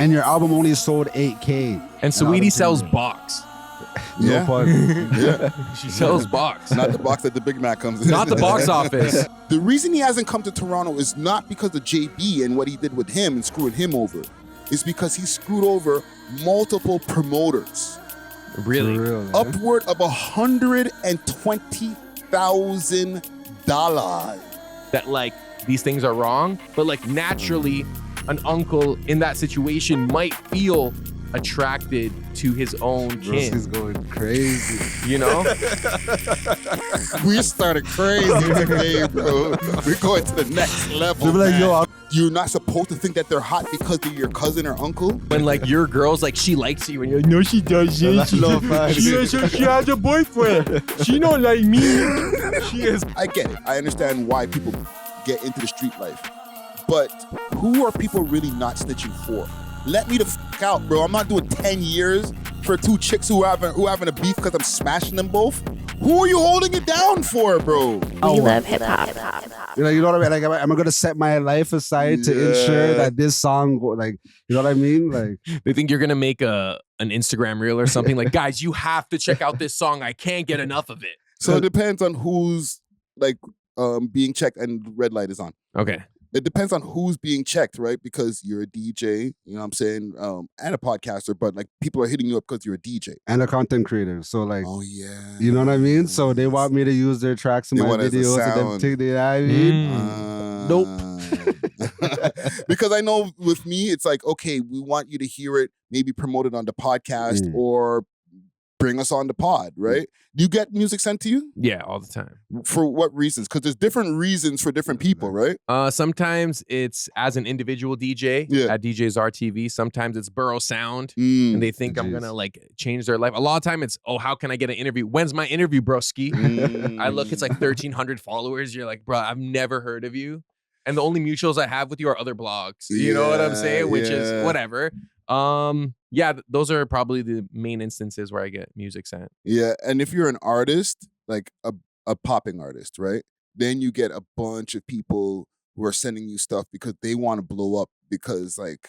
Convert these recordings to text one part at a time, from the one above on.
and your album only sold 8K. And Saweetie sells box. No pun. Yeah. She sells box. Not the box that the Big Mac comes in. Not the box office. The reason he hasn't come to Toronto is not because of JB and what he did with him and screwing him over. It's because he screwed over multiple promoters. Really? For real, man. Upward of $120,000. That like these things are wrong, but like naturally an uncle in that situation might feel attracted to his own kin. He's going crazy. You know? We started crazy today, bro. We're going to the next level. They'll be like, man. yo, You're not supposed to think that they're hot because they're your cousin or uncle. When like your girl's like she likes you and you're like, no, she doesn't. She has a boyfriend. She don't like me. She is. I get it. I understand why people get into the street life. But who are people really not snitching for? Let me the fuck out, bro. I'm not doing 10 years for two chicks who having a beef because I'm smashing them both. Who are you holding it down for, bro? We love hip hop. You know what I mean? Like, am I gonna set my life aside to ensure that this song, like, you know what I mean? Like, They think you're gonna make an Instagram reel or something like, guys, you have to check out this song. I can't get enough of it. So it depends on who's like being checked and the red light is on. Okay. It depends on who's being checked, right? Because you're a DJ, you know what I'm saying, and a podcaster, but like people are hitting you up because you're a DJ. and a content creator. So like, Oh yeah. you know what I mean? So they want me to use their tracks in They my want it as a videos and then sound. take the, I mean, Nope. Because I know with me, it's like, okay, we want you to hear it, maybe promote it on the podcast or bring us on the pod, right? Do you get music sent to you? Yeah, all the time. For what reasons? Because there's different reasons for different people, right? Sometimes it's as an individual DJ at DJ's RTV. Sometimes it's Borough Sound, and they think I'm gonna like change their life. A lot of time it's, oh, how can I get an interview? When's my interview, broski? I look, it's like 1,300 followers. You're like, bro, I've never heard of you, and the only mutuals I have with you are other blogs. You know what I'm saying? Which is whatever. Yeah, those are probably the main instances where I get music sent. Yeah, and if you're an artist, like a popping artist, right? Then you get a bunch of people who are sending you stuff because they want to blow up because like,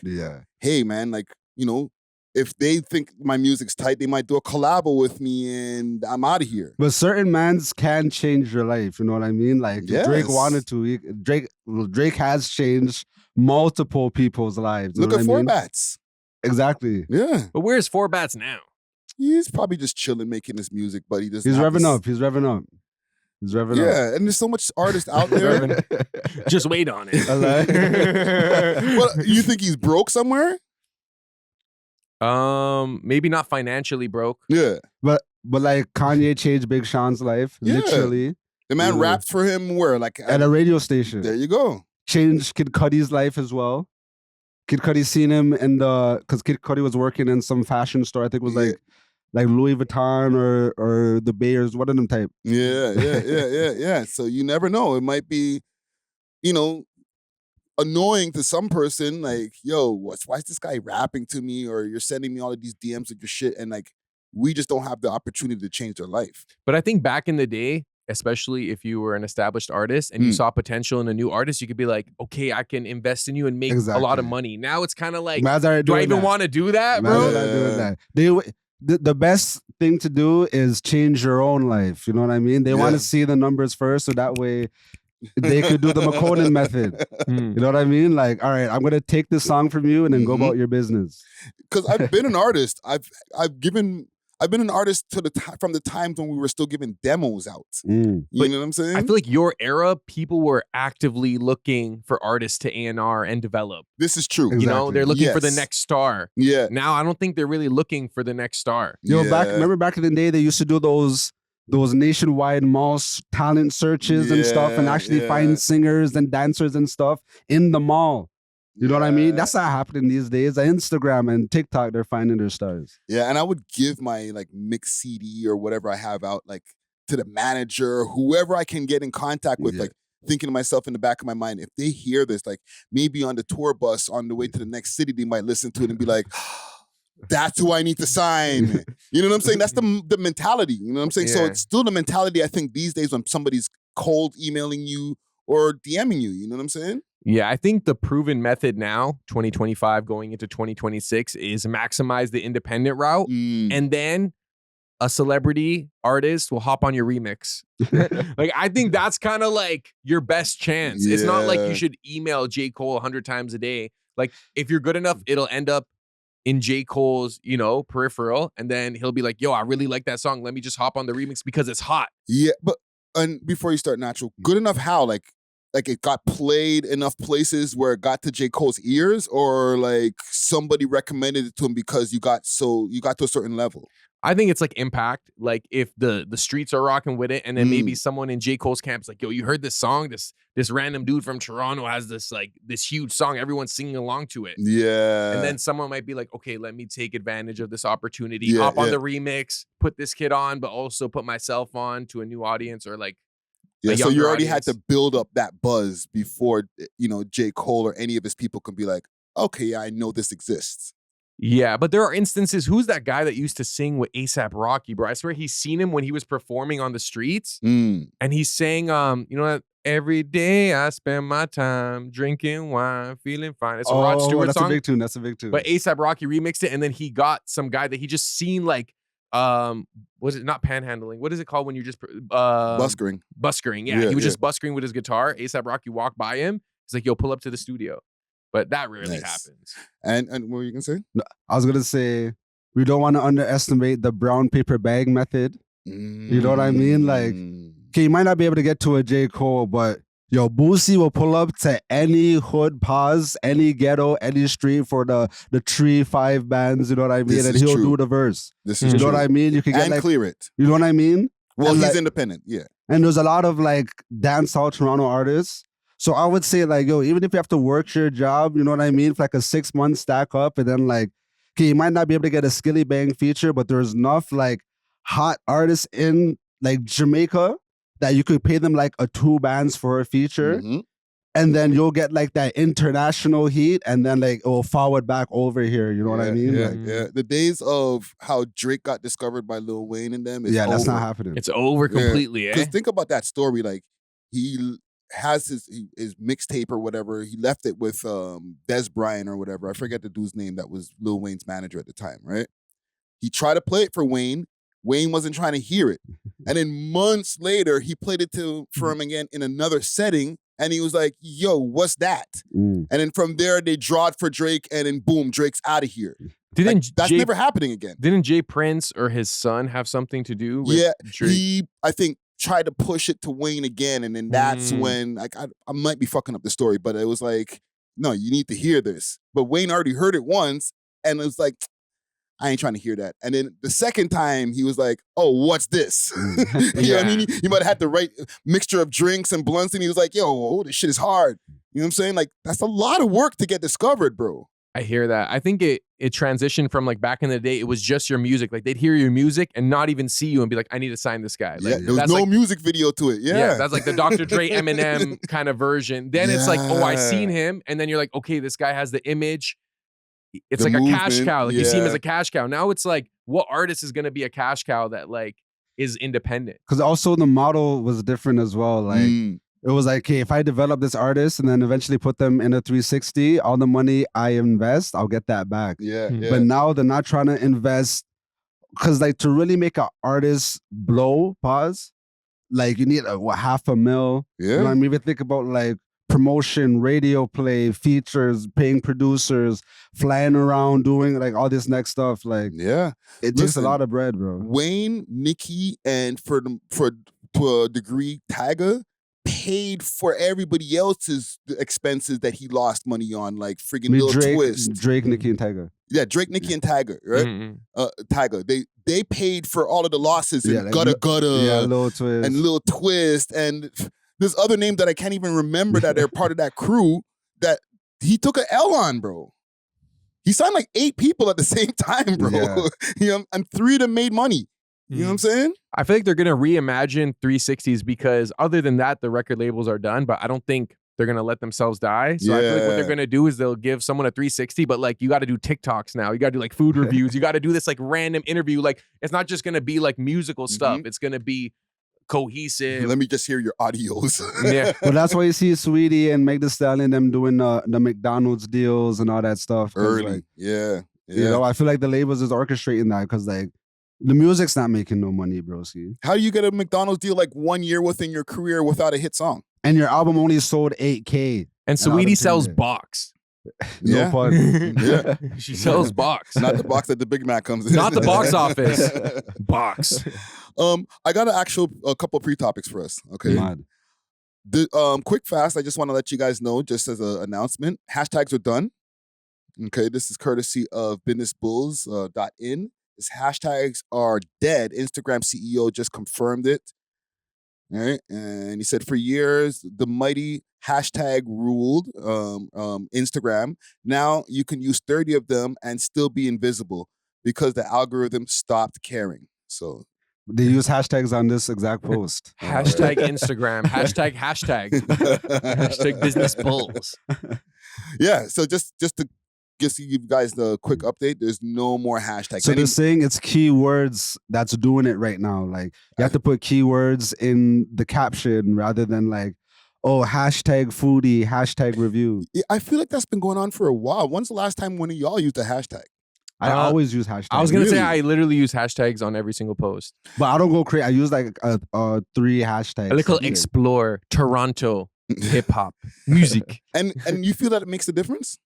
hey man, like, you know, if they think my music's tight, they might do a collabo with me and I'm out of here. But certain mans can change your life, you know what I mean? Like Drake wanted to. Drake has changed multiple people's lives. Look at Four Bats. Exactly. Yeah. But where's Four Bats now? He's probably just chilling, making his music, but he doesn't. He's revving up. He's revving up. Yeah, and there's so much artists out there. Just wait on it. Well, you think he's broke somewhere? Maybe not financially broke. Yeah. But like Kanye changed Big Sean's life, literally. The man rapped for him where? Like at a radio station. There you go. Changed Kid Cudi's life as well. Kid Cudi seen him in because Kid Cudi was working in some fashion store. I think it was like Louis Vuitton or the Bayers, one of them type. Yeah. So you never know. It might be, you know, annoying to some person. Like, yo, why is this guy rapping to me? Or you're sending me all of these DMs of your shit, and like we just don't have the opportunity to change their life. But I think back in the day, especially if you were an established artist and you saw potential in a new artist, you could be like, okay, I can invest in you and make a lot of money. Now it's kind of like, do I even want to do that, bro? The best thing to do is change your own life. You know what I mean? They want to see the numbers first, so that way they could do the McConan method. You know what I mean? Like, all right, I'm gonna take this song from you and then go about your business. Because I've been an artist. I've been an artist from the times when we were still giving demos out. You know what I'm saying? I feel like your era, people were actively looking for artists to A&R and develop. This is true. You know, they're looking for the next star. Yeah. Now I don't think they're really looking for the next star. Yo, remember back in the day, they used to do those nationwide malls talent searches and stuff, and actually find singers and dancers and stuff in the mall. You know what I mean? That's not happening these days. Instagram and TikTok, they're finding their stars. Yeah, and I would give my like mix CD or whatever I have out like to the manager, whoever I can get in contact with, like thinking to myself in the back of my mind, if they hear this, like maybe on the tour bus on the way to the next city, they might listen to it and be like, that's who I need to sign. You know what I'm saying? That's the mentality. You know what I'm saying? So it's still the mentality, I think, these days when somebody's cold emailing you or DMing you. You know what I'm saying? Yeah, I think the proven method now, 2025 going into 2026, is maximize the independent route, and then a celebrity artist will hop on your remix. Like, I think that's kind of like your best chance. It's not like you should email J. Cole 100 times a day. Like, if you're good enough, it'll end up in J. Cole's, you know, peripheral, and then he'll be like, yo, I really like that song. Let me just hop on the remix because it's hot. Yeah, but and before you start natural, good enough how? Like it got played enough places where it got to J. Cole's ears, or like somebody recommended it to him because you got to a certain level? I think it's like impact. Like if the streets are rocking with it, and then maybe someone in J. Cole's camp is like, yo, you heard this song? This random dude from Toronto has this huge song. Everyone's singing along to it. Yeah. And then someone might be like, okay, let me take advantage of this opportunity. Hop on the remix, put this kid on, but also put myself on to a new audience, or like so you already had to build up that buzz before, you know, J. Cole or any of his people can be like, okay, yeah, I know this exists. Yeah, but there are instances. Who's that guy that used to sing with A$AP Rocky, bro? I swear he's seen him when he was performing on the streets, and he sang, you know what? Every day I spend my time drinking wine, feeling fine. It's a Rod Stewart that's song. a big tune. That's a big tune. But A$AP Rocky remixed it, and then he got some guy that he just seen like, was it not panhandling? What is it called when you just buskering? Buskering, yeah. He was just buskering with his guitar. A$AP Rocky walked by him. He's like, yo, pull up to the studio. But that rarely happens. And what were you gonna say? No, I was gonna say we don't want to underestimate the brown paper bag method. You know what I mean? Like, okay, you might not be able to get to a J. Cole, but yo, Boosie will pull up to any hood pause, any ghetto, any street for the 3-5 bands. You know what I mean? And he'll do the verse. This is you know what I mean? You can get and clear it. You know what I mean? Well, and he's independent, yeah. And there's a lot of like dancehall Toronto artists. So I would say like, yo, even if you have to work your job, you know what I mean? For like a 6 month stack up, and then like, okay, you might not be able to get a Skilly Bang feature, but there's enough like hot artists in like Jamaica that you could pay them like 2 bands for a feature. And then you'll get like that international heat, and then like it will forward back over here. You know what I mean? Yeah. The days of how Drake got discovered by Lil Wayne and them is that's over. not happening. It's over completely, Because think about that story. Like, he has his mixtape or whatever. He left it with Des Bryant or whatever. I forget the dude's name that was Lil Wayne's manager at the time, right? He tried to play it for Wayne. Wayne wasn't trying to hear it. And then months later, he played it for him again in another setting. And he was like, yo, what's that? And then from there, they drawed for Drake, and then boom, Drake's out of here. That's never happening again. Didn't Jay Prince or his son have something to do with Drake? He, I think, tried to push it to Wayne again, and then that's when, like, I might be fucking up the story, but it was like, no, you need to hear this. But Wayne already heard it once, and it was like, I ain't trying to hear that. And then the second time, he was like, oh, what's this? You know what I mean? He might have had the right mixture of drinks and blunts, and he was like, yo, this shit is hard. You know what I'm saying? Like, that's a lot of work to get discovered, bro. I hear that. I think it transitioned from like back in the day, it was just your music. Like they'd hear your music and not even see you and be like, I need to sign this guy. Like, there was no music video to it. Yeah. That's like the Dr. Dre Eminem kind of version. Then it's like, oh, I seen him. And then you're like, okay, this guy has the image. It's the like movement, a cash cow. Like you see him as a cash cow. Now it's like, what artist is going to be a cash cow that like is independent? Because also the model was different as well. Like it was like, hey, if I develop this artist and then eventually put them in a 360, all the money I invest, I'll get that back. But now they're not trying to invest, because like to really make an artist blow, like you need $500,000. You know what I mean? Even think about like promotion, radio play, features, paying producers, flying around, doing like all this next stuff. Like, it takes a lot of bread, bro. Wayne, Nicki, and to a degree, Tyga paid for everybody else's expenses that he lost money on, like friggin' Lil Twist. Drake, Nicki, and Tyga. Yeah, Drake, Nicki, and Tyga, right? Tyga. They paid for all of the losses in like Lil Twist. And Lil Twist, and this other name that I can't even remember that they're part of that crew that he took an L on, bro. He signed like 8 people at the same time, bro. You know, and 3 of them made money. You know what I'm saying? I feel like they're going to reimagine 360s because other than that, the record labels are done, but I don't think they're going to let themselves die. So I feel like what they're going to do is they'll give someone a 360, but like you got to do TikToks now. You got to do like food reviews. You got to do this like random interview. Like it's not just going to be like musical stuff. It's going to be cohesive. Let me just hear your audios. Yeah. Well, that's why you see Sweetie and Meg Thee Stallion them doing the McDonald's deals and all that stuff. Early, like, yeah. You know, I feel like the labels is orchestrating that because like the music's not making no money, broski. How do you get a McDonald's deal like 1 year within your career without a hit song? And your album only sold 8K. And Sweetie sells box. No fun. Yeah. She sells box. Not the box that the Big Mac comes in. Not the box office. Box. I got a couple pre-topics for us. Okay. Mad. Quick fast, I just want to let you guys know, just as an announcement, hashtags are done. Okay, this is courtesy of businessbulls.in. His hashtags are dead. Instagram CEO just confirmed it. All right, and he said for years the mighty hashtag ruled Instagram. Now you can use 30 of them and still be invisible because the algorithm stopped caring. So they use hashtags on this exact post. Hashtag Instagram. Hashtag. Hashtag business bulls. Yeah, so just to give you guys the quick update, there's no more hashtags. So they're saying it's keywords that's doing it right now. Like you have to put keywords in the caption rather than like, oh, hashtag foodie, hashtag review. I feel like that's been going on for a while. When's the last time one of y'all used a hashtag? I always use hashtags. I was gonna say I literally use hashtags on every single post. But I don't go crazy. I use like 3 hashtags. I click explore, Toronto, hip hop, music. And you feel that it makes a difference?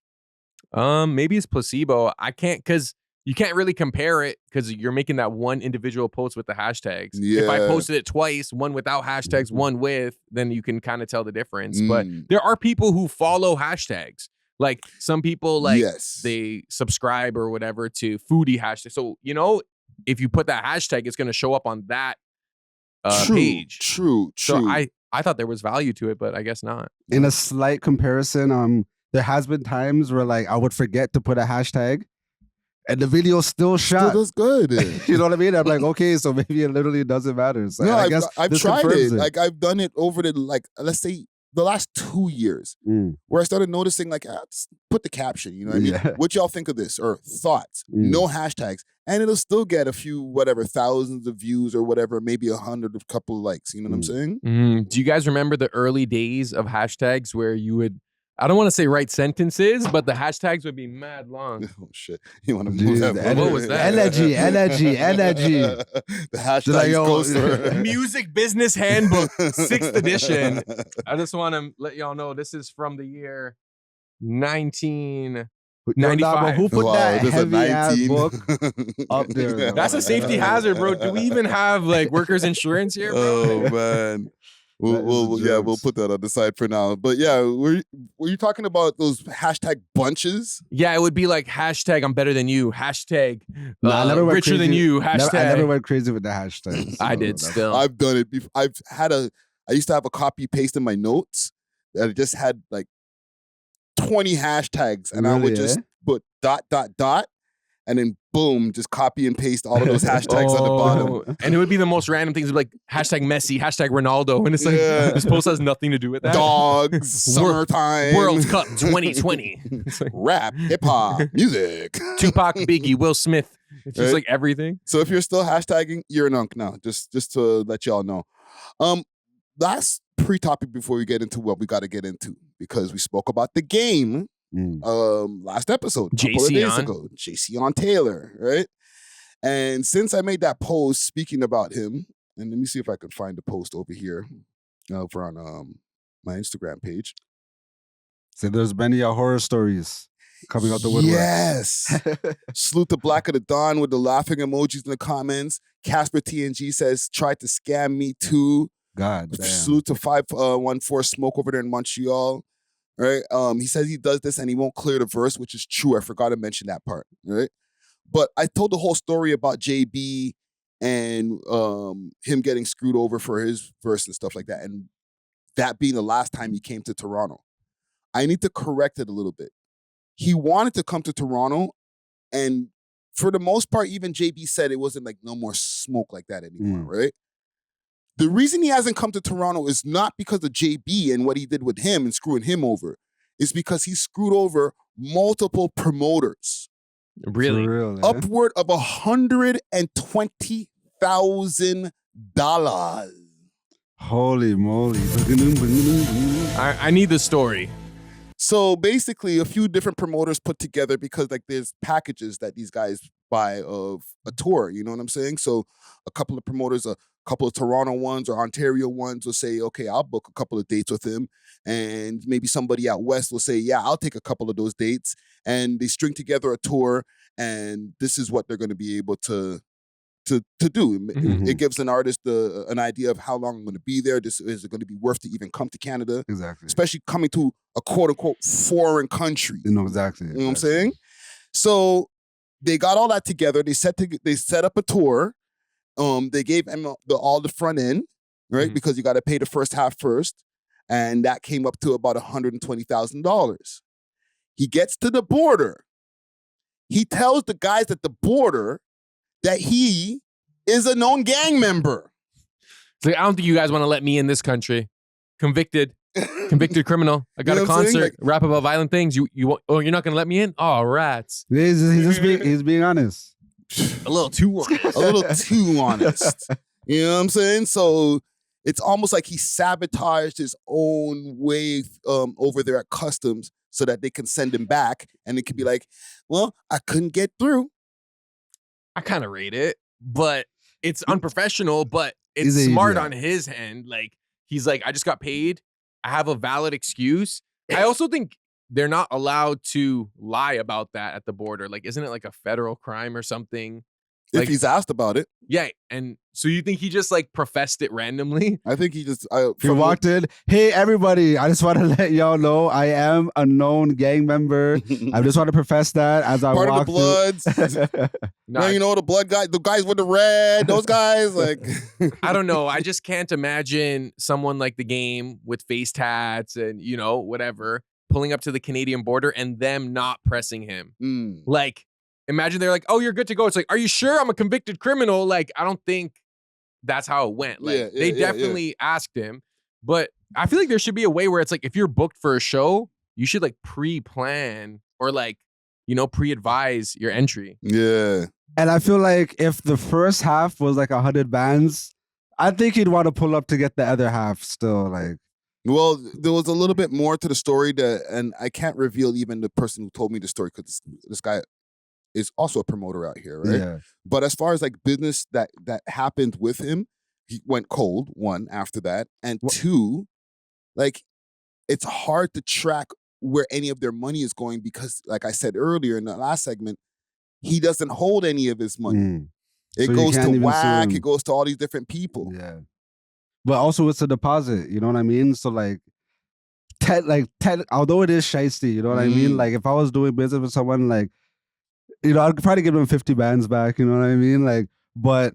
Maybe it's placebo. I can't, because you can't really compare it because you're making that one individual post with the hashtags. Yeah. If I posted it twice, one without hashtags, one with, then you can kind of tell the difference. But there are people who follow hashtags. Like some people, like they subscribe or whatever to foodie hashtag. So, you know, if you put that hashtag, it's going to show up on that page. True. So I thought there was value to it, but I guess not. In a slight comparison, there has been times where like I would forget to put a hashtag and the video still shot. Still does good. You know what I mean? I'm like, okay, so maybe it literally doesn't matter. So no, I guess I've tried it. Like I've done it over the, like, let's say the last 2 years where I started noticing like, just put the caption, you know what I mean? Yeah. What y'all think of this? Or thoughts, no hashtags. And it'll still get a few, whatever, thousands of views or whatever, maybe 100, a couple of likes. You know what I'm saying? Do you guys remember the early days of hashtags where you would, I don't want to say write sentences, but the hashtags would be mad long. Oh shit! You want to move that? What was that? Energy. The hashtag ghost. Music Business Handbook, 6th edition. I just want to let y'all know this is from the year 1995. Who put that heavy ass book up there? That's a safety hazard, bro. Do we even have like workers' insurance here, bro? Oh man. We'll put that on the side for now. But yeah, were you talking about those hashtag bunches? Yeah, it would be like hashtag I'm better than you, hashtag crazy. richer than you, hashtag. I never went crazy with the hashtags. I did still. I've done it before. I used to have a copy paste in my notes that just had like 20 hashtags, and I would just put ... and then boom, just copy and paste all of those hashtags at the bottom. And it would be the most random things, like hashtag Messi, hashtag Ronaldo. And it's like, this post has nothing to do with that. Dogs, summertime. World Cup 2020. It's like, rap, hip hop, music. Tupac, Biggie, Will Smith. It's just like everything. So if you're still hashtagging, you're an unk now, just to let y'all know. Last pre-topic before we get into what we got to get into, because we spoke about the game last episode, a couple of days ago, JC Taylor, right? And since I made that post speaking about him, and let me see if I could find the post over here over on my Instagram page. So there's many horror stories coming out the woodwork. Yes. Salute to Black of the Dawn with the laughing emojis in the comments. Casper TNG says, tried to scam me too. God damn. Salute to 514 Smoke over there in Montreal. Right? He says he does this and he won't clear the verse, which is true. I forgot to mention that part. Right? But I told the whole story about JB and him getting screwed over for his verse and stuff like that. And that being the last time he came to Toronto. I need to correct it a little bit. He wanted to come to Toronto, and for the most part, even JB said it wasn't like no more smoke like that anymore, right? The reason he hasn't come to Toronto is not because of JB and what he did with him and screwing him over. It's because he screwed over multiple promoters. Really? Real, Upward of $120,000. Holy moly. I need the story. So basically, a few different promoters put together because like there's packages that these guys buy of a tour. You know what I'm saying? So a couple of promoters, a couple of Toronto ones or Ontario ones will say, okay, I'll book a couple of dates with him. And maybe somebody out west will say, yeah, I'll take a couple of those dates. And they string together a tour, and this is what they're going to be able to do. It gives an artist an idea of how long I'm going to be there. Is it going to be worth to even come to Canada? Exactly. Especially coming to a quote unquote foreign country. You know exactly. You know what I'm saying? So they got all that together. They set up a tour. They gave him all the front end, right? Because you got to pay the first half first, and that came up to about $120,000. He gets to the border. He tells the guys at the border that he is a known gang member. It's like, I don't think you guys want to let me in this country. Convicted criminal. I got a concert, rap about violent things. You're not going to let me in? Oh, rats. He's being honest. A little too honest. A little too honest. You know what I'm saying? So it's almost like he sabotaged his own way over there at customs so that they can send him back, and it could be like, well, I couldn't get through. I kind of rate it, but it's unprofessional, but it's smart on his end. Like, he's like, I just got paid. I have a valid excuse. I also think they're not allowed to lie about that at the border. Like, isn't it like a federal crime or something? If like, he's asked about it. Yeah, and so you think he just like professed it randomly? I think he just... he walked in, hey, everybody, I just want to let y'all know I am a known gang member. I just want to profess that as I part walk of the Bloods. No, you know, the guys with the red, those guys, like... I don't know. I just can't imagine someone like The Game with face tats and, you know, whatever, pulling up to the Canadian border and them not pressing him. Like, imagine they're like, oh, you're good to go. It's like, are you sure I'm a convicted criminal? Like, I don't think that's how it went. Like, they definitely asked him. But I feel like there should be a way where it's like, if you're booked for a show, you should like pre-plan or like, you know, pre-advise your entry. Yeah. And I feel like if the first half was like 100 bands, I think he'd want to pull up to get the other half still. Like, well, there was a little bit more to the story and I can't reveal even the person who told me the story because this guy is also a promoter out here, right? Yeah. But as far as like business that happened with him, he went cold, one, after that. And two, like, it's hard to track where any of their money is going because, like I said earlier in the last segment, he doesn't hold any of his money. It So goes to WAC, it goes to all these different people. Yeah. But also it's a deposit, you know what I mean? So like, although it is shiesty, you know what I mean? Like, if I was doing business with someone, like, you know, I'd probably give them 50 bands back, you know what I mean? Like, but,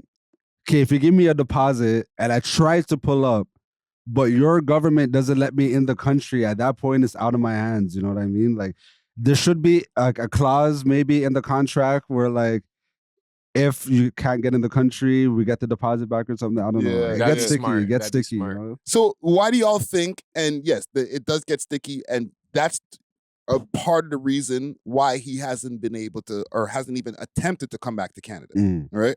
okay, if you give me a deposit and I try to pull up, but your government doesn't let me in the country, at that point, it's out of my hands, you know what I mean? Like, there should be like a clause maybe in the contract where like, if you can't get in the country, we get the deposit back or something. I don't know. It gets sticky. It gets sticky. You know? So why do y'all think, and yes, it does get sticky, and that's a part of the reason why he hasn't been able to, or hasn't even attempted to come back to Canada, right?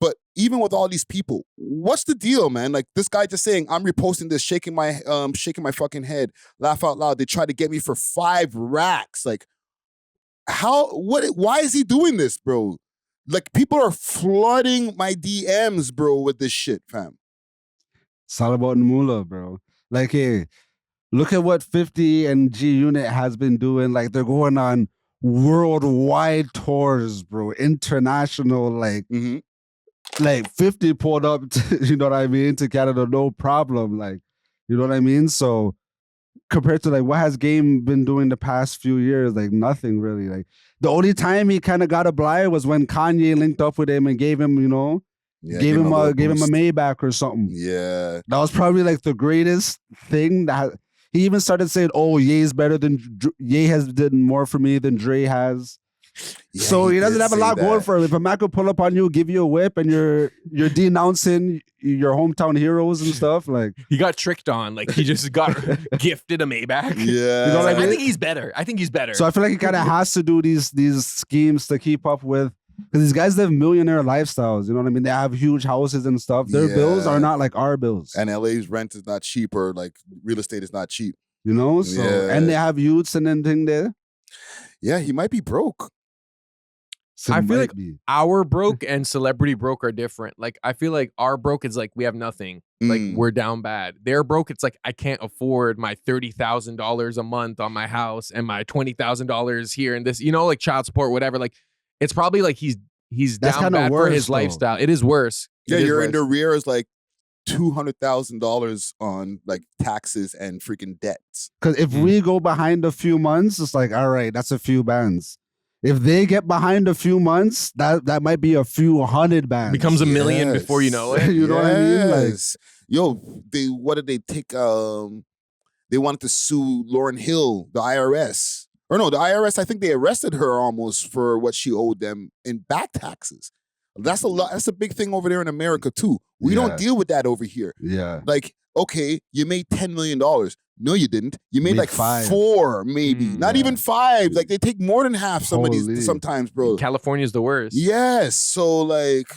But even with all these people, what's the deal, man? Like, this guy just saying, I'm reposting this, shaking my fucking head, laugh out loud. They tried to get me for 5 racks. Like, why is he doing this, bro? Like, people are flooding my DMs, bro, with this shit, fam. It's all about Moolah, bro. Like, hey, look at what 50 and G Unit has been doing. Like, they're going on worldwide tours, bro. International, like, like 50 pulled up, you know what I mean, to Canada, no problem. Like, you know what I mean? So compared to like what has Game been doing the past few years, like nothing really. Like, the only time he kind of got a blind was when Kanye linked up with him and gave him, you know, gave him a Maybach or something. Yeah, that was probably like the greatest thing. That he even started saying, "Oh, Ye's better than Ye has done more for me than Dre has." Yeah, so he doesn't have a lot going for him. If a man could pull up on you, give you a whip, and you're denouncing your hometown heroes and stuff, like, he got tricked on. Like, he just got gifted a Maybach. Yeah, you know what I mean? I think he's better. So I feel like he kind of has to do these schemes to keep up with Because these guys live millionaire lifestyles. You know what I mean? They have huge houses and stuff. Their bills are not like our bills. And LA's rent is not cheap, or like real estate is not cheap. You know? So and they have youths and anything there. Yeah, he might be broke. So I feel like our broke and celebrity broke are different. Like, I feel like our broke is like, we have nothing. Like, we're down bad. Their broke, it's like, I can't afford my $30,000 a month on my house and my $20,000 here and this, you know, like child support, whatever. Like, it's probably like he's down bad for his lifestyle. It is worse. Yeah, you're in the rear is like $200,000 on like taxes and freaking debts. Because if we go behind a few months, it's like, all right, that's a few bands. If they get behind a few months, that might be a few hundred bands. Becomes a million before you know it. You know what I mean? Like, yo, what did they take? They wanted to sue Lauryn Hill, the IRS. Or no, the IRS, I think they arrested her almost for what she owed them in back taxes. That's a lot. That's a big thing over there in America too. We don't deal with that over here. Yeah. Like, okay, you made $10 million. No, you didn't. You made like 5. 4, maybe. Not even 5. Like, they take more than half somebody's sometimes, bro. California's the worst. Yes. So like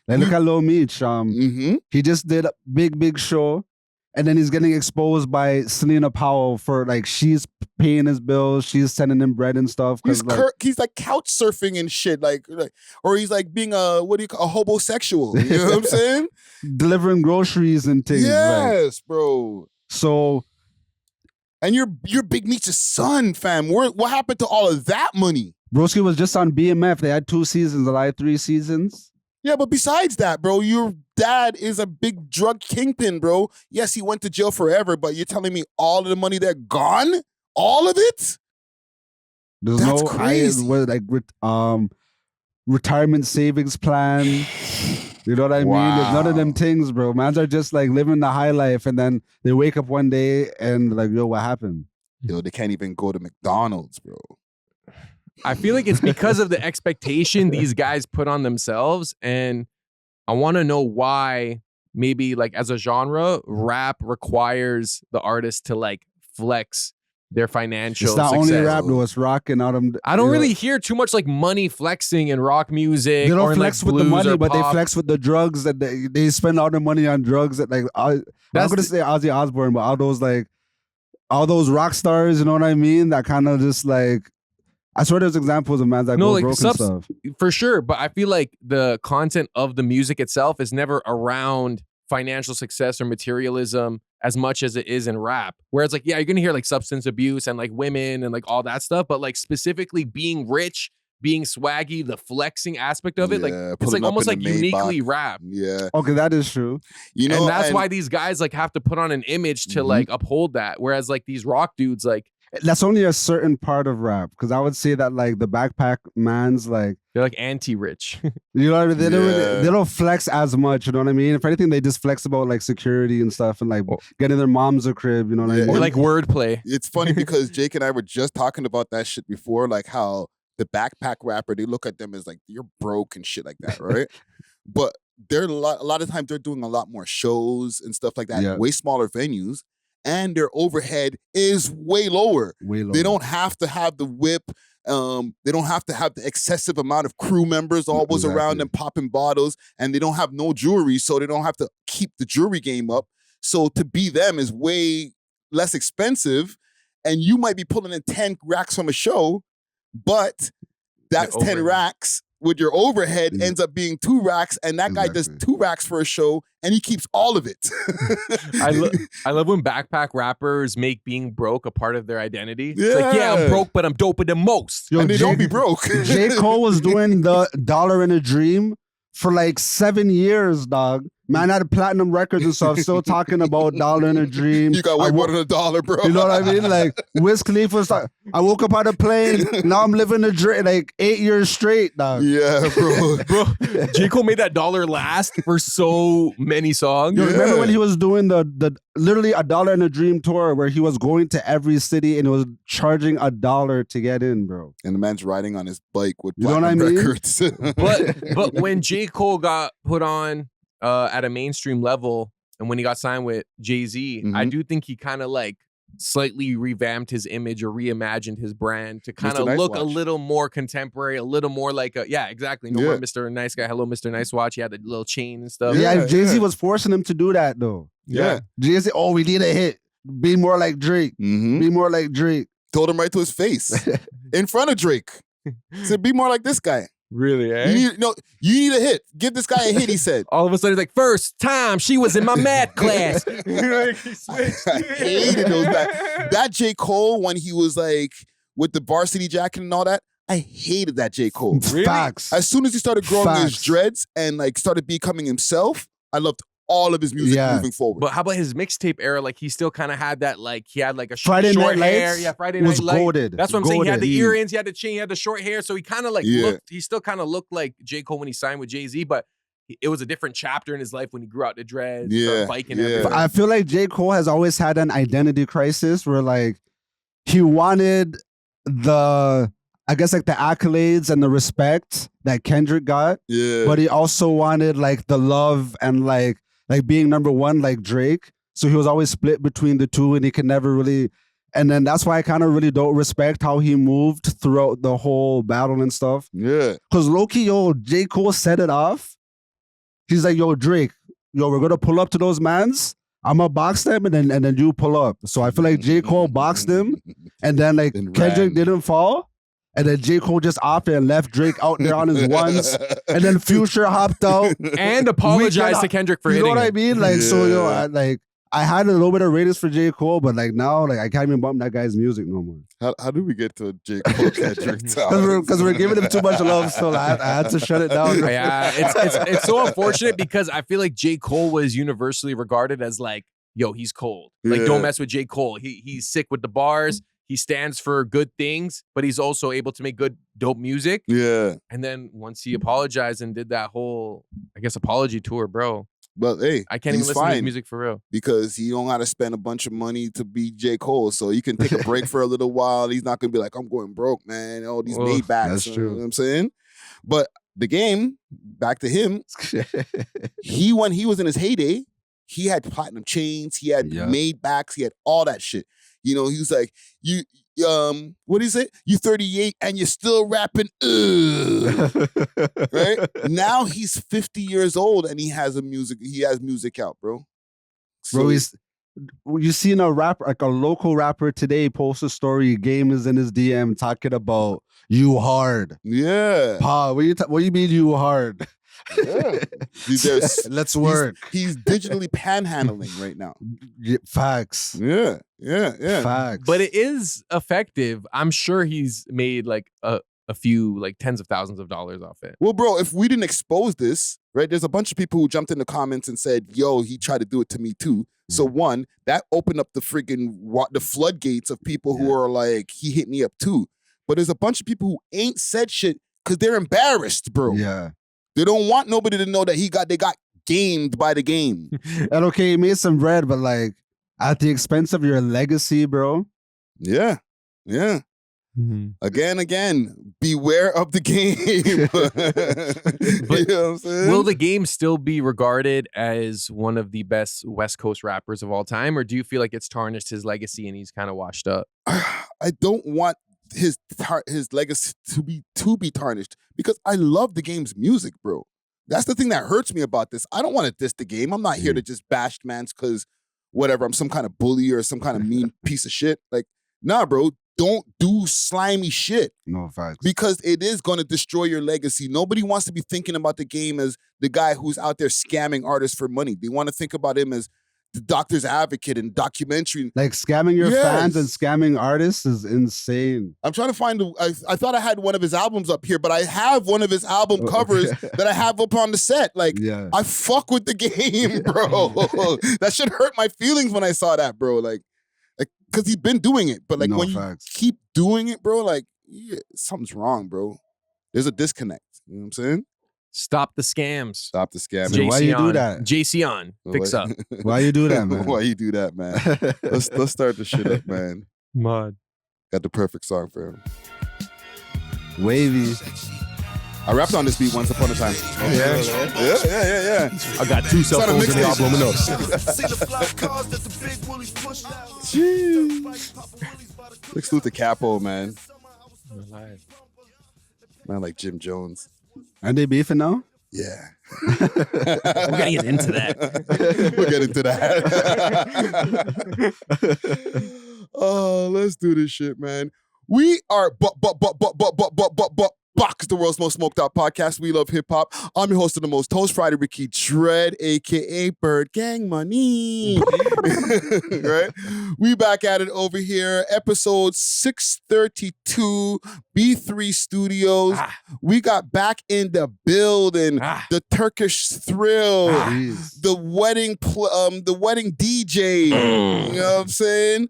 look at Lil Meech. He just did a big show. And then he's getting exposed by Selena Powell for like, she's paying his bills, she's sending him bread and stuff. He's like couch surfing and shit, like, or he's like being a hobosexual. You know what I'm saying? Delivering groceries and things. Yes, bro. So, and you're Big Meech's son, fam. What happened to all of that money? Broski was just on BMF. They had 2 seasons, I had 3 seasons. Yeah, but besides that, bro, your dad is a big drug kingpin, bro. Yes, he went to jail forever, but you're telling me all of the money they're gone? All of it? That's crazy. Retirement savings plan. You know what I mean? There's none of them things, bro. Mans are just like living the high life, and then they wake up one day and like, yo, what happened? Yo, they can't even go to McDonald's, bro. I feel like it's because of the expectation these guys put on themselves. And I want to know why maybe like as a genre, rap requires the artist to like flex their financial It's not success. only rap, though. It's rock and all them. I don't really hear too much like money flexing in rock music. They don't or flex like with the money, but pop. they flex with the drugs that they spend all their money on drugs that like, I'm going to say Ozzy Osbourne, but all those rock stars, you know what I mean? That kind of just like, I swear there's examples of mans that go broke and stuff. For sure, but I feel like the content of the music itself is never around financial success or materialism as much as it is in rap. Whereas like, yeah, you're gonna hear like substance abuse and like women and like all that stuff, but like specifically being rich, being swaggy, the flexing aspect of it, like it's like almost like uniquely rap. Yeah. Okay, that is true. You know, and that's why these guys like have to put on an image to like uphold that. Whereas like these rock dudes, like that's only a certain part of rap, because I would say that like the backpack man's like they're like anti-rich. You know what I mean? They don't flex as much. You know what I mean? If anything, they just flex about like security and stuff and like getting their moms a crib. You know what I mean? Or like wordplay. It's funny because Jake and I were just talking about that shit before, like how the backpack rapper, they look at them as like you're broke and shit like that, right? But they're a lot of times they're doing a lot more shows and stuff like that, way smaller venues. And their overhead is way lower. They don't have to have the whip. They don't have to have the excessive amount of crew members always around them popping bottles. And they don't have no jewelry, so they don't have to keep the jewelry game up. So to be them is way less expensive. And you might be pulling in 10 racks from a show, but that's 10 racks with your overhead ends up being 2 racks, and that guy does 2 racks for a show, and he keeps all of it. I love when backpack rappers make being broke a part of their identity. It's like, yeah, I'm broke, but I'm doper than most. Yo, and they don't be broke. J. Cole was doing the $1 in a Dream for like 7 years, dog. Man had platinum records and stuff, still talking about $1 in a Dream. You got way more than $1, bro. You know what I mean? Like, Wiz Khalifa's like, I woke up on a plane, now I'm living a dream, like 8 years straight, dog. Yeah, bro. J. Cole made that $1 last for so many songs. Yo, remember when he was doing the literally $1 in a Dream tour where he was going to every city and it was charging $1 to get in, bro? And the man's riding on his bike with platinum records. But when J. Cole got put on at a mainstream level, and when he got signed with Jay-Z, I do think he kind of like slightly revamped his image or reimagined his brand to kind Mr. of Nice look Watch. a little more contemporary, a little more like exactly. No more Mr. Nice Guy. Hello, Mr. Nice Watch. He had the little chain and stuff. Yeah, Jay-Z was forcing him to do that though. Yeah. Jay-Z, we need a hit. Be more like Drake. Be more like Drake. Told him right to his face. In front of Drake. Said, be more like this guy. Really, eh? You need a hit. Give this guy a hit, he said. All of a sudden, he's like, first time she was in my math class. I hated those guys. That J. Cole, when he was like with the varsity jacket and all that, I hated that J. Cole. Really? Facts. As soon as he started growing his dreads and like started becoming himself, I loved all of his music moving forward. But how about his mixtape era? Like he still kind of had that, like he had like a Friday short Night hair. Lights Yeah, Friday was Night Lights. goated. That's what I'm saying. He had the Goated. earrings, he had the chain, he had the short hair. So he kind of like looked, he still kind of looked like J. Cole when he signed with Jay-Z, but it was a different chapter in his life when he grew out the dreads, started biking everywhere. I feel like J. Cole has always had an identity crisis where like he wanted the accolades and the respect that Kendrick got. Yeah. But he also wanted like the love and like being number one like Drake. So he was always split between the two and he could never really. And then that's why I kind of really don't respect how he moved throughout the whole battle and stuff. Yeah. Because low-key, J. Cole set it off. He's like, yo, Drake, we're going to pull up to those mans. I'm going to box them and then you pull up. So I feel like J. Cole boxed them and then like Kendrick didn't fall. And then J. Cole just opted and left Drake out there on his ones. And then Future hopped out. And apologized to Kendrick for hitting You know what I him. mean? Like, so, I had a little bit of ratings for J. Cole, but like now, like I can't even bump that guy's music no more. How do we get to J. Cole Kendrick? Because we're giving him too much love, so I had to shut it down. Yeah, it's so unfortunate because I feel like J. Cole was universally regarded as like, yo, he's cold. Like, don't mess with J. Cole. He's sick with the bars. He stands for good things, but he's also able to make good, dope music. Yeah. And then once he apologized and did that whole, I guess, apology tour, bro. But hey, I can't even listen to his music for real. Because he don't got to spend a bunch of money to be J. Cole. So you can take a break for a little while. He's not going to be like, I'm going broke, man. All these Maybachs. That's true. You know what I'm saying? But the game, back to him, when he was in his heyday, he had platinum chains, he had Maybachs, he had all that shit. You know, he was like, what is it? You 38 and you're still rapping, right? Now he's 50 years old and he has music out, bro. So, bro, you seen a rapper, like a local rapper today post a story, Game is in his DM talking about you hard. Yeah. Pa, what you mean you hard? Yeah. Let's work. He's digitally panhandling right now. Facts. Yeah. Facts. But it is effective. I'm sure he's made like a few, like tens of thousands of dollars off it. Well, bro, if we didn't expose this, right, there's a bunch of people who jumped in the comments and said, yo, he tried to do it to me too. So one, that opened up the floodgates of people who are like, he hit me up too. But there's a bunch of people who ain't said shit because they're embarrassed, bro. Yeah. They don't want nobody to know that they got gamed by the game. And okay, he made some bread, but like at the expense of your legacy, bro. Yeah. Mm-hmm. Again, beware of the game. But you know what I'm saying? Will the game still be regarded as one of the best West Coast rappers of all time, or do you feel like it's tarnished his legacy and he's kind of washed up? I don't want his legacy to be tarnished because I love the game's music, bro. That's the thing that hurts me about this. I don't want to diss the game. I'm not here to just bash mans because whatever, I'm some kind of bully or some kind of mean piece of shit. Like, nah, bro, don't do slimy shit. No facts. Because it is going to destroy your legacy. Nobody wants to be thinking about the game as the guy who's out there scamming artists for money. They want to think about him as the doctor's advocate and documentary. Like scamming your fans and scamming artists is insane. I'm trying to find, I thought I had one of his albums up here, but I have one of his album covers that I have up on the set. Like, I fuck with the game, bro. That should hurt my feelings when I saw that, bro. Like, because he's been doing it. But like when you keep doing it, bro, like, something's wrong, bro. There's a disconnect. You know what I'm saying? Stop the scams. Stop the scamming. Why you do that? JC on. Fix up. Why you do that, man? Why you do that, man? Let's start the shit up, man. Mod. Got the perfect song for him. Wavy. I rapped on this beat once upon a time. Oh, Yeah. I got 2 cell It's on a phones in the mixtape. album. Notes. Big salute to Capo, man. Man, like Jim Jones. Aren't they beefing now? Yeah. We're gonna get into that. We'll get into that. Oh, let's do this shit, man. We are Box, the world's most smoked out podcast. We love hip hop. I'm your host of the most Toast Friday, Ricky Dread, aka Bird Gang Money. Right? We back at it over here. Episode 632, B3 Studios. We got back in the building. The Turkish Thrill. The wedding DJ. You know what I'm saying?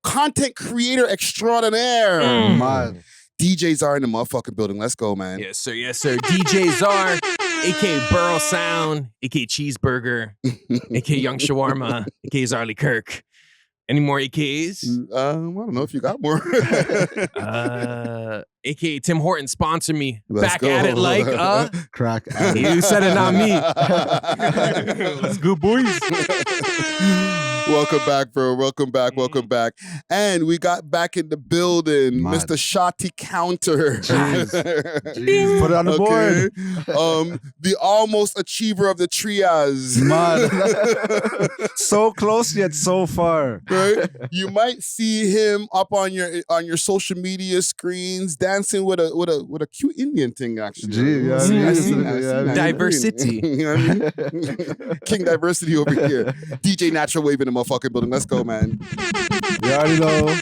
Content creator extraordinaire. Man. DJs are in the motherfucking building. Let's go, man. Yes, sir. Yes, sir. DJ Czar, aka Burrow Sound, aka Cheeseburger, aka Young Shawarma, aka Zarly Kirk. Any more AKs? I don't know if you got more. AKA Tim Horton, sponsor me. Let's Back go. at it like Crack. you said it, not me. Let's go, boys. Welcome back, bro. Welcome back. And we got back in the building, Mad. Mr. Shotty Counter. Jeez. Put it on the board. The almost achiever of the triage. Man. So close yet so far. Right? You might see him up on your social media screens dancing with a cute Indian thing, actually. Gee, yeah, I yeah, seen yeah, that. yeah. Diversity. You know what I mean? King Diversity over here. DJ Natural Wave in the motherfucking building. Let's go, man. You already know.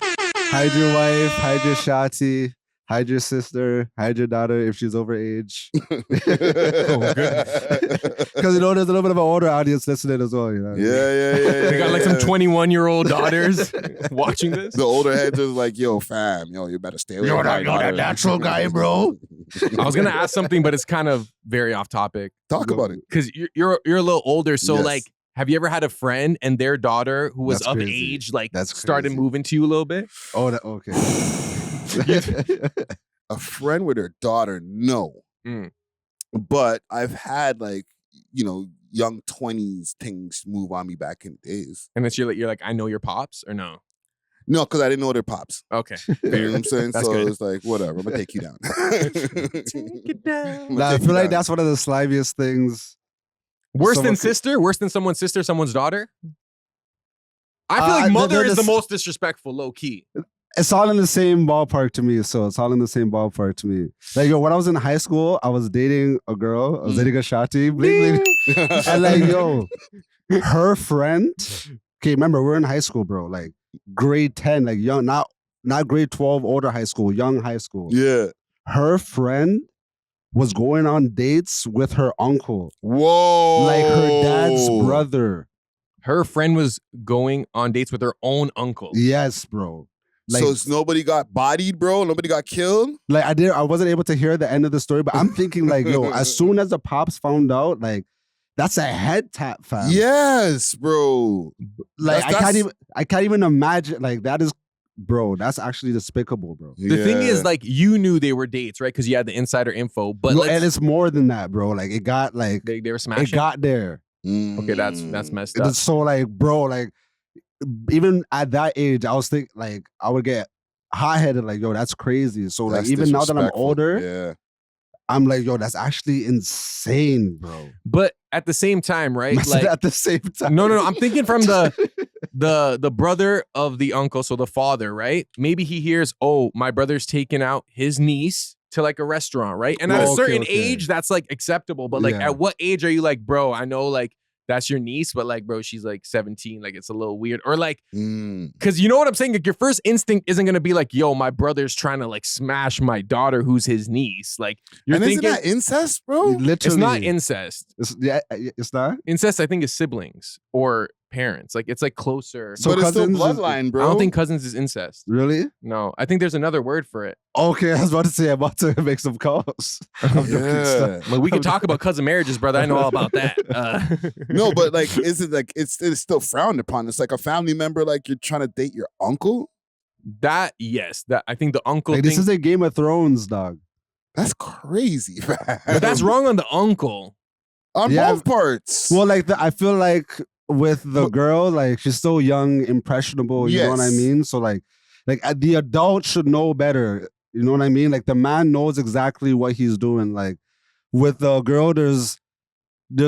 Hide your wife, hide your shawty, hide your sister, hide your daughter if she's over age. Because you know there's a little bit of an older audience listening as well. You know. Yeah. They got like some 21-year-old daughters watching this. The older heads are like, yo, fam, you better stay away. You're from my not daughter. that natural guy, bro. I was gonna ask something, but it's kind of very off topic. Talk about it. Because you're a little older, so Yes. like, have you ever had a friend and their daughter who was That's of crazy. age, like, That's started crazy. moving to you a little bit? Oh, okay. A friend with her daughter, no. Mm. But I've had like, young 20s things move on me back in the days. And then you're like, I know your pops, or no? No, because I didn't know their pops. Okay. You know what I'm saying? That's So good. it's like, whatever, I'm going to take you down. Take it down. Nah, I feel like that's one of the slimiest things. Worse Someone than could- sister? Worse than someone's sister, someone's daughter? I feel like they're mother is the just- most disrespectful, low key. It's all in the same ballpark to me. So it's all in the same ballpark to me. Like, yo, when I was in high school, I was dating a girl. I was dating a shawty. Bling, bling. And like, yo, her friend. Okay, remember, we're in high school, bro. Like grade 10, like young, not grade 12, older high school, young high school. Yeah. Her friend was going on dates with her uncle. Whoa. Like her dad's brother. Her friend was going on dates with her own uncle. Yes, bro. Like, So nobody got bodied, bro? Nobody got killed? like I wasn't able to hear the end of the story, but I'm thinking like, yo, as soon as the pops found out, like, that's a head tap, fam. Yes, bro. Like That's- I can't even imagine. Like, that is, bro, that's actually despicable, bro. The thing is, like, you knew they were dates, right? Because you had the insider info. But No, let's- and it's more than that, bro. Like, it got like they were smashing. it got there. Okay, that's messed up. It's so like, bro, like even at that age, I was thinking like I would get hot-headed, like, yo, that's crazy. So like That's even now that I'm disrespectful. older, Yeah. I'm like, yo, that's actually insane, bro. But at the same time, right? I said Like, at the same time. no. I'm thinking from the brother of the uncle, so the father, right? Maybe he hears, oh, my brother's taking out his niece to like a restaurant, right? And at a Okay, certain okay. age, that's like acceptable. But like, Yeah. at what age are you like, bro? I know like that's your niece, but like, bro, she's like 17. Like, it's a little weird. Or like, because you know what I'm saying? Like, your first instinct isn't gonna be like, yo, my brother's trying to like smash my daughter who's his niece. Like, you're And thinking isn't that incest, bro? Literally, it's not incest. It's not. Incest, I think, is siblings or parents. Like, it's like closer. So but it's still cousins is- bloodline, bro. I don't think cousins is incest. Really? No, I think there's another word for it. Okay, I was about to say I'm about to make some calls. Yeah. Like, we can talk about cousin marriages, brother. I know all about that. No, but like, is it like it's still frowned upon? It's like a family member, like you're trying to date your uncle. that yes, that I think the uncle Like, thing. this is a Game of Thrones, dog. That's crazy, man. But that's wrong on the uncle. On both parts. Well, like I feel like with the girl, like she's still young, impressionable. You know what I mean? So like the adult should know better. You know what I mean? Like the man knows exactly what he's doing. Like with the girl, there's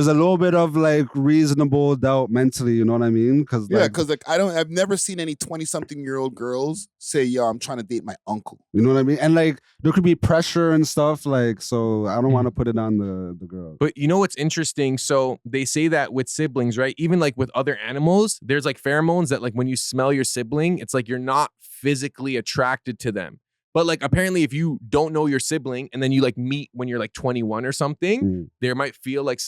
a little bit of like reasonable doubt mentally, you know what I mean? Because like I've never seen any 20-something-year-old girls say, "Yo, I'm trying to date my uncle." You know what I mean? And like there could be pressure and stuff, like, so I don't want to put it on the girl. But you know what's interesting? So they say that with siblings, right? Even like with other animals, there's like pheromones that like when you smell your sibling, it's like you're not physically attracted to them. But like apparently if you don't know your sibling and then you like meet when you're like 21 or something, there might feel like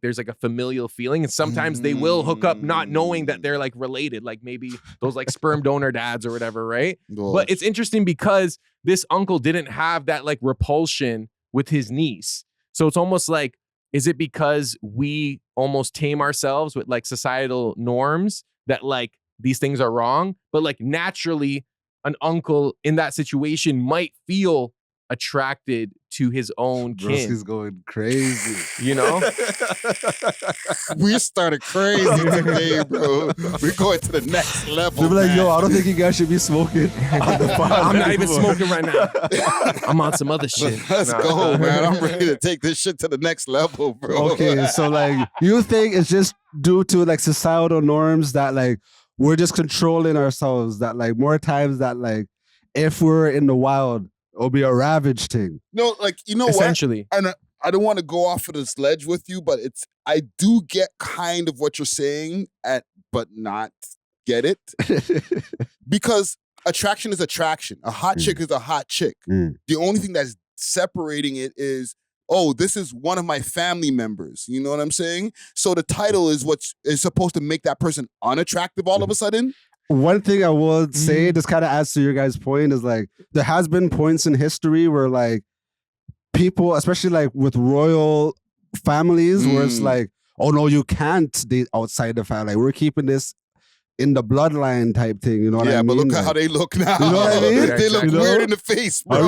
there's like a familial feeling. And sometimes they will hook up not knowing that they're like related, like maybe those like sperm donor dads or whatever, right? But it's interesting because this uncle didn't have that like repulsion with his niece. So it's almost like, is it because we almost tame ourselves with like societal norms that like these things are wrong? But like naturally, an uncle in that situation might feel attracted to his own kin. He's going crazy. You know? We started crazy today, bro. We're going to the next level. They're like, yo, I don't think you guys should be smoking on the pod. I'm not even smoking right now. I'm on some other shit. Let's go, man. I'm ready to take this shit to the next level, bro. Okay, so like, you think it's just due to like societal norms that like we're just controlling ourselves, that like more times that like if we're in the wild, it'll be a ravage thing. No, like, you know essentially. What? And I don't want to go off of this ledge with you, but I do get kind of what you're saying, but not get it. Because attraction is attraction. A hot chick is a hot chick. The only thing that's separating it is, oh, this is one of my family members. You know what I'm saying? So the title is what is supposed to make that person unattractive all of a sudden. One thing I would say, this kind of adds to your guys' point, is like there has been points in history where like people, especially like with royal families, where it's like, oh no, you can't date outside the family. We're keeping this in the bloodline type thing, you know what I mean? Yeah, but look at how they look now. You know what I mean? They look weird in the face, bro.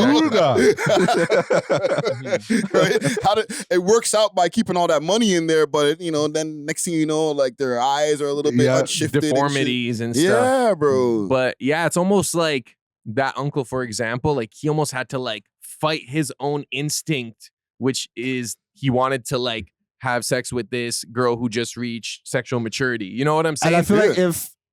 Right? It works out by keeping all that money in there, but you know, then next thing you know, like their eyes are a little bit unshifted, deformities and stuff. Yeah, bro. But yeah, it's almost like that uncle, for example, like he almost had to like fight his own instinct, which is he wanted to like have sex with this girl who just reached sexual maturity. You know what I'm saying? And I feel like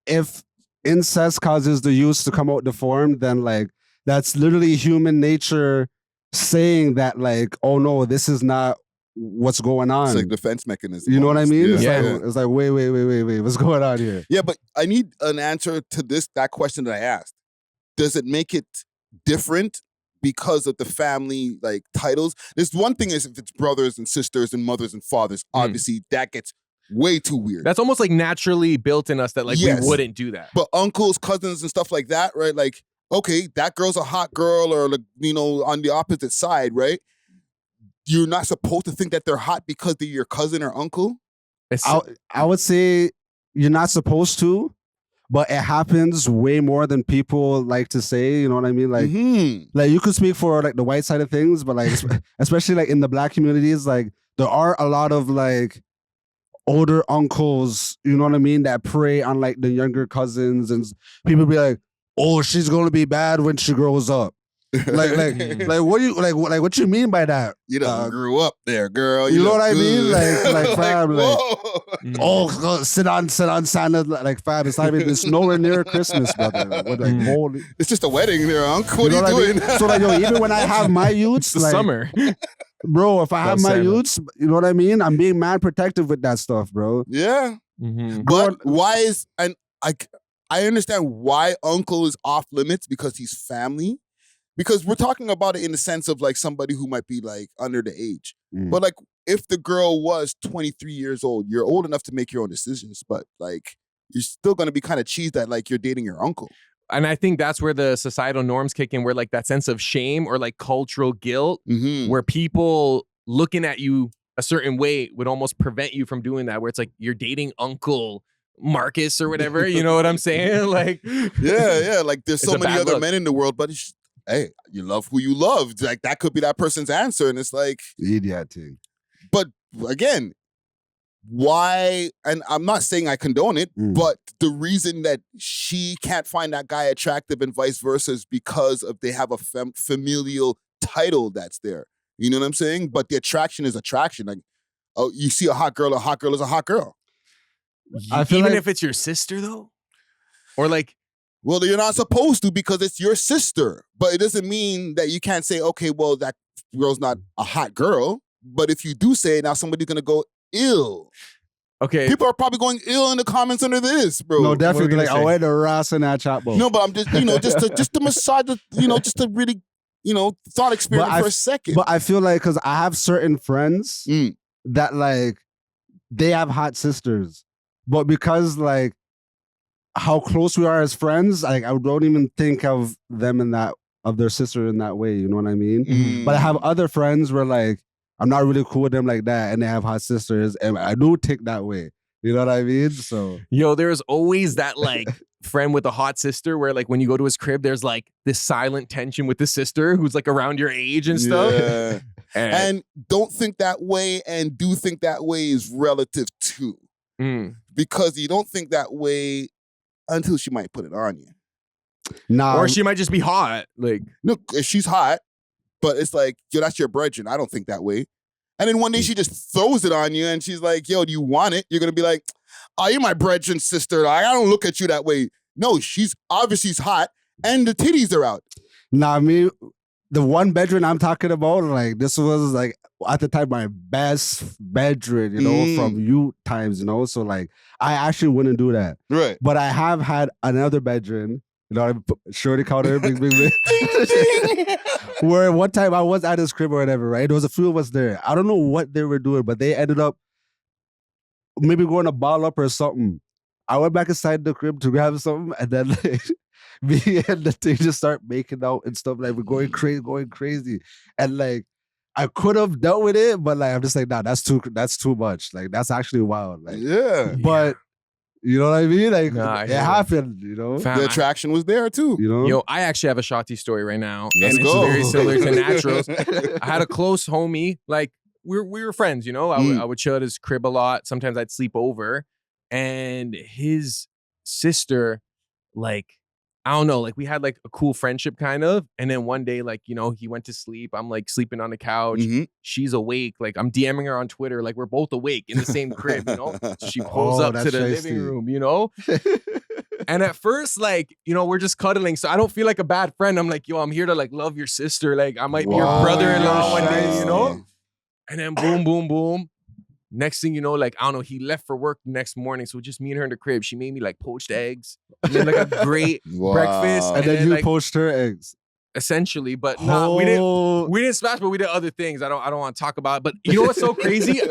if incest causes the youth to come out deformed, then like that's literally human nature saying that like, oh no, this is not what's going on. It's like defense mechanism. You know what I mean? Yeah. It's like wait, what's going on here? Yeah, but I need an answer to that question that I asked. Does it make it different because of the family like titles? There's one thing is if it's brothers and sisters and mothers and fathers, obviously that gets way too weird. That's almost like naturally built in us that like we wouldn't do that. But uncles, cousins, and stuff like that, right? Like, okay, that girl's a hot girl, or like, you know, on the opposite side, right? You're not supposed to think that they're hot because they're your cousin or uncle. I would say you're not supposed to, but it happens way more than people like to say. You know what I mean? Like, like you could speak for like the white side of things, but like especially like in the black communities, like there are a lot of like older uncles, you know what I mean, that prey on like the younger cousins, and people be like, "Oh, she's gonna be bad when she grows up." like what do you like what you mean by that? You done grew up there, girl. You know what I mean? Like fam, like, whoa. sit on Santa, like fam. It's nowhere near Christmas, brother. Like, holy, it's just a wedding there, uncle. What are you doing? So like, yo, even when I have my youths, it's like, summer. Bro, if I have my youths, you know what I mean? I'm being mad protective with that stuff, bro. Yeah. But why is, and I understand why uncle is off limits because he's family. Because we're talking about it in the sense of like somebody who might be like under the age. But like if the girl was 23 years old, you're old enough to make your own decisions, but like you're still going to be kind of cheesed that like you're dating your uncle. And I think that's where the societal norms kick in, where like that sense of shame or like cultural guilt, where people looking at you a certain way would almost prevent you from doing that, where it's like you're dating Uncle Marcus or whatever. You know what I'm saying? Like, yeah. Like there's so many other men in the world, but hey, you love who you love. Like that could be that person's answer. And it's like idiot thing. But again, why? And I'm not saying I condone it, but the reason that she can't find that guy attractive and vice versa is because of they have a familial title that's there. You know what I'm saying? But the attraction is attraction. Like, oh, you see a hot girl is a hot girl. I feel even if it's your sister though, or like, well, you're not supposed to because it's your sister. But it doesn't mean that you can't say, okay, well, that girl's not a hot girl. But if you do say it, now somebody's gonna go ill. Okay. People are probably going ill in the comments under this, bro. No, definitely. Like, I went to Ross in that chat box. No, but I'm just, just to massage the, just to really, thought experiment for a second. But I feel like, because I have certain friends that, like, they have hot sisters. But because, like, how close we are as friends, like, I don't even think of them of their sister in that way. You know what I mean? But I have other friends where, like, I'm not really cool with them like that, and they have hot sisters, and I do take that way. You know what I mean? So, yo, there's always that like friend with a hot sister where like when you go to his crib, there's like this silent tension with the sister who's like around your age and stuff. Yeah. and don't think that way, and do think that way is relative too, because you don't think that way until she might put it on you. Nah, or she might just be hot. Like, no, if she's hot. But it's like, yo, that's your brethren. I don't think that way. And then one day she just throws it on you and she's like, yo, do you want it? You're going to be like, oh, you're my brethren, sister. I don't look at you that way. No, she's hot and the titties are out. Nah, I mean, the one bedroom I'm talking about, like, this was like, at the time, my best bedroom, from youth times, So, like, I actually wouldn't do that. Right. But I have had another bedroom, shorty counter, big. Where one time I was at his crib or whatever, right? There was a few of us there. I don't know what they were doing, but they ended up maybe going to ball up or something. I went back inside the crib to grab something, and then like, me and the thing just start making out and stuff. Like, we're going crazy. And like, I could have dealt with it, but like, I'm just like, nah, that's too much. Like, that's actually wild. Like, yeah. But you know what I mean? Like, it happened, The attraction was there too. Yo, I actually have a Shotty story right now. Let's and go. It's very similar to Naturals. I had a close homie, like, we were friends, I would chill at his crib a lot. Sometimes I'd sleep over. And his sister, like, I don't know, like, we had like a cool friendship kind of. And then one day, like, he went to sleep. I'm like sleeping on the couch. She's awake. Like, I'm DMing her on Twitter. Like, we're both awake in the same crib, So she pulls up to the living room, And at first, like, we're just cuddling. So I don't feel like a bad friend. I'm like, yo, I'm here to like love your sister. Like, I might be your brother-in-law one day, And then boom, boom, boom. Next thing you know, like, I don't know, he left for work the next morning. So just me and her in the crib. She made me like poached eggs. And then like a great breakfast. And then you like, poached her eggs. Essentially, but no, we didn't smash, but we did other things. I don't want to talk about it. But you know what's so crazy?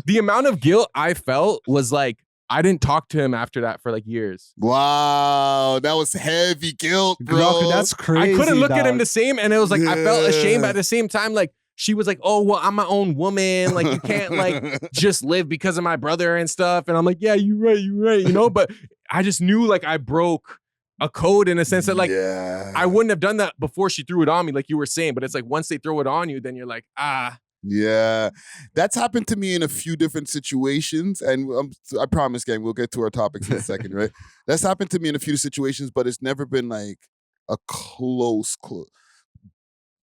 The amount of guilt I felt was like, I didn't talk to him after that for like years. Wow, that was heavy guilt, bro. That's crazy. I couldn't look at him the same, and it was like, I felt ashamed, but at the same time, like, she was like, oh, well, I'm my own woman. Like, you can't like just live because of my brother and stuff. And I'm like, yeah, you're right, But I just knew like I broke a code in a sense that like, I wouldn't have done that before she threw it on me, like you were saying. But it's like, once they throw it on you, then you're like, ah. Yeah, that's happened to me in a few different situations. And I promise, gang, we'll get to our topics in a second, right? That's happened to me in a few situations, but it's never been like a close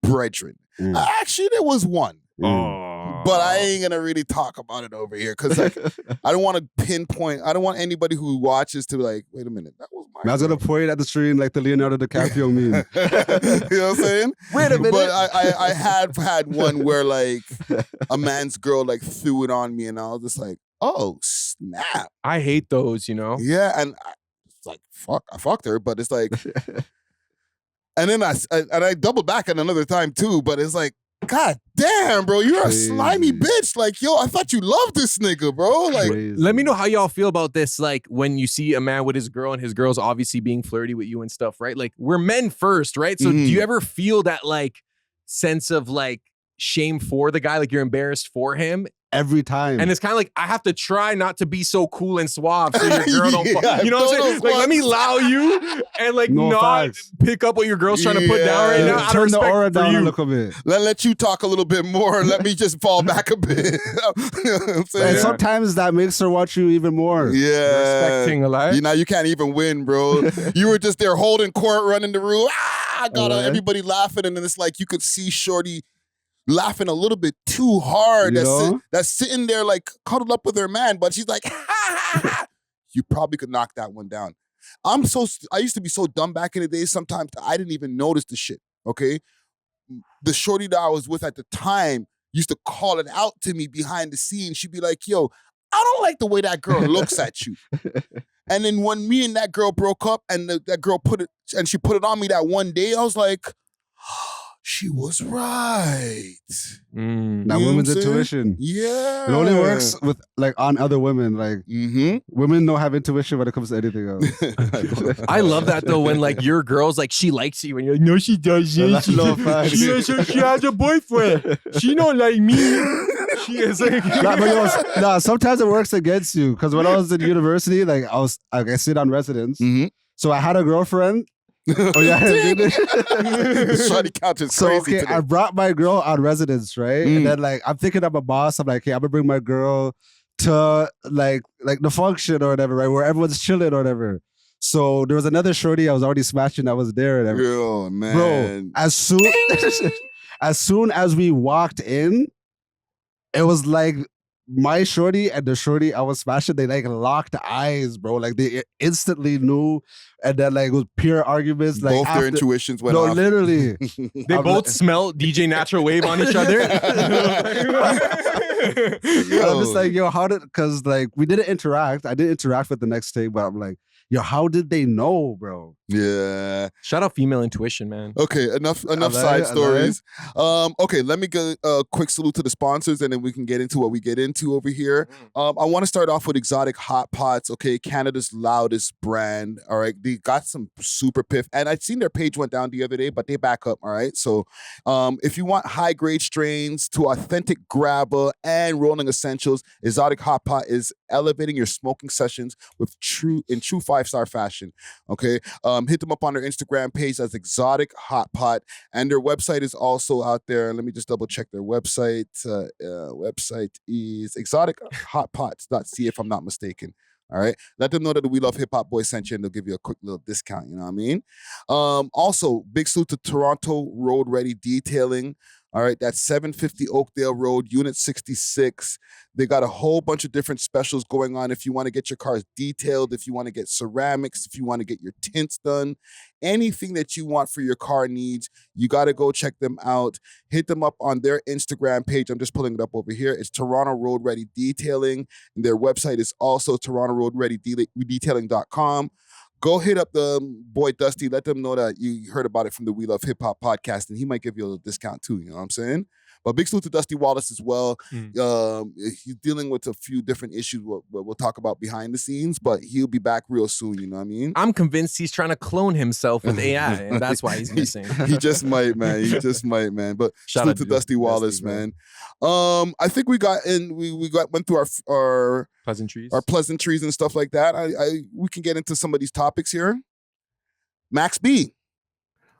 brethren. Actually, there was one. But I ain't gonna really talk about it over here because like I don't want to pinpoint. I don't want anybody who watches to be like, wait a minute, that was my. I was gonna point at the stream like the Leonardo DiCaprio meme. You know what I'm saying? Wait a minute. But I had had one where like a man's girl like threw it on me, and I was just like, oh snap! I hate those, Yeah, and it's like fuck, I fucked her, but it's like. And then I doubled back at another time too, but it's like, God damn, bro, you're a slimy bitch. Like, yo, I thought you loved this nigga, bro. Like, let me know how y'all feel about this. Like, when you see a man with his girl and his girl's obviously being flirty with you and stuff, right? Like, we're men first, right? So do you ever feel that like sense of like shame for the guy? Like, you're embarrassed for him every time. And it's kind of like, I have to try not to be so cool and suave so your girl don't you know what I'm saying? Like, let me allow you and like not pick up what your girl's trying to put down right now. Turn the aura down a little bit. Let you talk a little bit more. Let me just fall back a bit. You know what I'm saying? And sometimes that makes her watch you even more. Yeah. Respecting a lot. You know, you can't even win, bro. You were just there holding court, running the room. Everybody laughing. And then it's like you could see Shorty laughing a little bit too hard. That's sitting there like cuddled up with her man, but she's like, you probably could knock that one down. I used to be so dumb back in the day, sometimes I didn't even notice the shit, okay? The shorty that I was with at the time used to call it out to me behind the scenes. She'd be like, yo, I don't like the way that girl looks at you. And then when me and that girl broke up and that girl she put it on me that one day, I was like, she was right. That woman's intuition. Yeah. It only works with like on other women. Like women don't have intuition when it comes to anything else. I love that though when like your girl's like she likes you and you're like, no, she doesn't. She has a boyfriend. She don't like me. She is like sometimes it works against you. Because when I was in university, like I sit on residence. So I had a girlfriend. Oh yeah, Shorty couch is crazy. So I brought my girl on residence, right? And then like I'm thinking I'm a boss. I'm like, hey, I'm gonna bring my girl to like the function or whatever, right? Where everyone's chilling or whatever. So there was another shorty I was already smashing that was there and everything. Oh man, bro! As soon as we walked in, it was like my shorty and the shorty I was smashing, they like locked eyes, bro. Like they instantly knew, and then like it was pure arguments. Like both their intuitions went off. No, literally, they both smell DJ Natural Wave on each other. I'm just like, yo, how did? Because like we didn't interact. I didn't interact with the next thing, but I'm like, yo, how did they know, bro? Yeah. Shout out female intuition, man. Okay, enough side stories. Okay, let me get a quick salute to the sponsors, and then we can get into what we get into over here. I want to start off with Exotic Hot Pots. Okay, Canada's loudest brand. All right, they got some super piff, and I'd seen their page went down the other day, but they back up. All right, so if you want high grade strains to authentic grabber and rolling essentials, Exotic Hot Pot is elevating your smoking sessions with true 5-star fashion. Okay, hit them up on their Instagram page as Exotic Hot Pot, and their website is also out there. Let me just double check their website. Website is exotichotpots.ca if I'm not mistaken. All right, let them know that the We Love Hip Hop boys sent you, and they'll give you a quick little discount. You know what I mean? Also, big salute to Toronto Road Ready Detailing. All right, that's 750 Oakdale Road, Unit 66. They got a whole bunch of different specials going on if you want to get your cars detailed, if you want to get ceramics, if you want to get your tints done, anything that you want for your car needs, you got to go check them out. Hit them up on their Instagram page. I'm just pulling it up over here. It's Toronto Road Ready Detailing. And their website is also TorontoRoadReadyDetailing.com. Go hit up the boy Dusty. Let them know that you heard about it from the We Love Hip Hop podcast, and he might give you a little discount too. You know what I'm saying? But big salute to Dusty Wallace as well. He's dealing with a few different issues we'll talk about behind the scenes, but he'll be back real soon. You know what I mean? I'm convinced he's trying to clone himself with AI, and that's why he's missing. He just might, man. He just might, man. But shout out to Dusty Wallace, man. I think we went through our pleasantries and stuff like that. We can get into some of these topics here. Max B.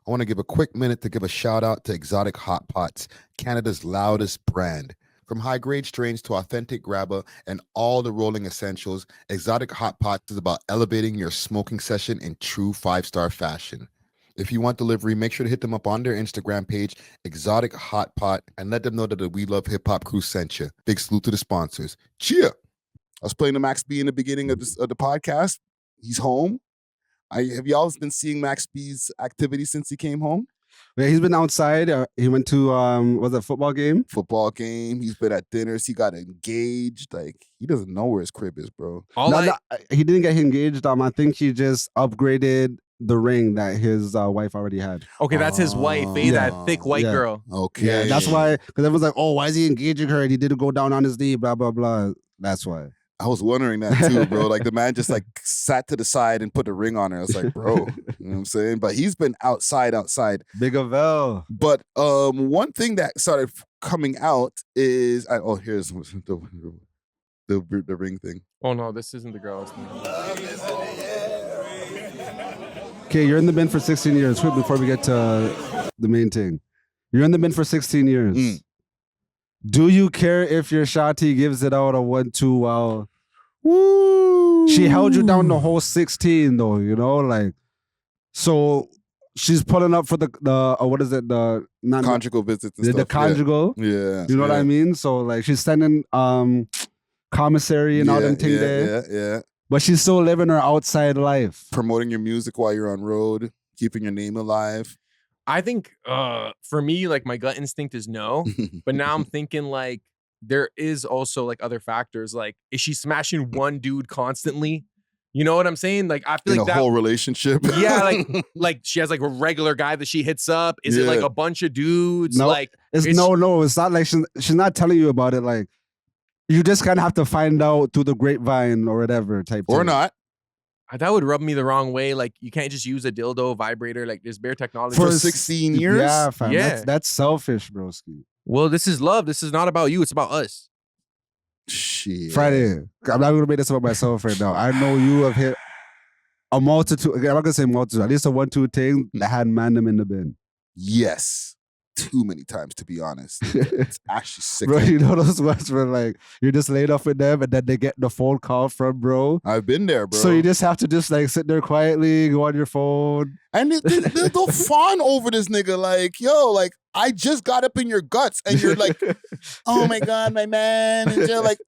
I want to give a quick minute to give a shout out to Exotic Hot Pots, Canada's loudest brand. From high-grade strains to authentic grabber and all the rolling essentials, Exotic Hot Pots is about elevating your smoking session in true 5-star fashion. If you want delivery, make sure to hit them up on their Instagram page, Exotic Hot Pot, and let them know that the We Love Hip Hop crew sent you. Big salute to the sponsors. Cheer! I was playing the Max B in the beginning of the podcast. He's home. Have y'all been seeing Max B's activity since he came home? Yeah, he's been outside. He went to was it a football game? Football game. He's been at dinners. He got engaged. Like he doesn't know where his crib is, bro. He didn't get engaged. I think he just upgraded the ring that his wife already had. Okay, that's his wife, that thick white girl. Okay, yeah, that's why. Because everyone's like, "Oh, why is he engaging her?" And he didn't go down on his knee. Blah blah blah. That's why. I was wondering that too, bro. Like the man just like sat to the side and put a ring on her. I was like, bro, you know what I'm saying? But he's been outside. Big A.W.O.L. But one thing that started coming out is here's the ring thing. Oh no, this isn't the girl. Okay, you're in the bin for 16 years. Quick, before we get to the main thing. You're in the bin for 16 years. Do you care if your shawty gives it out a 1-2 while she held you down the whole 16 though, you know? Like, so she's pulling up for the what is it? The not conjugal visits and stuff. The conjugal. Yeah. You know what I mean? So like she's sending commissary and all them things there. Yeah. But she's still living her outside life. Promoting your music while you're on road, keeping your name alive. I think for me, like my gut instinct is no. But now I'm thinking like there is also like other factors. Like, is she smashing one dude constantly? You know what I'm saying? Like, I feel in like a whole relationship. Yeah, like she has like a regular guy that she hits up. Is it like a bunch of dudes? No, like it's not like she's not telling you about it. Like, you just kind of have to find out through the grapevine or whatever type. Or thing. not. That would rub me the wrong way. Like, you can't just use a dildo vibrator. Like, there's bare technology. For 16 years? Yeah, fam. Yeah. That's selfish, broski. Well, this is love. This is not about you. It's about us. Shit. Friday. I'm not going to make this about myself right now. I know you have hit a multitude. Again, I'm not going to say multitude. At least a 1-2 thing that had man them in the bin. Yes. Too many times, to be honest. It's actually sick. Bro, you know those ones where like you're just laid off with them and then they get the phone call from bro. I've been there, bro. So you just have to just like sit there quietly, go on your phone. And they'll fawn over this nigga like, yo, like, I just got up in your guts. And you're like, oh my God, my man. And you're like,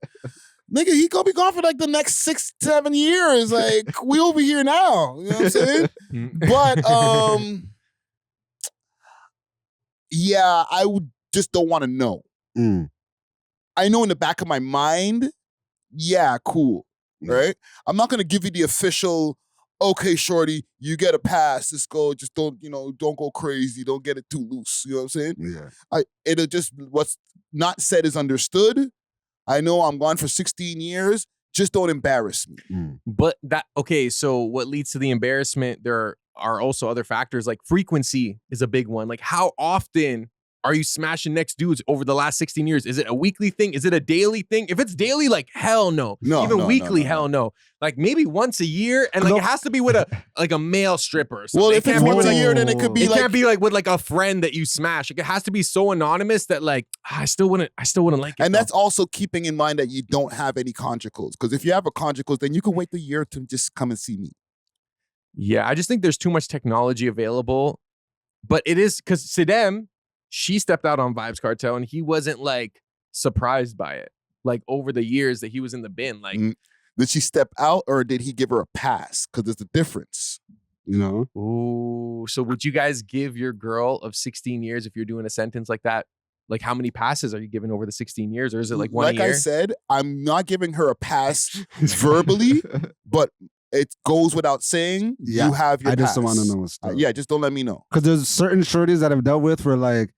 nigga, he gonna be gone for like the next 6-7 years. Like, we over here now. You know what I'm saying? But yeah, I just don't want to know. I know in the back of my mind, yeah, cool, right? I'm not going to give you the official, okay, shorty, you get a pass. Let's go. Just don't go crazy. Don't get it too loose. You know what I'm saying? Yeah. It'll just, what's not said is understood. I know I'm gone for 16 years. Just don't embarrass me. But so what leads to the embarrassment, there are also other factors, like frequency is a big one. Like, how often are you smashing next dudes over the last 16 years? Is it a weekly thing? Is it a daily thing? If it's daily, like, hell no. Even weekly, hell no. Like, maybe once a year, and like it has to be with a male stripper or something. Well, if it's once a year, then it could be it can't be like with like a friend that you smash. Like, it has to be so anonymous that like I still wouldn't like it. And that's also keeping in mind that you don't have any conjugals. Because if you have a conjugals, then you can wait the year to just come and see me. Yeah, I just think there's too much technology available. But it is because Sidem, she stepped out on Vibes Cartel and he wasn't like surprised by it. Like over the years that he was in the bin. Like, did she step out or did he give her a pass? Because there's a difference. You know? Ooh. So would you guys give your girl of 16 years if you're doing a sentence like that? Like, how many passes are you giving over the 16 years? Or is it like one a year? Like I said, I'm not giving her a pass verbally, but it goes without saying, you have your pass. I just don't want to know stuff. Yeah, just don't let me know. Because there's certain shorties that I've dealt with where like,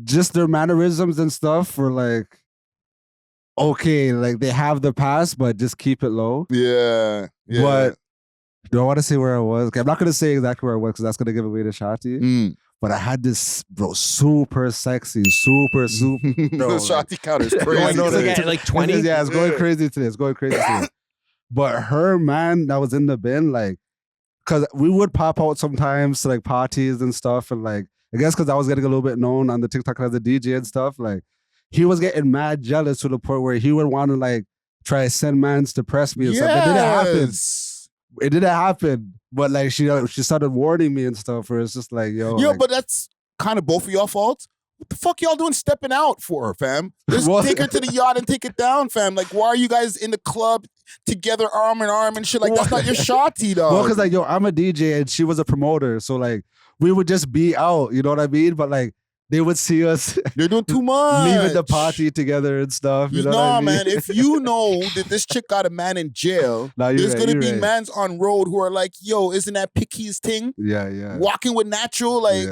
just their mannerisms and stuff were like, okay, like they have the pass, but just keep it low. Yeah. But do I want to say where I was? Okay, I'm not going to say exactly where I was because that's going to give away the shawty. But I had this, bro, super sexy, super. The shawty count is crazy. Like 20? Yeah, it's going crazy today. It's going crazy today. But her man that was in the bin, like, because we would pop out sometimes to like parties and stuff. And like, I guess because I was getting a little bit known on the TikTok as a DJ and stuff, like, he was getting mad jealous to the point where he would want to like try to send mans to press me and stuff. It didn't happen. It didn't happen. But like she started warning me and stuff where it's just like, yo. Yo, like, but that's kind of both of y'all faults. What the fuck y'all doing stepping out for her, fam? Just take her to the yacht and take it down, fam. Like, why are you guys in the club together arm in arm and shit? Like, that's not your shawty, dog. Well, because like, yo, I'm a DJ and she was a promoter. So like, we would just be out, you know what I mean? But like, they would see us. You're doing too much. Leaving the party together and stuff. You know what I mean? Man, if you know that this chick got a man in jail, there's going to be mans on road who are like, yo, isn't that Picky's thing? Yeah. Walking with natural, like,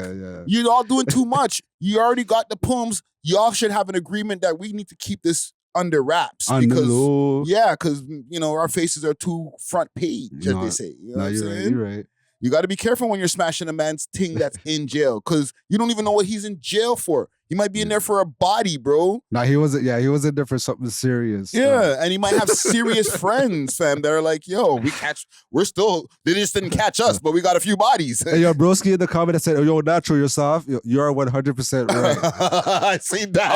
you're all doing too much. You already got the poems. Y'all should have an agreement that we need to keep this under wraps. Because you know, our faces are too front page, as they say. You know what I'm saying? You're right. You got to be careful when you're smashing a man's thing that's in jail because you don't even know what he's in jail for. He might be in there for a body, bro. Nah, he wasn't. Yeah, he was in there for something serious. Yeah, and he might have serious friends, fam, that are like, yo, they just didn't catch us, but we got a few bodies. Hey, yo, broski in the comment that said, yo, natural, you're soft. You are 100% right. I see that.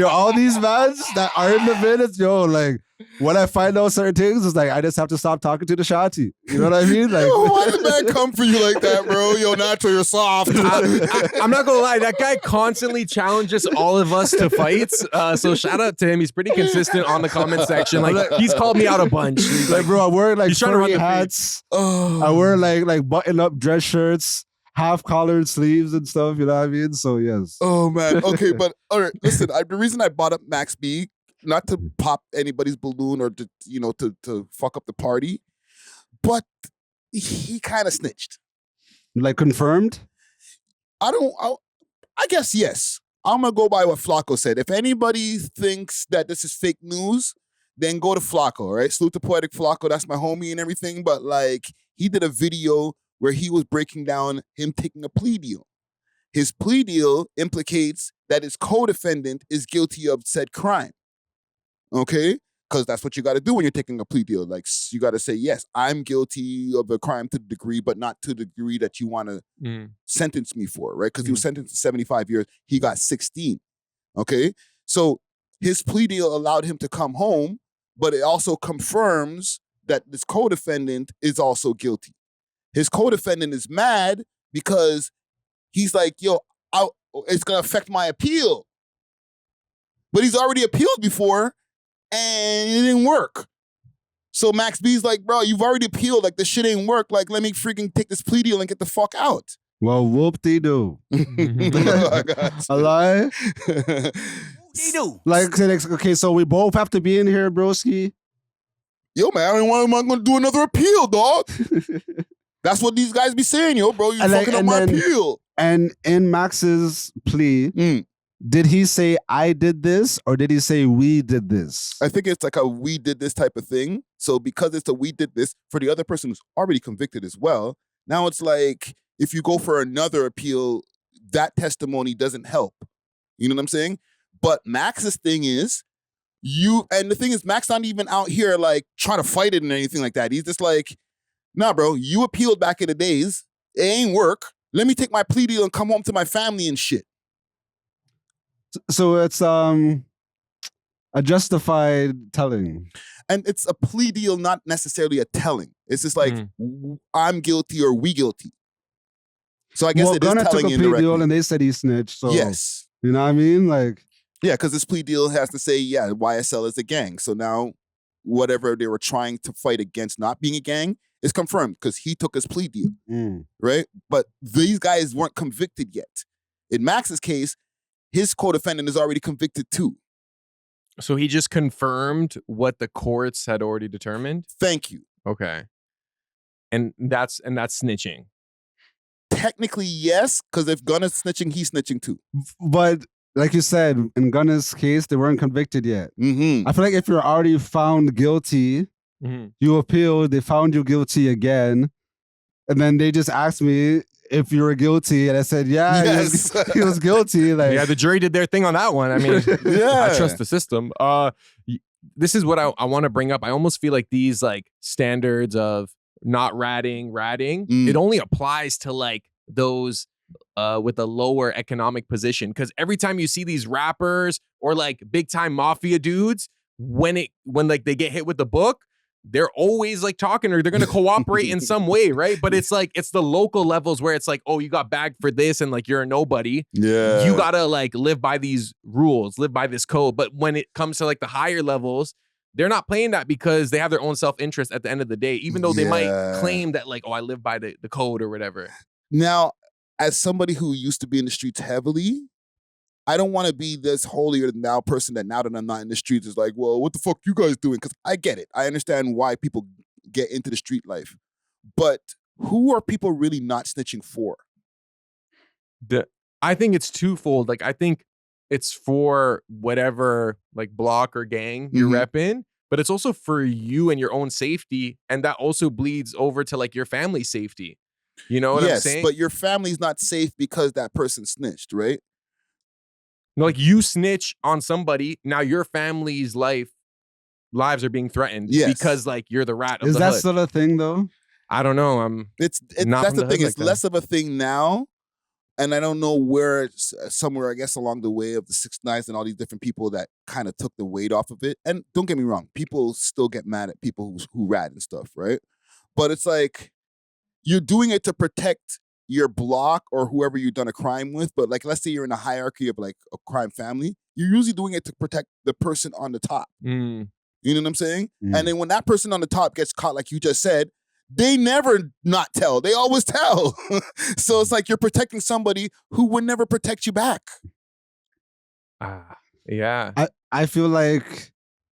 All these mans that are in the minutes, yo, like, when I find out certain things, it's like, I just have to stop talking to the shawty. You know what I mean? Like, yo, why did man come for you like that, bro? Yo, natural, you're soft. I'm not gonna lie, that guy constantly challenges all of us to fights. So shout out to him. He's pretty consistent on the comment section. Like, he's called me out a bunch. He's like, bro, I'm wearing like he's trying to run the hats. I wear like button-up dress shirts, half-collared sleeves and stuff. You know what I mean? So yes. Oh man. Okay, but all right. Listen, the reason I brought up Max B, not to pop anybody's balloon or to to fuck up the party, but he kind of snitched. Like confirmed? I guess yes. I'm gonna go by what Flacco said. If anybody thinks that this is fake news, then go to Flacco, right? Salute to Poetic Flacco, that's my homie and everything. But like, he did a video where he was breaking down him taking a plea deal. His plea deal implicates that his co-defendant is guilty of said crime. Okay? Because that's what you got to do when you're taking a plea deal. Like, you got to say, yes, I'm guilty of a crime to the degree, but not to the degree that you want to sentence me for, right? Because he was sentenced to 75 years. He got 16. Okay? So his plea deal allowed him to come home, but it also confirms that this co-defendant is also guilty. His co-defendant is mad because he's like, yo, it's going to affect my appeal. But he's already appealed before, and it didn't work. So Max B's like, bro, you've already appealed. Like, this shit ain't work. Like, let me freaking take this plea deal and get the fuck out. Well, whoop-de-doo. A lie? Whoop-de-doo. Like, okay, so we both have to be in here, broski. Yo, man, why am I going to do another appeal, dog? That's what these guys be saying, yo, bro. You fucking up my appeal. And in Max's plea, did he say, I did this, or did he say, we did this? I think it's like a we did this type of thing. So because it's a we did this, for the other person who's already convicted as well, now it's like, if you go for another appeal, that testimony doesn't help. You know what I'm saying? But Max's thing is, and the thing is, Max not even out here like trying to fight it and anything like that. He's just like, nah, bro, you appealed back in the days. It ain't work. Let me take my plea deal and come home to my family and shit. So it's a justified telling. And it's a plea deal, not necessarily a telling. It's just like, I'm guilty or we guilty. So I guess it is telling took a indirectly. plea deal and they said he snitched. So, yes. You know what I mean? Like, yeah, because this plea deal has to say, yeah, YSL is a gang. So now whatever they were trying to fight against not being a gang is confirmed because he took his plea deal, right? But these guys weren't convicted yet. In Max's case, his co-defendant is already convicted too. So he just confirmed what the courts had already determined? Thank you. Okay. And that's snitching. Technically, yes, because if Gunna's snitching, he's snitching too. But like you said, in Gunna's case, they weren't convicted yet. I feel like if you're already found guilty, you appealed, they found you guilty again, and then they just asked me if you were guilty, and I said, yeah, yes. he was guilty. Like, yeah, the jury did their thing on that one. I mean, I trust the system. This is what I want to bring up. I almost feel like these like standards of not ratting, it only applies to like those with a lower economic position. Because every time you see these rappers or like big time mafia dudes, when like they get hit with the book, they're always like talking or they're going to cooperate in some way, right? But it's like, it's the local levels where it's like, oh, you got bagged for this and like you're a nobody. Yeah. You got to like live by these rules, live by this code. But when it comes to like the higher levels, they're not playing that because they have their own self-interest at the end of the day, even though they might claim that like, oh, I live by the code or whatever. Now, as somebody who used to be in the streets heavily, I don't want to be this holier than thou person that now that I'm not in the streets is like, well, what the fuck you guys doing? Because I get it. I understand why people get into the street life. But who are people really not snitching for? I think it's twofold. Like, I think it's for whatever like block or gang you're repping, but it's also for you and your own safety. And that also bleeds over to like your family's safety. You know what I'm saying? Yes, but your family's not safe because that person snitched, right? No, like you snitch on somebody, now your family's lives are being threatened because like you're the rat of Is the that hood. still a thing though? I don't know. It's not that's from the the thing. hood It's like less of a thing now, and I don't know where. It's somewhere, I guess, along the way of the 6ix9ine and all these different people that kind of took the weight off of it. And don't get me wrong, people still get mad at people who rat and stuff, right? But it's like you're doing it to protect your block or whoever you've done a crime with. But like, let's say you're in a hierarchy of like a crime family, you're usually doing it to protect the person on the top. Mm. You know what I'm saying? And then when that person on the top gets caught, like you just said, they never not tell. They always tell. So it's like you're protecting somebody who would never protect you back. Yeah. I feel like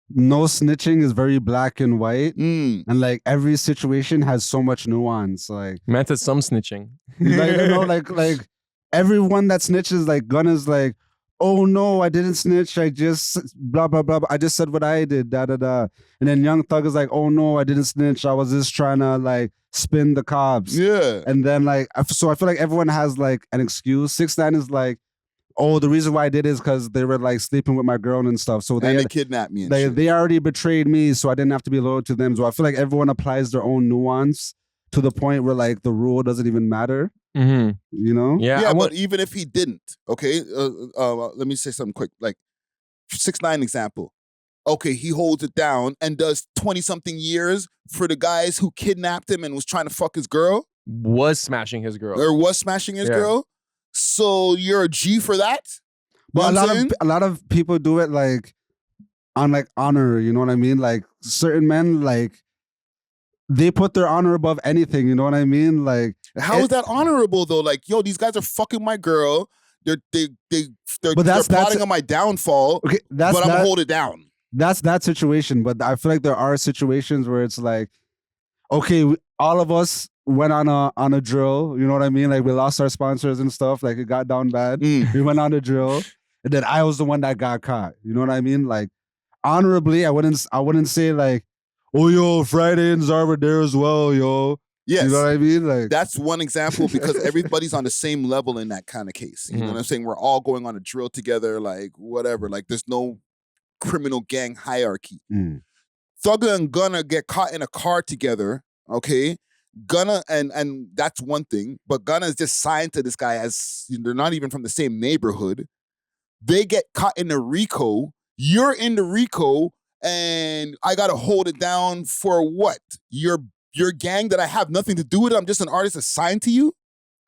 no snitching is very black and white, and like every situation has so much nuance. Like meant to some snitching. like you know, like everyone that snitches, like Gunna's like, oh no, I didn't snitch. I just blah blah blah. I just said what I did. Da da da. And then Young Thug is like, oh no, I didn't snitch. I was just trying to like spin the cops. Yeah. And then like, so I feel like everyone has like an excuse. 6ix9ine is like, oh, the reason why I did is because they were like sleeping with my girl and stuff. So they kidnapped me. And they already betrayed me, so I didn't have to be loyal to them. So I feel like everyone applies their own nuance to the point where like the rule doesn't even matter. You know? Yeah, but even if he didn't, okay, let me say something quick. Like 6ix9ine example. Okay, he holds it down and does 20-something years for the guys who kidnapped him and was trying to fuck his girl. Was smashing his girl. Or was smashing his girl. So you're a G for that? But a lot of people do it like on like honor, you know what I mean? Like certain men, like they put their honor above anything, you know what I mean? Like how is that honorable though? Like, yo, these guys are fucking my girl. They're plotting on my downfall. Okay, but I'm gonna hold it down. That's that situation. But I feel like there are situations where it's like, okay, all of us went on a drill, you know what I mean? Like we lost our sponsors and stuff, like it got down bad. We went on a drill, and then I was the one that got caught. You know what I mean? Like honorably, I wouldn't say like, oh yo, Friday and Zar were there as well, yo. Yes. You know what I mean? Like that's one example because everybody's on the same level in that kind of case. You know what I'm saying? We're all going on a drill together, like whatever. Like there's no criminal gang hierarchy. Thugger and Gunna get caught in a car together, okay? Gunna, and that's one thing, but Gunna is just signed to this guy as they're not even from the same neighborhood. They get caught in the RICO. You're in the RICO, and I gotta hold it down for what? Your gang that I have nothing to do with. I'm just an artist assigned to you.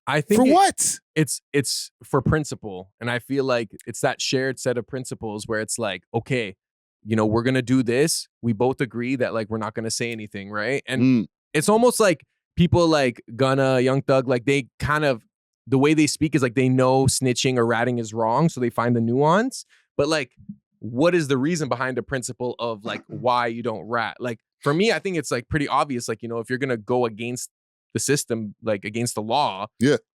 I think for what? It's for principle, and I feel like it's that shared set of principles where it's like, okay, you know, we're gonna do this. We both agree that like we're not gonna say anything, right? And it's almost like people like Gunna, Young Thug, like they kind of, the way they speak is like they know snitching or ratting is wrong, so they find the nuance. But like, what is the reason behind the principle of like why you don't rat? Like for me, I think it's like pretty obvious. Like, you know, if you're gonna go against the system, like against the law,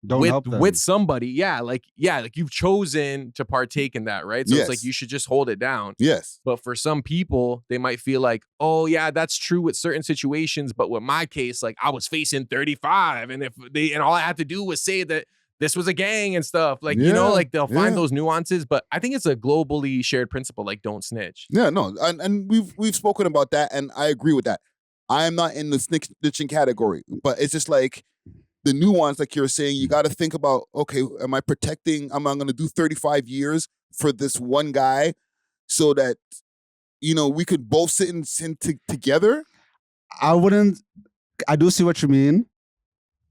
don't help them. With somebody, like you've chosen to partake in that, right? So it's like you should just hold it down. Yes. But for some people, they might feel like, oh yeah, that's true with certain situations, but with my case, like I was facing 35, and all I had to do was say that this was a gang and stuff. Like, you know, like they'll find those nuances, but I think it's a globally shared principle, like don't snitch. Yeah, no, and we've spoken about that, and I agree with that. I am not in the snitching category, but it's just like the nuance, like you're saying, you got to think about, okay, am I going to do 35 years for this one guy so that, you know, we could both sit together? I do see what you mean.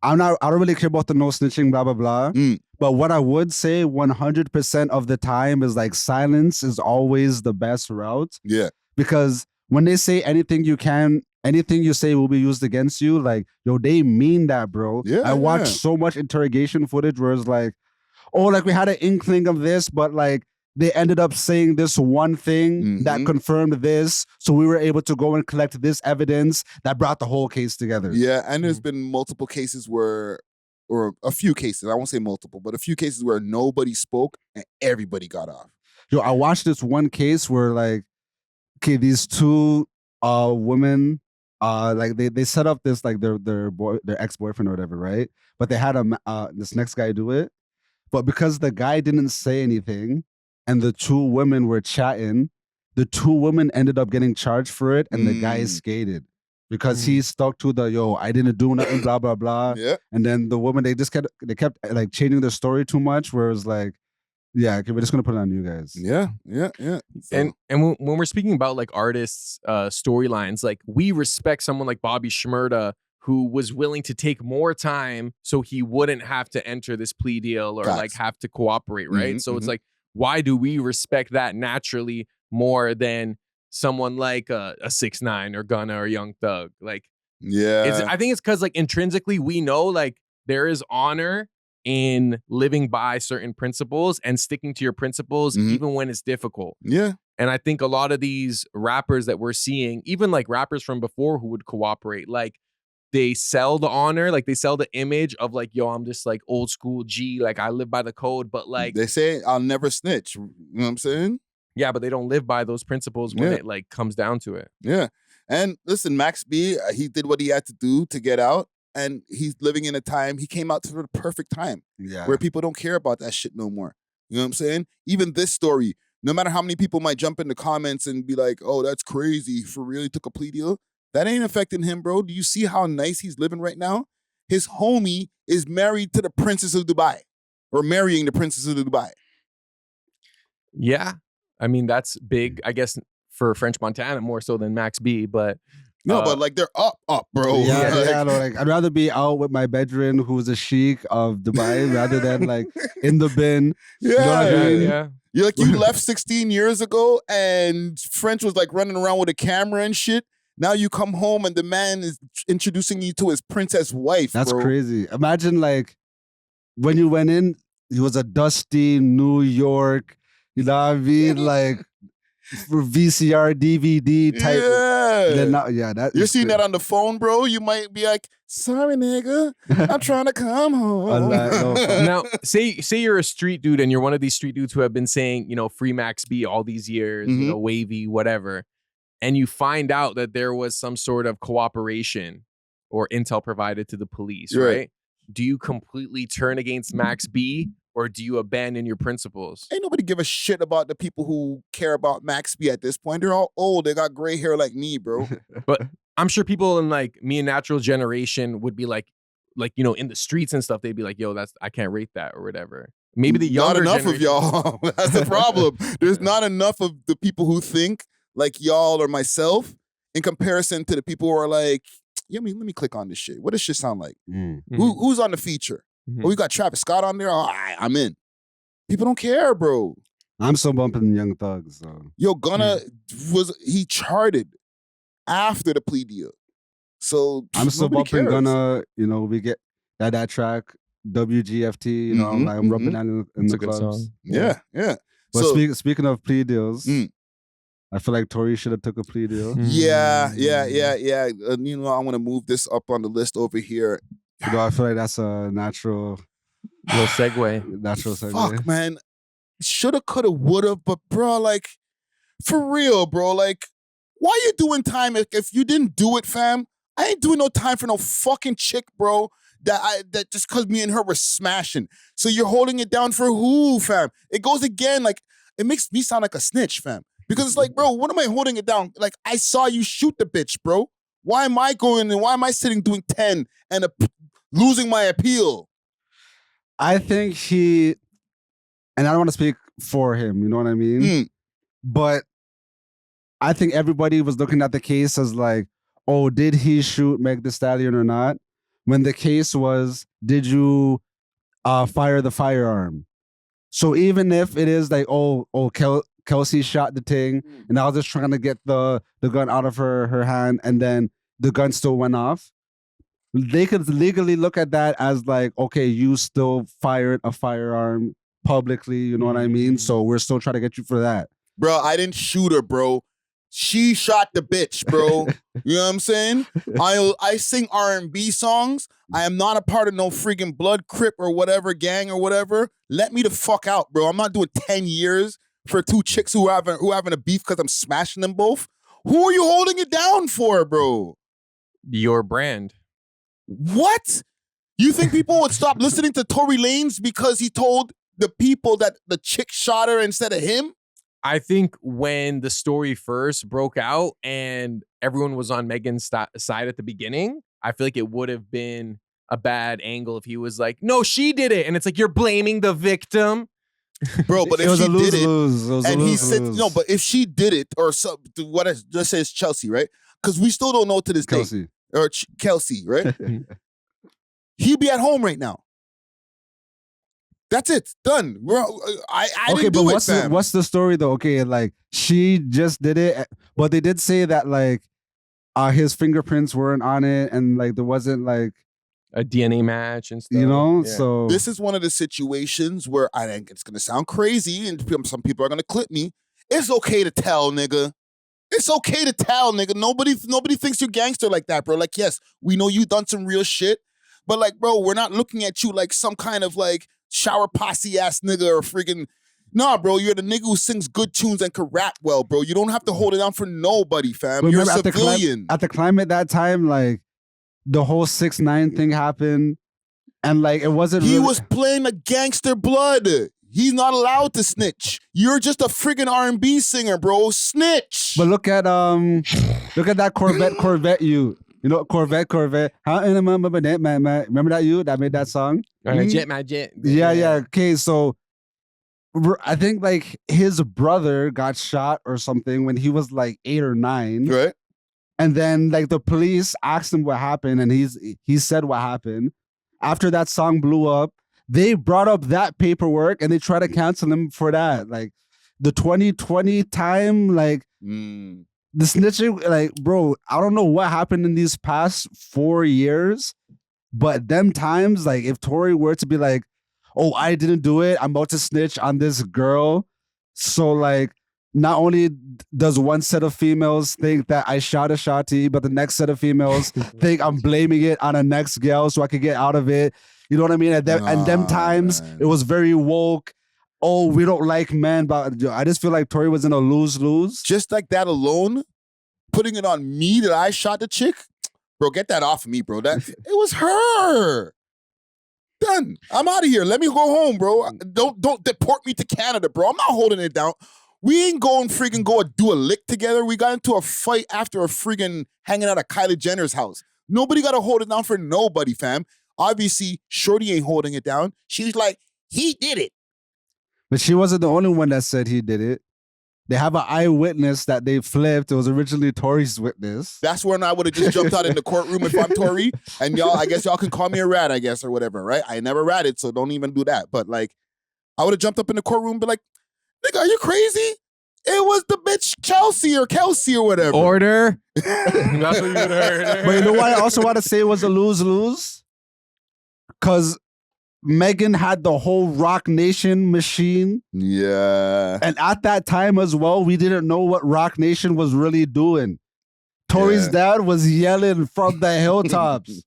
I don't really care about the no snitching, blah, blah, blah. But what I would say 100% of the time is like silence is always the best route. Yeah. Because when they say anything you say will be used against you, like, yo, they mean that, bro. Yeah, I watched so much interrogation footage where it's like, oh, like we had an inkling of this, but like they ended up saying this one thing that confirmed this. So we were able to go and collect this evidence that brought the whole case together. Yeah, and there's been multiple cases or a few cases, I won't say multiple, but a few cases where nobody spoke and everybody got off. Yo, I watched this one case where like, okay, these two women, like they set up this like their ex-boyfriend or whatever, right? But they had this next guy do it. But because the guy didn't say anything, and the 2 women were chatting. The 2 women ended up getting charged for it, and the guy skated because he stuck to the I didn't do nothing, blah blah blah. Yeah. And then the woman, they kept like changing their story too much, where it was like, yeah, okay, we're just gonna put it on you guys. Yeah. So. And when we're speaking about like artists' storylines, like we respect someone like Bobby Shmurda, who was willing to take more time so he wouldn't have to enter this plea deal or like have to cooperate, right? So it's like, why do we respect that naturally more than someone like a 6ix9ine or Gunna or Young Thug? Like, I think it's because like intrinsically we know like there is honor in living by certain principles and sticking to your principles even when it's difficult. Yeah. And I think a lot of these rappers that we're seeing, even like rappers from before who would cooperate, like they sell the honor, like they sell the image of like, yo, I'm just like old school G, like I live by the code, but like they say I'll never snitch. You know what I'm saying? Yeah, but they don't live by those principles when it like comes down to it. Yeah. And listen, Max B, he did what he had to do to get out. And he's living in a time, he came out to the perfect time where people don't care about that shit no more. You know what I'm saying? Even this story, no matter how many people might jump in the comments and be like, oh, that's crazy, for real, he took a plea deal. That ain't affecting him, bro. Do you see how nice he's living right now? His homie is married to the Princess of Dubai, or marrying the Princess of Dubai. Yeah. I mean, that's big, I guess, for French Montana more so than Max B, but no, but like they're up, bro. Yeah, like I'd rather be out with my bedroom who's a sheik of Dubai rather than like in the bin. You know what I mean? Yeah. You're like, you left 16 years ago and French was like running around with a camera and shit. Now you come home and the man is introducing you to his princess wife. That's bro. crazy. Imagine like when you went in, he was a dusty New York, you know what I mean? Like for VCR, DVD type. You're seeing that on the phone, bro. You might be like, sorry, nigga, I'm trying to come home. Now, say you're a street dude and you're one of these street dudes who have been saying, you know, free Max B all these years, you know, wavy, whatever. And you find out that there was some sort of cooperation or intel provided to the police, right? Do you completely turn against Max B or do you abandon your principles? Ain't nobody give a shit about the people who care about Max B at this point. They're all old. They got gray hair like me, bro. But I'm sure people in like me and Natural Generation would be like, you know, in the streets and stuff, they'd be like, yo, I can't rate that or whatever. Maybe the younger Not enough of y'all. That's the problem. There's not enough of the people who think like y'all or myself in comparison to the people who are like, yeah, let me click on this shit. What does shit sound like? Who's on the feature? Oh, we got Travis Scott on there? Oh, I'm in. People don't care, bro. I'm still bumping Young Thug. So. Yo, Gunna he charted after the plea deal. So I'm still bumping Gunna. You know, we get that track, WGFT, you know, I'm rubbing that in the clubs. Song. Yeah. But so, speaking of plea deals, I feel like Tory should have took a plea deal. Yeah. You know, I want to move this up on the list over here. You know, I feel like that's a natural little segue. Fuck, man. Shoulda, coulda, woulda, but bro, like, for real, bro, like, why you doing time if you didn't do it, fam? I ain't doing no time for no fucking chick, bro, that just cause me and her were smashing. So you're holding it down for who, fam? It goes again, like, it makes me sound like a snitch, fam. Because it's like, bro, what am I holding it down? Like, I saw you shoot the bitch, bro. Why am I going and why am I sitting doing 10 and losing my appeal? I think and I don't want to speak for him, you know what I mean? But I think everybody was looking at the case as like, oh, did he shoot Meg Thee Stallion or not? When the case was, did you fire the firearm? So even if it is like, Kelsey shot the thing, and I was just trying to get the gun out of her hand, and then the gun still went off. They could legally look at that as like, okay, you still fired a firearm publicly, you know what I mean? So we're still trying to get you for that. Bro, I didn't shoot her, bro. She shot the bitch, bro. You know what I'm saying? I sing R&B songs. I am not a part of no freaking Blood Crip or whatever gang or whatever. Let me the fuck out, bro. I'm not doing 10 years for 2 chicks who having a beef because I'm smashing them both. Who are you holding it down for, bro? Your brand. What? You think people would stop listening to Tory Lanez because he told the people that the chick shot her instead of him? I think when the story first broke out and everyone was on Megan's side at the beginning, I feel like it would have been a bad angle if he was like, no, she did it. And it's like, you're blaming the victim. Bro, but if she did it, and he said, lose. no, but if she did it, or so, what I just say is Chelsea, right? Because we still don't know to this day. Or Kelsey, right? He'd be at home right now. That's it. Done. I didn't do it, fam. What's the story though? Okay, like she just did it, but they did say that like his fingerprints weren't on it, and like there wasn't like a DNA match and stuff. You know, so this is one of the situations where I think it's gonna sound crazy, and some people are gonna clip me. It's okay to tell, nigga. It's okay to tell, nigga. Nobody thinks you're gangster like that, bro. Like, yes, we know you done some real shit, but like, bro, we're not looking at you like some kind of like shower posse ass nigga or freaking. Nah, bro, you're the nigga who sings good tunes and can rap well, bro. You don't have to hold it down for nobody, fam. You're a civilian. At the climate that time, like the whole 6ix9ine thing happened, and like it wasn't. He was playing a gangster blood. He's not allowed to snitch. You're just a friggin' R&B singer, bro. Snitch. But look at that Corvette. You know Corvette. Remember that you that made that song? My jet. Yeah. Okay, so I think like his brother got shot or something when he was like 8 or 9. Right. And then like the police asked him what happened, and he said what happened. After that song blew up, they brought up that paperwork and they tried to cancel him for that. Like the 2020 time, like the snitching, like, bro, I don't know what happened in these past 4 years, but them times, like if Tory were to be like, oh, I didn't do it, I'm about to snitch on this girl. So like, not only does one set of females think that I shot a shotty, but the next set of females think I'm blaming it on a next girl so I could get out of it. You know what I mean? And them times, man, it was very woke. Oh, we don't like men, but I just feel like Tory was in a lose-lose. Just like that alone, putting it on me that I shot the chick, bro, get that off of me, bro. It was her. Done. I'm out of here. Let me go home, bro. Don't deport me to Canada, bro. I'm not holding it down. We ain't going freaking go do a lick together. We got into a fight after a freaking hanging out at Kylie Jenner's house. Nobody got to hold it down for nobody, fam. Obviously, Shorty ain't holding it down. She's like, he did it. But she wasn't the only one that said he did it. They have an eyewitness that they flipped. It was originally Tory's witness. That's when I would have just jumped out in the courtroom if I'm Tory. And y'all, I guess y'all can call me a rat, I guess, or whatever, right? I never ratted, so don't even do that. But like, I would have jumped up in the courtroom and be like, nigga, are you crazy? It was the bitch Kelsey or whatever. Order. That's what you would have heard. But you know what I also want to say was a lose-lose? Because Megan had the whole Rock Nation machine. Yeah. And at that time as well, we didn't know what Rock Nation was really doing. Tory's dad was yelling from the hilltops.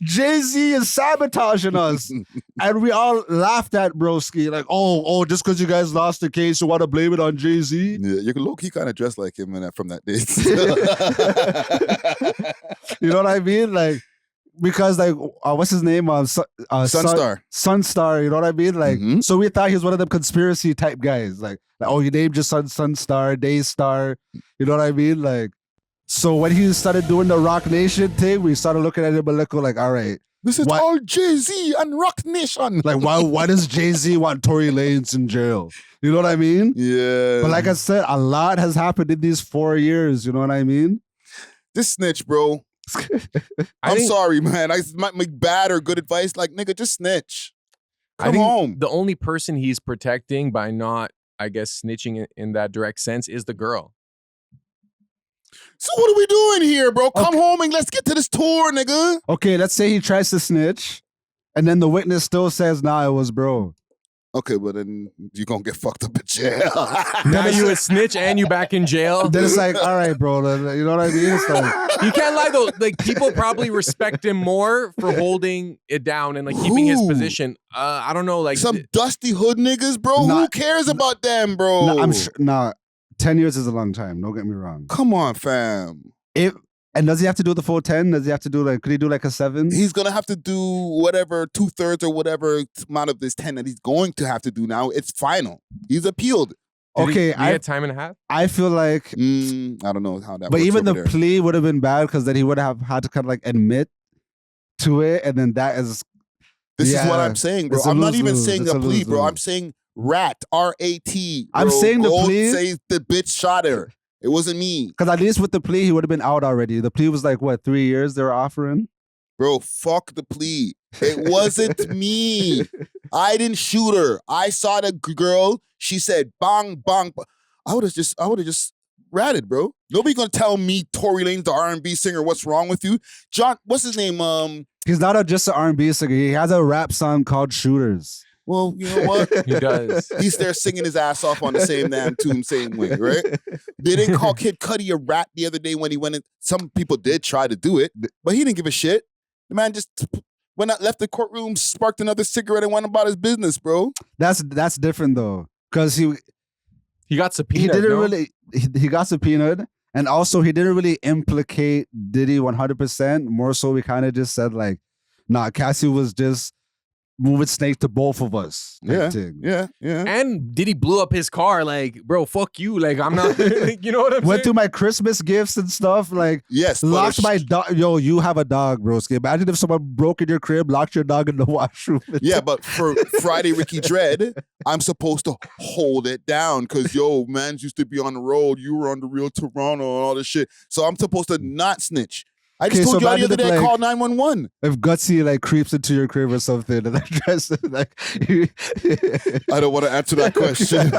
Jay-Z is sabotaging us. And we all laughed at broski. Like, oh, just because you guys lost the case, you want to blame it on Jay-Z? Yeah, you can low-key kind of dress like him from that day. You know what I mean? Like, because like, what's his name? Sunstar. Sunstar, you know what I mean? Like, so we thought he was one of them conspiracy type guys. Like, oh, you named your son Sunstar, Daystar. You know what I mean? Like, so when he started doing the Rock Nation thing, we started looking at him a little like, all right. This is all Jay-Z and Rock Nation. Like, why does Jay-Z want Tory Lanez in jail? You know what I mean? Yeah. But like I said, a lot has happened in these 4 years. You know what I mean? This snitch, bro. I'm sorry, man. I might make bad or good advice. Like, nigga, just snitch. Come home. The only person he's protecting by not, I guess, snitching in that direct sense is the girl. So what are we doing here, bro? Come home and let's get to this tour, nigga. Okay, let's say he tries to snitch, and then the witness still says, nah, it was bro. Okay, but then you're going to get fucked up in jail. Now you a snitch and you back in jail? Then it's like, all right, bro. You know what I mean? It's like, you can't lie, though. Like, people probably respect him more for holding it down and, like, keeping his position. I don't know, like... Some dusty hood niggas, bro? Who cares about them, bro? I'm sure... 10 years is a long time. Don't get me wrong. Come on, fam. And does he have to do the full 10? Does he have to do like, could he do like a 7? He's going to have to do whatever, 2/3 or whatever amount of this 10 that he's going to have to do now. It's final. He's appealed. Did he had time and a half? I feel like... I don't know how that But works even the over there. plea would have been bad because then he would have had to kind of like admit to it. And then that is... This is what I'm saying, bro. I'm not even saying a plea, bro. I'm saying rat, R-A-T. I'm saying the plea. Say the bitch shot her. It wasn't me. Because at least with the plea, he would have been out already. The plea was like, what, 3 years they were offering? Bro, fuck the plea. It wasn't me. I didn't shoot her. I saw the girl. She said, bang, bang. I would have just ratted, bro. Nobody gonna tell me Tory Lanez, the R&B singer, what's wrong with you. John, what's his name? He's not just an R&B singer. He has a rap song called Shooters. Well, you know what? He does. He's there singing his ass off on the same damn tune, same way, right? They didn't call Kid Cudi a rat the other day when he went in. Some people did try to do it, but he didn't give a shit. The man just went out, left the courtroom, sparked another cigarette, and went about his business, bro. That's different though, because he got subpoenaed. He didn't really. He got subpoenaed, and also he didn't really implicate Diddy 100%. More so, we kind of just said like, nah, Cassie was just moving snake to both of us. Yeah. Yeah. And Diddy blew up his car. Like, bro, fuck you. Like, I'm not. You know what I'm saying? Went through my Christmas gifts and stuff. Like, yes, locked my dog. Yo, you have a dog, bro. Imagine if someone broke in your crib, locked your dog in the washroom. Yeah, but for Friday Ricky Dread, I'm supposed to hold it down because yo, man's used to be on the road. You were on the real Toronto and all this shit. So I'm supposed to not snitch. I just told you the other day I called 911. If Gutsy like creeps into your crib or something and addresses like I don't want to answer that question.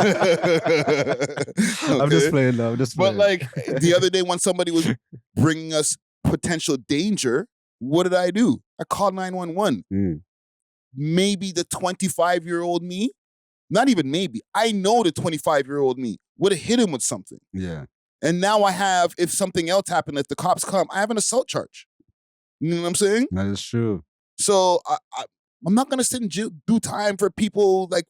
Okay. I'm just playing though. But like the other day when somebody was bringing us potential danger, what did I do? I called 911. Maybe the 25-year-old me, not even maybe, I know the 25-year-old me would have hit him with something. Yeah. And now I have, if something else happened, if the cops come, I have an assault charge. You know what I'm saying? That is true. So I'm not going to sit and do time for people like,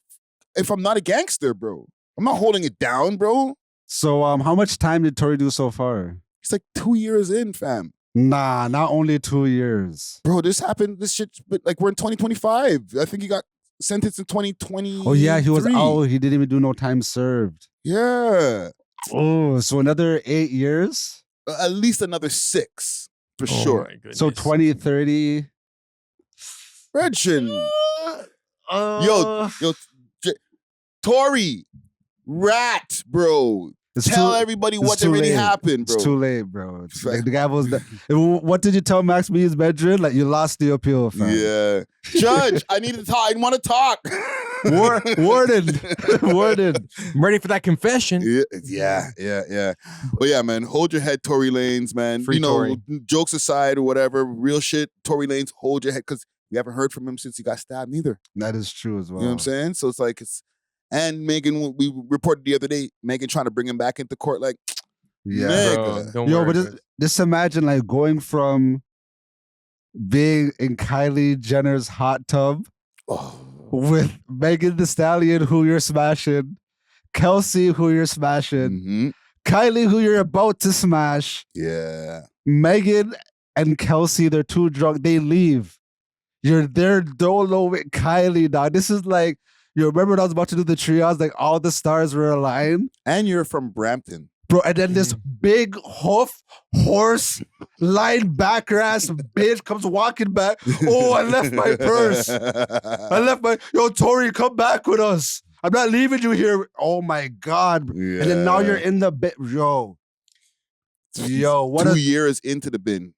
if I'm not a gangster, bro. I'm not holding it down, bro. So how much time did Tory do so far? He's like 2 years in, fam. Nah, not only 2 years. Bro, this happened, this shit, like we're in 2025. I think he got sentenced in 2020. Oh yeah, he was out. He didn't even do no time served. Yeah. Oh, so another 8 years? At least another 6, for sure. So 2030. Virgin. Yo, Tory, rat, bro. Tell everybody what really happened, bro. It's too late, bro. Like the guy was. What did you tell Max B his bedroom? Like you lost the appeal, fam. Yeah, Judge, I need to talk. I want to talk. Warden. I'm ready for that confession. Yeah. But yeah, man, hold your head, Tory Lanez, man. Free Tory. Jokes aside or whatever, real shit, Tory Lanez, hold your head, because we haven't heard from him since he got stabbed neither. That is true as well. You know what I'm saying? So it's like and Megan, we reported the other day, Megan trying to bring him back into court, like, yeah, bro, don't worry, but just imagine like going from being in Kylie Jenner's hot tub with Megan Thee Stallion, who you're smashing, Kelsey, who you're smashing, Kylie, who you're about to smash. Yeah. Megan and Kelsey, they're too drunk. They leave. You're there dolo with Kylie, dog. This is like, you remember when I was about to do the triage, like all the stars were aligned? And you're from Brampton. Bro, and then this big horse linebacker ass bitch comes walking back. Oh, I left my purse. Yo, Tory, come back with us. I'm not leaving you here. Oh my God. Yeah. And then now you're in the bit. Yo, what 2 years into the bin.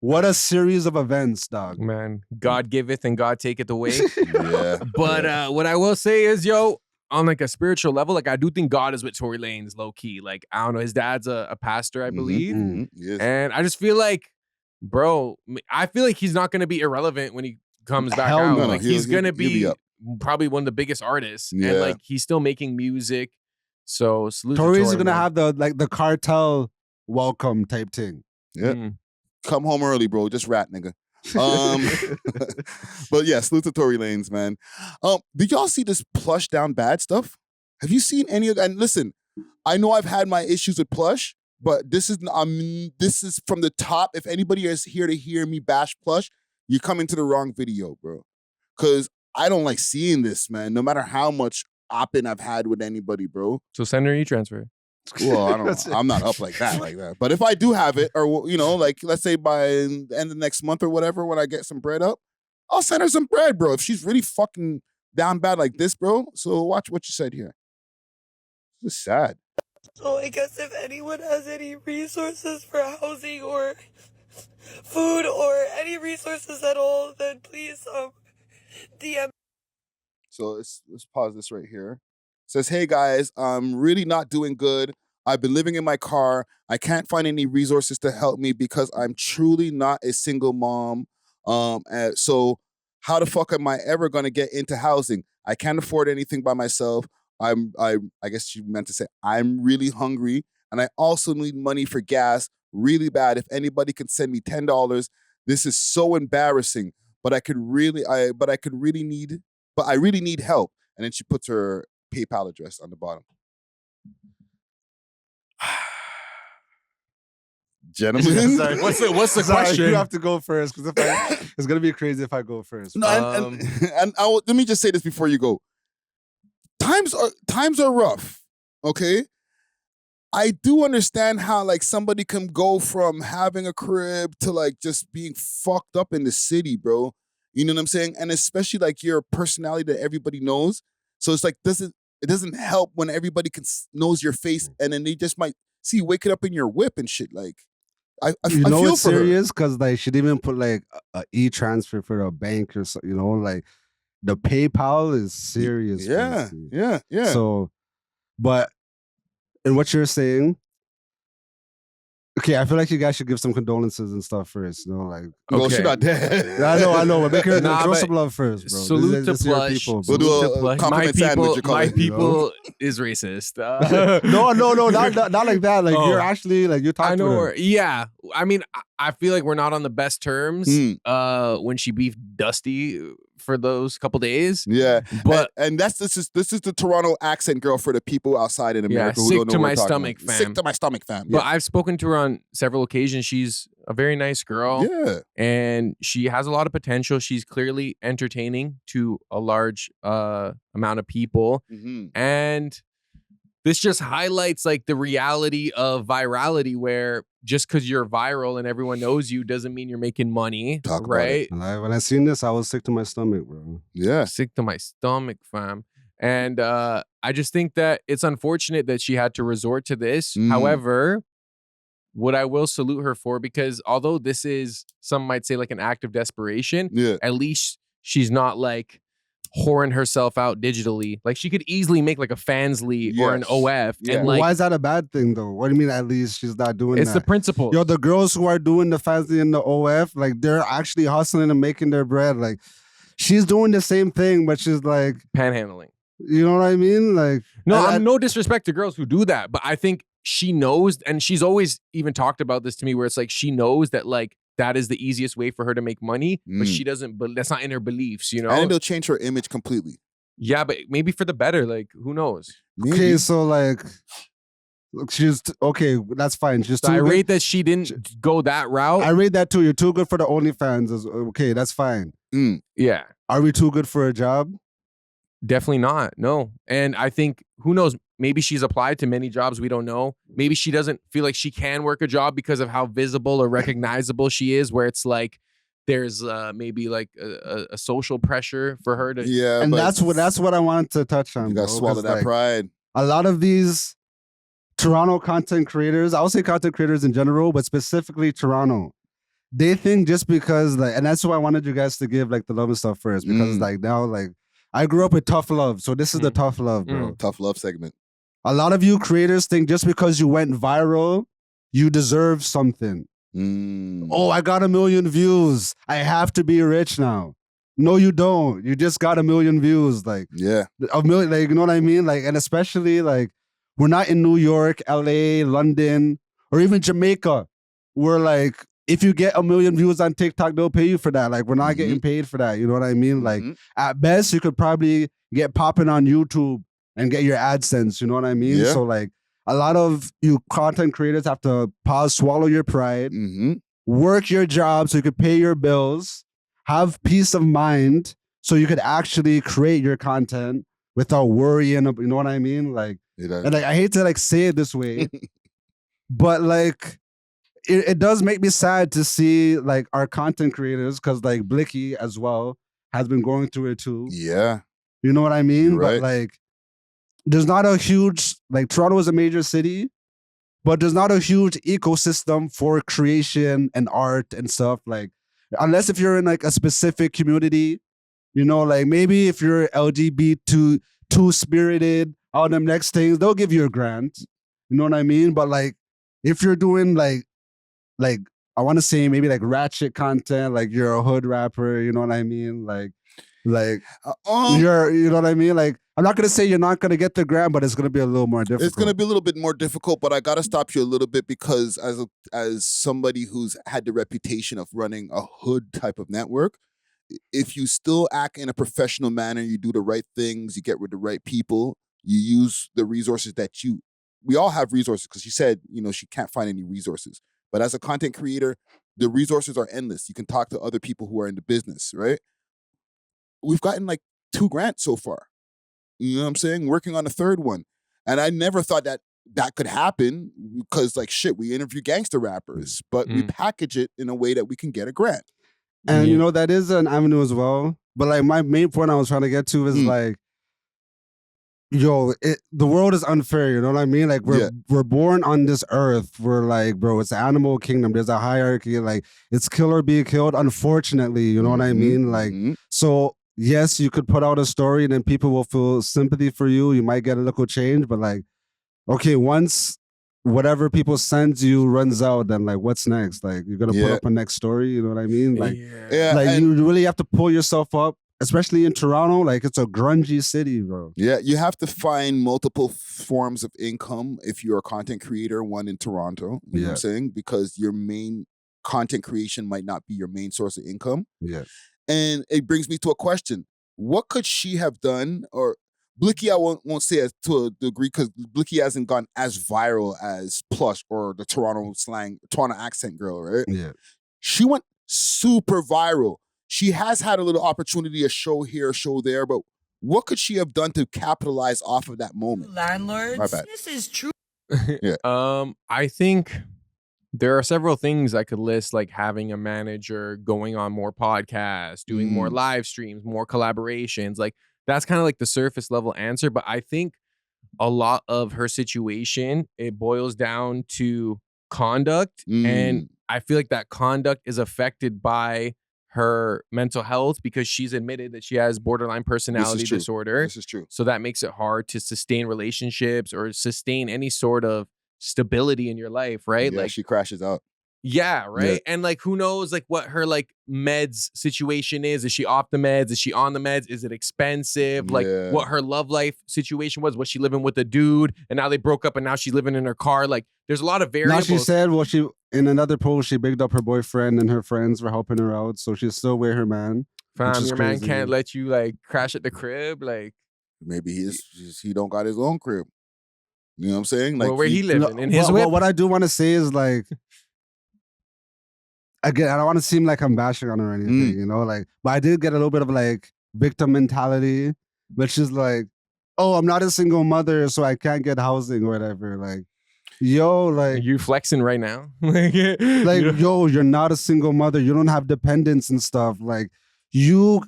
What a series of events, dog. Man, God giveth and God taketh away. Yeah. But what I will say is, yo, on like a spiritual level, like I do think God is with Tory Lanez, low key. Like, I don't know, his dad's a pastor, I believe. Yes. And I just feel like, bro, I feel like he's not going to be irrelevant when he comes back out. No, like he's going to be probably one of the biggest artists. Yeah. And like he's still making music. So salute Tory's to going to have the cartel welcome type thing. Yeah. Come home early, bro. Just rat, nigga. But yeah, salute to Tory Lanez, man. Did y'all see this Plush Down Bad stuff? Have you seen any of that? And listen, I know I've had my issues with Plush, But this is from the top. If anybody is here to hear me bash Plush, you're coming to the wrong video, bro. Because I don't like seeing this, man. No matter how much op-in I've had with anybody, bro. So send her e-transfer. Well, I'm not up like that. But if I do have it, or like let's say by the end of next month or whatever, when I get some bread up, I'll send her some bread, bro. If she's really fucking down bad like this, bro. So watch what you said here. This is sad. So I guess if anyone has any resources for housing or food or any resources at all, then please DM. So let's pause this right here. It says, hey guys, I'm really not doing good. I've been living in my car. I can't find any resources to help me because I'm truly not a single mom. So how the fuck am I ever gonna get into housing? I can't afford anything by myself. I guess she meant to say I'm really hungry and I also need money for gas really bad. If anybody can send me $10, this is so embarrassing. But I really need help. And then she puts her PayPal address on the bottom. Gentlemen, Sorry. What's the question? You have to go first because it's gonna be crazy if I go first. No, let me just say this before you go. Times are rough, okay? I do understand how like somebody can go from having a crib to like just being fucked up in the city, bro. You know what I'm saying? And especially like your personality that everybody knows. So it's like it doesn't help when everybody knows your face and then they just might see you waking up in your whip and shit. Like I feel it's serious because like she didn't even put like a e-transfer for a bank or something. Like the PayPal is serious. Yeah. So, but and what you're saying, okay, I feel like you guys should give some condolences and stuff first. Like, well, she's not dead. I know, but make her throw some love first, bro. Salute to Plush. People, we'll do a compliment sandwich. My people is racist. No, not like that. Like you're actually like you're talking. I know to her. Yeah, I mean, I feel like we're not on the best terms. When she beefed Dusty for those couple days. Yeah, but and this is the Toronto accent girl for the people outside in America who don't know sick to what my we're talking stomach, about. fam. Sick to my stomach, fam. But I've spoken to her on several occasions. She's a very nice girl. Yeah, and she has a lot of potential. She's clearly entertaining to a large amount of people, and this just highlights like the reality of virality, where just because you're viral and everyone knows you doesn't mean you're making money, right? When I seen this, I was sick to my stomach, bro. Yeah, sick to my stomach, fam. And I just think that it's unfortunate that she had to resort to this. However, what I will salute her for, because although this is, some might say like an act of desperation, at least she's not like whoring herself out digitally. Like she could easily make like a Fansly or an OF. Yeah. And like, why is that a bad thing though? What do you mean at least she's not doing it's that? the principle. Yo, the girls who are doing the Fansly and the OF, like they're actually hustling and making their bread. Like she's doing the same thing, but she's like panhandling. You know what I mean? Like no, no disrespect to girls who do that, but I think she knows, and she's always even talked about this to me, where it's like she knows that like that is the easiest way for her to make money, but she doesn't. But that's not in her beliefs, you know. And it'll change her image completely. Yeah, but maybe for the better. Like who knows? Maybe. Okay, so like she's okay. That's fine. She's so I rate that she didn't go that route. I rate that too. You're too good for the OnlyFans. Okay, that's fine. Yeah. Are we too good for a job? Definitely not. No. And I think, who knows, maybe she's applied to many jobs we don't know. Maybe she doesn't feel like she can work a job because of how visible or recognizable she is, where it's like there's maybe like a social pressure for her to. Yeah. And that's what I wanted to touch on. You gotta swallow that pride. A lot of these Toronto content creators, I would say content creators in general, but specifically Toronto, they think just because like, and that's why I wanted you guys to give like the love and stuff first, because like now like I grew up with tough love, so this is the tough love, bro. Tough love segment. A lot of you creators think just because you went viral, you deserve something. Oh, I got 1 million views. I have to be rich now. No, you don't. You just got 1 million views. Like, yeah, 1 million. Like, you know what I mean? Like, and especially like, we're not in New York, LA, London, or even Jamaica. We're like, if you get 1 million views on TikTok, they'll pay you for that. Like, we're not getting paid for that. You know what I mean? Like, at best, you could probably get popping on YouTube and get your AdSense. You know what I mean? Yeah. So, like, a lot of you content creators have to pause, swallow your pride, work your job so you could pay your bills, have peace of mind so you could actually create your content without worrying. You know what I mean? Like, and like I hate to like say it this way, but like it does make me sad to see like our content creators, because like Blicky as well has been going through it too. Yeah. You know what I mean? You're right. But like there's not a huge, like Toronto is a major city, but there's not a huge ecosystem for creation and art and stuff. Like, unless if you're in like a specific community, you know, like maybe if you're LGBT two-spirited, all them next things, they'll give you a grant. You know what I mean? But like, if you're doing like I want to say maybe like ratchet content, like you're a hood rapper, you know what I mean? Like you're, you know what I mean? Like, I'm not gonna say you're not gonna get the grant, but it's gonna be a little more difficult. It's gonna be a little bit more difficult, but I gotta stop you a little bit, because as somebody who's had the reputation of running a hood type of network, if you still act in a professional manner, you do the right things, you get with the right people, you use the resources we all have resources, because she said, you know, she can't find any resources. But as a content creator, the resources are endless. You can talk to other people who are in the business, right? We've gotten like 2 grants so far. You know what I'm saying? Working on a 3rd one. And I never thought that could happen, because like shit, we interview gangster rappers, but we package it in a way that we can get a grant. And you know, that is an avenue as well. But like my main point I was trying to get to is like, yo, the world is unfair, you know what I mean? Like we're born on this earth. We're like, bro, it's animal kingdom. There's a hierarchy. Like it's kill or be killed, unfortunately, you know what I mean? Like, so yes, you could put out a story and then people will feel sympathy for you. You might get a little change, but like, okay, once whatever people send you runs out, then like what's next? Like you're gonna put up a next story, you know what I mean? Like, like you really have to pull yourself up. Especially in Toronto, like it's a grungy city, bro. Yeah, you have to find multiple forms of income if you're a content creator, one in Toronto, you know what I'm saying? Because your main content creation might not be your main source of income. Yeah. And it brings me to a question. What could she have done? Or Blicky, I won't say it to a degree, because Blicky hasn't gone as viral as Plush or the Toronto accent girl, right? Yeah. She went super viral. She has had a little opportunity, a show here, a show there, but what could she have done to capitalize off of that moment? Landlords, My bad. this is true. I think there are several things I could list, like having a manager, going on more podcasts, doing more live streams, more collaborations. Like that's kind of like the surface level answer. But I think a lot of her situation, it boils down to conduct. And I feel like that conduct is affected by her mental health, because she's admitted that she has borderline personality disorder. This is true. So that makes it hard to sustain relationships or sustain any sort of stability in your life, right? Yeah, like she crashes out. Yeah, right. And like, who knows like what her like meds situation is? Is she off the meds? Is she on the meds? Is it expensive? Like what her love life situation was? Was she living with a dude and now they broke up and now she's living in her car? Like there's a lot of variables. Now she said, well, she in another post, she bigged up her boyfriend and her friends for helping her out. So she's still with her man. Fam, your man can't let you like crash at the crib. Like maybe he don't got his own crib. You know what I'm saying? Like where he living in his whip. What I do want to say is like, again, I don't want to seem like I'm bashing on her or anything, you know, like, but I did get a little bit of like victim mentality, which is like, oh, I'm not a single mother, so I can't get housing or whatever. Like, yo, like, you flexing right now? like, yo, you're not a single mother. You don't have dependents and stuff. Like, you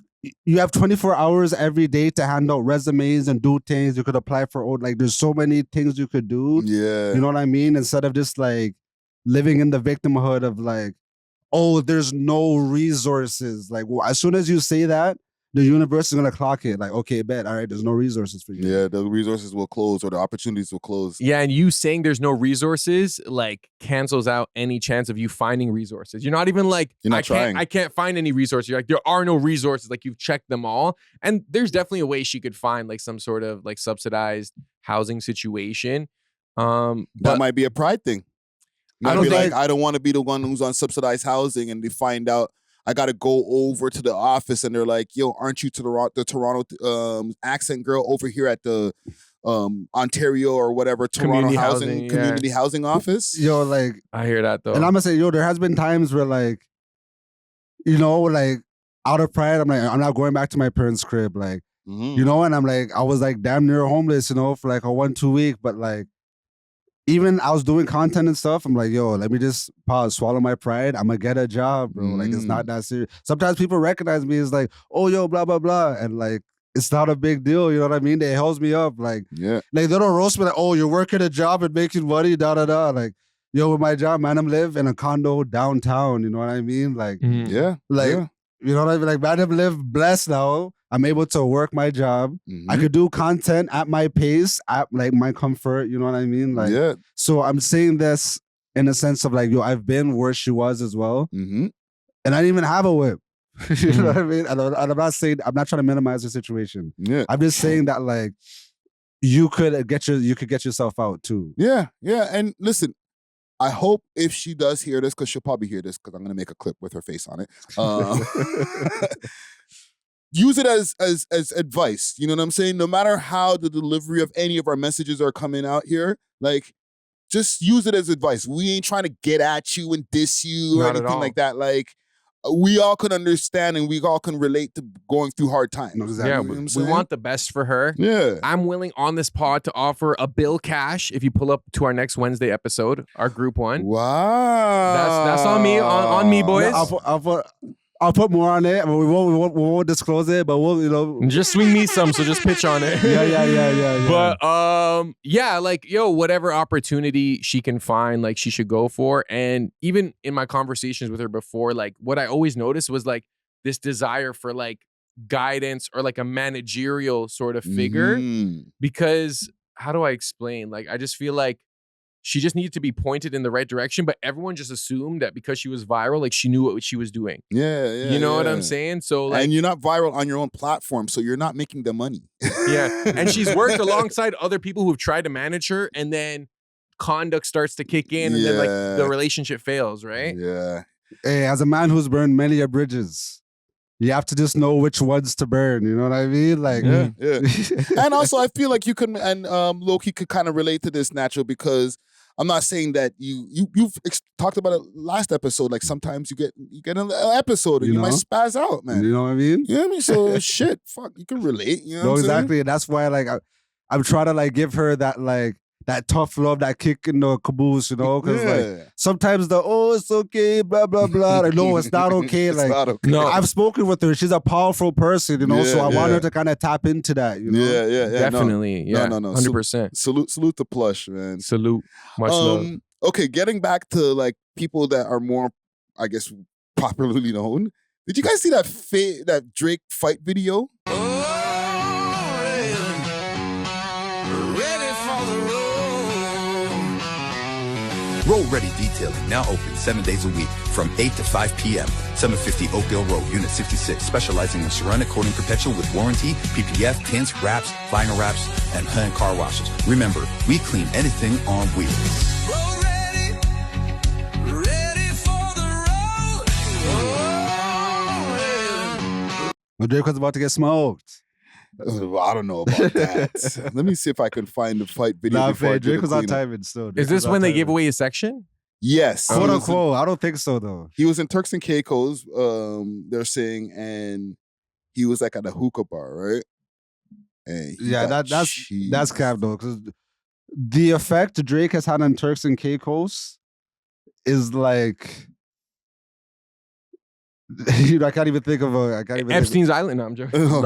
have 24 hours every day to hand out resumes and do things. You could apply for, like, there's so many things you could do. Yeah. You know what I mean? Instead of just like living in the victimhood of like, oh, there's no resources. Like, well, as soon as you say that, the universe is gonna clock it. Like, okay, bet, all right, there's no resources for you. Yeah, the resources will close or the opportunities will close. Yeah, and you saying there's no resources like cancels out any chance of you finding resources. You're not even like, you're not trying. I can't find any resources. You're like, there are no resources. Like you've checked them all, and there's definitely a way she could find like some sort of like subsidized housing situation. That might be a pride thing. I don't want to be the one who's on subsidized housing, and they find out I got to go over to the office, and they're like, "Yo, aren't you the Toronto accent girl over here at the Ontario or whatever Toronto community housing office. Yo, like I hear that though. And I'm gonna say, yo, there has been times where like, you know, like out of pride, I'm like, I'm not going back to my parents' crib, like, you know, and I'm like, I was like damn near homeless, you know, for like a 1-2 week, but like, even I was doing content and stuff. I'm like, yo, let me just pause, swallow my pride. I'm gonna get a job, bro. Like, it's not that serious. Sometimes people recognize me as like, oh, yo, blah, blah, blah. And like, it's not a big deal. You know what I mean? They helps me up. Like, like they don't roast me like, oh, you're working a job and making money, da, da, da. Like, yo, with my job, man, I'm live in a condo downtown. You know what I mean? Like, you know what I mean? Like, man, I'm live blessed now. I'm able to work my job. I could do content at my pace, at like my comfort. You know what I mean? Like, so I'm saying this in a sense of like, yo, I've been where she was as well, and I didn't even have a whip. You know what I mean? And I'm not saying, I'm not trying to minimize the situation. I'm just saying that like, you could get yourself out too. And listen, I hope if she does hear this, because she'll probably hear this, because I'm gonna make a clip with her face on it. Use it as advice. You know what I'm saying? No matter how the delivery of any of our messages are coming out here, like, just use it as advice. We ain't trying to get at you and diss you or anything like that. Like, we all can understand and we all can relate to going through hard times. Exactly. Yeah, You know we want the best for her. I'm willing on this pod to offer a bill cash if you pull up to our next Wednesday episode, our group one. Wow. That's on me, on me, boys. I'll put more on it. I mean, we won't disclose it, but we'll, you know, just swing me some. So just pitch on it. Yeah. But yeah, like, yo, whatever opportunity she can find, like, she should go for. And even in my conversations with her before, like, what I always noticed was like this desire for like guidance or like a managerial sort of figure. Because how do I explain? Like, I just feel like she just needed to be pointed in the right direction, but everyone just assumed that because she was viral, like, she knew what she was doing. You know what I'm saying? So like, and you're not viral on your own platform, so you're not making the money. And she's worked alongside other people who've tried to manage her, and then conduct starts to kick in, and then like the relationship fails, right? Hey, as a man who's burned many bridges, you have to just know which ones to burn. You know what I mean? Like, And also, I feel like you can, and Loki could kind of relate to this, Natural, because I'm not saying that you've talked about it last episode. Like, sometimes you get an episode and you might spaz out, man. You know what I mean? You know what I mean? So shit, fuck, you can relate. You know what I'm exactly. saying? And that's why, like, I'm trying to like give her that like that tough love, that kick in the caboose, you know? Because like sometimes it's okay, blah blah blah. Like, no, it's not okay. Like, not okay. No, I've spoken with her. She's a powerful person, you know. So I want her to kind of tap into that, you know. Definitely. No, 100%. Salute to Plush, man. Salute. Much love. Okay, getting back to like people that are more, I guess, popularly known. Did you guys see that Drake fight video? Roll Ready Detailing, now open 7 days a week from 8 to 5 p.m. 750 Oakdale Road, Unit 66, specializing in ceramic coating perpetual with warranty, PPF, tints, wraps, vinyl wraps, and hand car washes. Remember, we clean anything on wheels. Roll ready for the road. Well, Drake was about to get smoked. I don't know about that. Let me see if I can find the fight video. Drake was on timing still. Is this when they gave away his section? Yes. Quote unquote. I don't think so though. He was in Turks and Caicos, they're saying, and he was like at a hookah bar, right? And that's cap though, because the effect Drake has had on Turks and Caicos is like, I can't even think of Epstein's Island. No, I'm joking. No.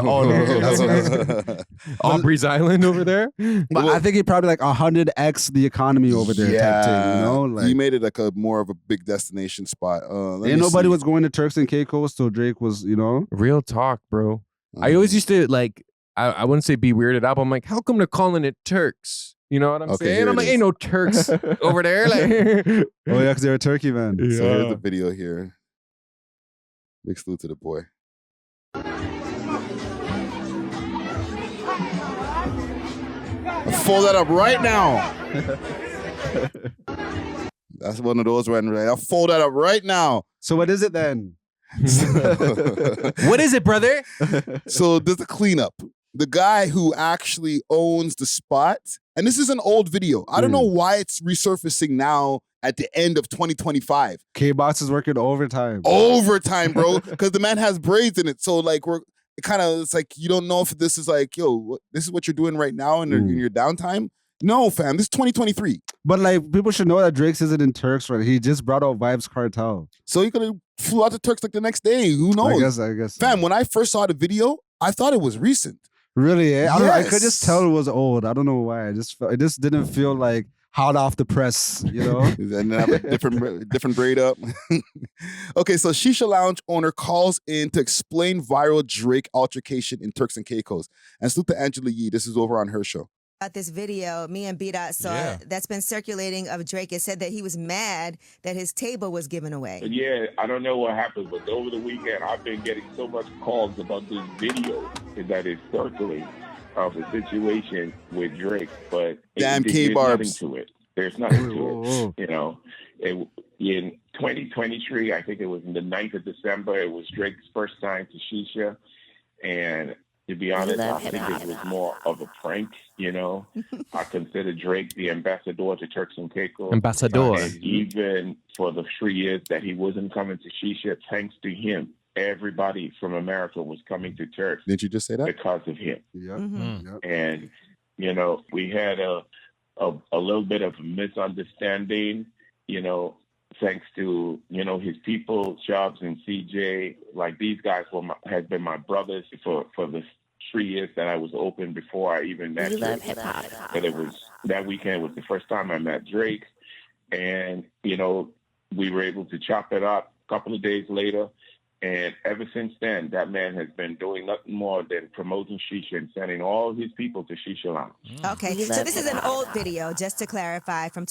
Aubrey's Island over there. But I think he probably like 100x the economy over there. Type thing, you know, like, he made it like a more of a big destination spot. Ain't nobody was going to Turks and Caicos, so Drake was, you know. Real talk, bro. I always used to like. I wouldn't say be weirded out. But I'm like, how come they're calling it Turks? You know what I'm saying? I'm like, ain't no Turks over there. Like, oh yeah, because they're a Turkey man. Yeah. So here's the video here. Big salute to the boy. Fold that up right now. That's one of those right. I'll fold that up right now. So what is it then? What is it, brother? So there's a cleanup. the guy who actually owns the spot, and this is an old video. I don't know why it's resurfacing now at the end of 2025. K-Box is working overtime. Overtime, bro, because the man has braids in it. So like it's like you don't know if this is like, yo, this is what you're doing right now in your downtime. No, fam, this is 2023. But like people should know that Drake's isn't in Turks right. He just brought out Vibes Cartel. So he could have flew out to Turks like the next day. Who knows? I guess. Fam, when I first saw the video, I thought it was recent. Really? I don't know. I could Yes. just tell it was old. I don't know why. It just didn't feel like hot off the press, you know? And then have a different braid up. Okay, so Shisha Lounge owner calls in to explain viral Drake altercation in Turks and Caicos. And salute to Angela Yee. This is over on her show. About this video, me and B-Dot saw that's been circulating of Drake. It said that he was mad that his table was given away. Yeah, I don't know what happened, but over the weekend, I've been getting so much calls about this video that is circulating of a situation with Drake, but Damn there's K-Barbs. nothing to it. There's nothing to it. You know, in 2023, I think it was the 9th of December, it was Drake's first time to Shisha, and to be honest, I think it was more of a prank, you know. I consider Drake the ambassador to Turks and Caicos. Ambassador. And even for the 3 years that he wasn't coming to Shisha, thanks to him, everybody from America was coming to Turks. Didn't you just say that? Because of him. Yeah. Mm-hmm. And, you know, we had a little bit of a misunderstanding, you know, thanks to, you know, his people, Chubbs and CJ. Like, these guys had been my brothers for the 3 years that I was open before I even met Drake. But it was, that weekend was the first time I met Drake. And, you know, we were able to chop it up a couple of days later. And ever since then, that man has been doing nothing more than promoting Shisha and sending all his people to Shisha Lounge. Okay, so this is an old video, just to clarify, from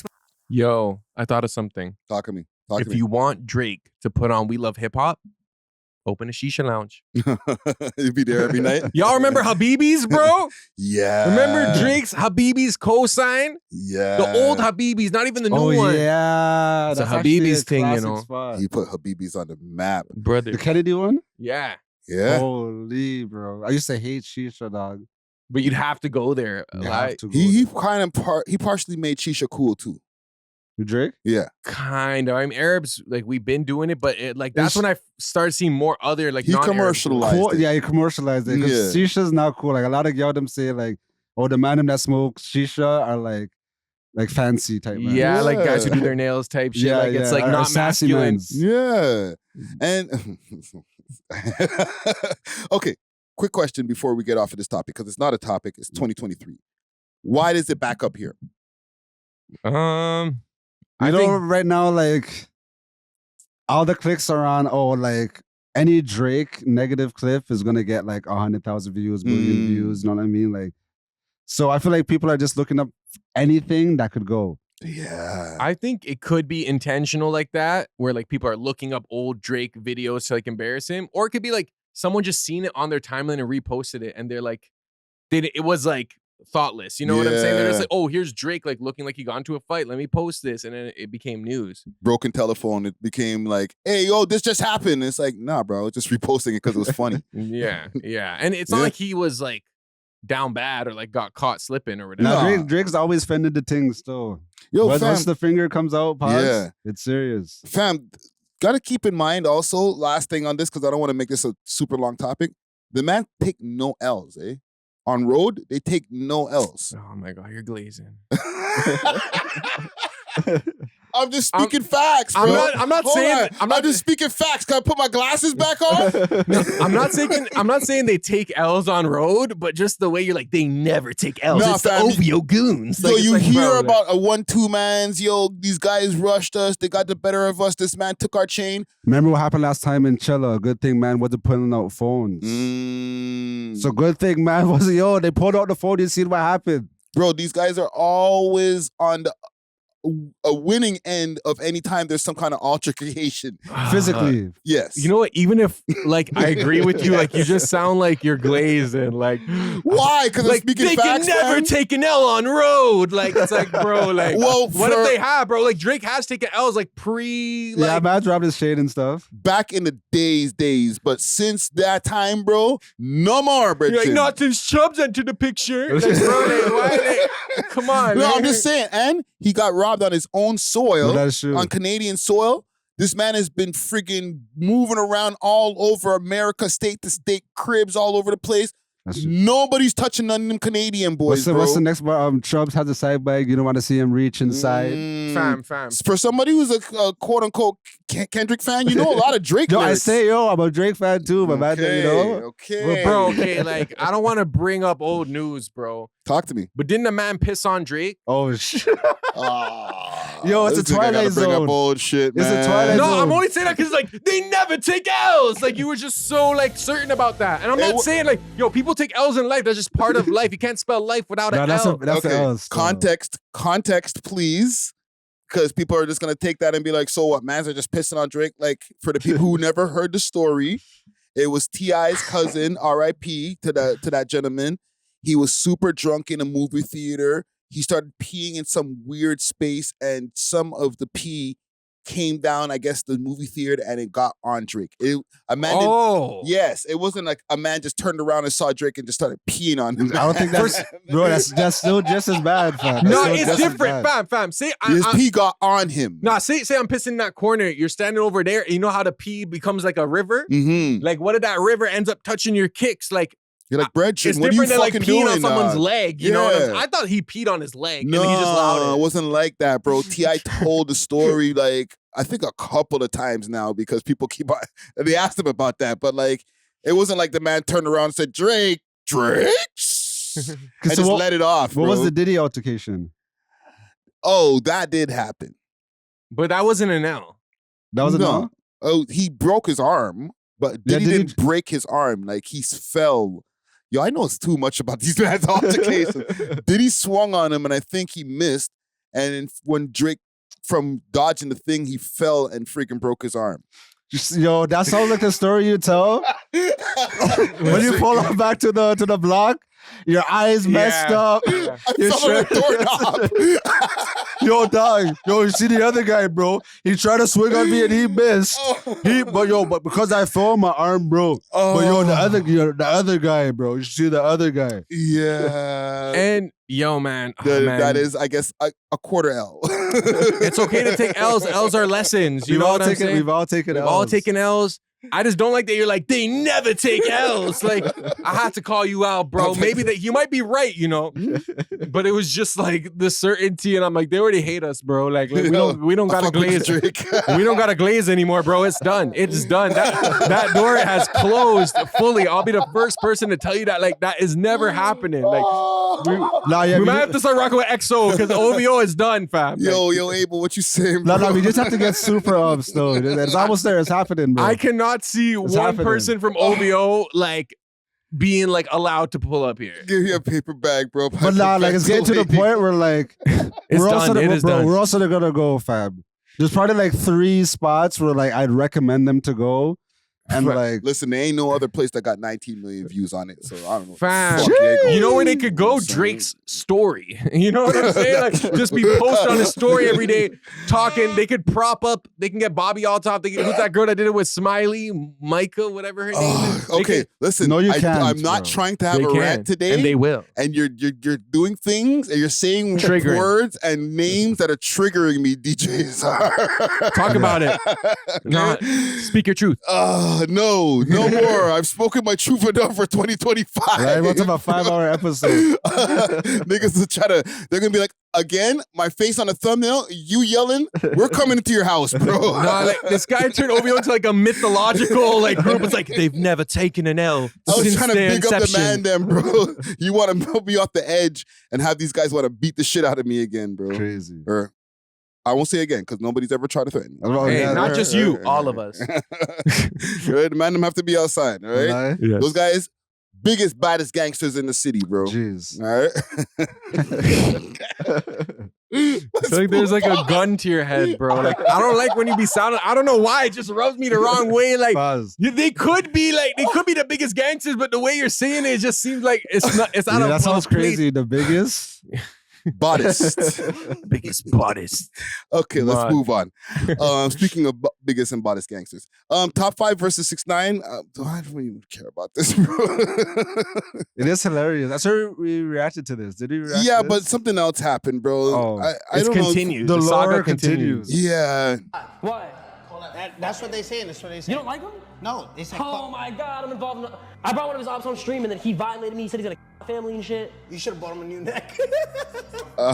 Yo, I thought of something. Talk to me. If you want Drake to put on We Love Hip Hop, open a Shisha Lounge. You'll be there every night. Y'all remember Habibi's, bro? Yeah. Remember Drake's Habibi's cosign? Yeah. The old Habibi's, not even the new one. Yeah. It's a That's actually Habibi's thing, you classic know. spot. He put Habibis on the map. Brother. The Kennedy one? Yeah. Yeah. Holy, bro. I used to hate Shisha, dog. But you'd have to go there. You Like, have to go He there. kind of he partially made Shisha cool too. Drake? Yeah. kind of. I mean, Arabs, like, we've been doing it, but like that's It's- when I started seeing more other, like, He non-Arabs. commercialized Cool. it. Yeah, he commercialized it. Because Shisha's not cool. Like, a lot of y'all them say, like, oh, the man them that smoke Shisha are like fancy type man. Yeah, like guys who Yeah. do their nails type shit. Yeah, like, it's yeah, like or not sassy masculine. mans. Yeah. And okay, quick question before we get off of this topic, because it's not a topic, it's 2023. Why does it back up here? I know right now, like, all the clicks are on, like, any Drake negative clip is gonna get like 100,000 views, million views, you know what I mean? Like, so I feel like people are just looking up anything that could go. Yeah. I think it could be intentional like that, where like people are looking up old Drake videos to like embarrass him, or it could be like someone just seen it on their timeline and reposted it, and they're like, it was like thoughtless. You know what I'm saying? They're just like, oh, here's Drake like looking like he got into a fight. Let me post this, and then it became news. Broken telephone, it became like, hey, yo, this just happened. It's like, nah, bro, just reposting it because it was funny. Yeah, yeah, and it's not Yeah. like he was like down bad or like got caught slipping or whatever. Now Nah. Drake's always fended the things still. Yo, Once the finger comes out, pause, Yeah. it's serious. Fam, gotta keep in mind also, last thing on this, because I don't want to make this a super long topic. The man take no L's, eh? On road, they take no L's. Oh my god, you're glazing. I'm just speaking facts, bro. I'm not Hold saying- on. I'm not- just speaking facts. Can I put my glasses back on? I'm not saying they take L's on road, but just the way you're like, they never take L's. Nah, it's fam, the OVO goons. Yo, Like, it's you like, hear bro, about a 1-2 mans. Yo, these guys rushed us. They got the better of us. This man took our chain. Remember what happened last time in Chilla? Good thing man wasn't pulling out phones. So good thing man wasn't, they pulled out the phone, you see what happened. Bro, these guys are always on the a winning end of any time there's some kind of altercation. Physically. Yes. You know what? Even if like I agree with you, like you just sound like you're glazed and like why? Because like I'm speaking they facts, can never man. take an L on road. Like it's like, bro, like Well, what if they have, bro? Like Drake has taken L's like pre. Yeah, Like, man dropped his shade and stuff. Back in the days, but since that time, bro, no more, bro. you're like not since Chubbs entered the picture. Like, bro, like, why, like, come on. No, man. I'm just saying. And he got robbed on his own soil, No, that's true. on Canadian soil. This man has been freaking moving around all over America, state to state, cribs all over the place. That's true. Nobody's touching none of them Canadian boys, What's bro. the next bar? Chubbs has a side bag. You don't want to see him reach inside. Fam. For somebody who's a quote unquote Kendrick fan, you know a lot of Drake Yo, lyrics. I say, I'm a Drake fan too, but man, you know. Okay. Bro, okay, like I don't want to bring up old news, bro. Talk to me. But didn't the man piss on Drake? Oh shit. Yo, it's a this nigga Twilight gotta bring Zone. up old shit, It's a man. Twilight No, Zone. I'm only saying that because like they never take L's. Like you were just so like certain about that. And I'm not saying like, yo, people take L's in life. That's just part of life. You can't spell life without No, an that's L. that's Okay, the L's. context, please. Because people are just gonna take that and be like, so what, mans are just pissing on Drake? Like, for the people who never heard the story, it was T.I.'s cousin, R.I.P. to that gentleman. He was super drunk in a movie theater. He started peeing in some weird space, and some of the pee came down, I guess, the movie theater, and it got on Drake. Yes, it wasn't like a man just turned around and saw Drake and just started peeing on him. I don't think that's bro. That's still just as bad, fam. No, That's still it's just as different, bad. fam. Say His pee got on him. Nah, say I'm pissing in that corner. You're standing over there. And you know how the pee becomes like a river? Mm-hmm. Like, what if that river ends up touching your kicks? Like, You're like, Bretchin, it's what are you different than like fucking peeing doing? on someone's leg. You know what I'm Yeah. saying? I thought he peed on his leg No, and he just allowed it it. wasn't like that, bro. T.I. told the story like I think a couple of times now because people keep on, they asked him about that, but like it wasn't like the man turned around and said Drake, and So just what- let it off. What was bro. the Diddy altercation? Oh, that did happen. But that wasn't an L. That was a no. Oh, he broke his arm, but Yeah, Diddy did he- didn't break his arm. Like he fell. Yo, I know it's too much about these man's altercations. Diddy swung on him, and I think he missed. And then when Drake, from dodging the thing, he fell and freaking broke his arm. Yo, that sounds like the story you tell when you pull up back to the block. Your eyes messed up. Yeah. Your Some of the shirt. Yo, dog. Yo, you see the other guy, bro? He tried to swing on me and he missed. But because I fell, my arm broke. But yo, the other guy, bro. You see the other guy. Yeah. And yo, man, That is, I guess, a quarter L. it's okay to take L's. L's are lessons. You know what I'm saying? We've all taken We've L's. all taken L's. I just don't like that you're like, they never take L's. Like, I had to call you out, bro. Maybe that you might be right, you know. But it was just like the certainty, and I'm like, they already hate us, bro. Like we don't gotta glaze. We don't gotta glaze anymore, bro. It's done. It's done. That door has closed fully. I'll be the first person to tell you that. Like, that is never happening. Like we might have to start rocking with XO because OVO is done, fam. Yo, Abel, what you saying, bro? No, we just have to get super ups, though. It's almost there. It's happening, bro. I cannot see one happening. person from OVO like being like allowed to pull up here. Give you a paper bag, bro. But nah, like it's getting to the point where like we're also gonna go, fam. There's probably like 3 spots where like I'd recommend them to go. And like, listen, there ain't no other place that got 19 million views on it, so I don't know. Fam, Fuck, yeah, go. you know where they could go? Drake's story. You know what I'm saying? Like, just be posted on his story every day, talking. They could prop up. They can get Bobby Althoff. Who's that girl that did it with Smiley, Micah, whatever her name is? Okay, listen. No, you can't, I'm not bro. trying to have They a can, rant today, and they will. And you're doing things, and you're saying Triggering. words and names that are triggering me, DJs. Talk about it. No, speak your truth. No more. I've spoken my truth enough for 2025. right, we'll talk about 5-hour episode. Niggas will they're gonna be like, again, my face on the thumbnail, you yelling, we're coming into your house, bro. Nah, like, this guy turned OVO into like a mythological like group. It's like they've never taken an L I was since trying to their big up the inception. man, then, bro. You want to put me off the edge and have these guys want to beat the shit out of me again, bro. Crazy. Or I won't say again because nobody's ever tried to threaten me. Oh, Hey, yeah, not right, just right, you, right, all right. of us. Right? The man them have to be outside, all right? Right? Yes. Those guys biggest, baddest gangsters in the city, bro. Jeez. All right. It's like there's like a gun to your head, bro. Like I don't like when you be sounding. I don't know why. It just rubs me the wrong way. Like they could be the biggest gangsters, but the way you're saying it just seems like it's not. It's out of that sounds place. crazy. The biggest. Boddest. Biggest boddest. Okay, let's move on. Speaking of biggest and boddest gangsters. Top 5 versus 6ix9ine. I don't even care about this, bro. It is hilarious. That's how we reacted to this. Did we react Yeah, to but this? something else happened, bro. Oh, I don't continues. know. The saga lore continues. Yeah. What? That's what they saying. That's what they saying. You don't like him? No, they say. Oh my God, I'm involved in. I brought one of his ops on stream and then he violated me. He said he's gonna family and shit. You should have bought him a new neck.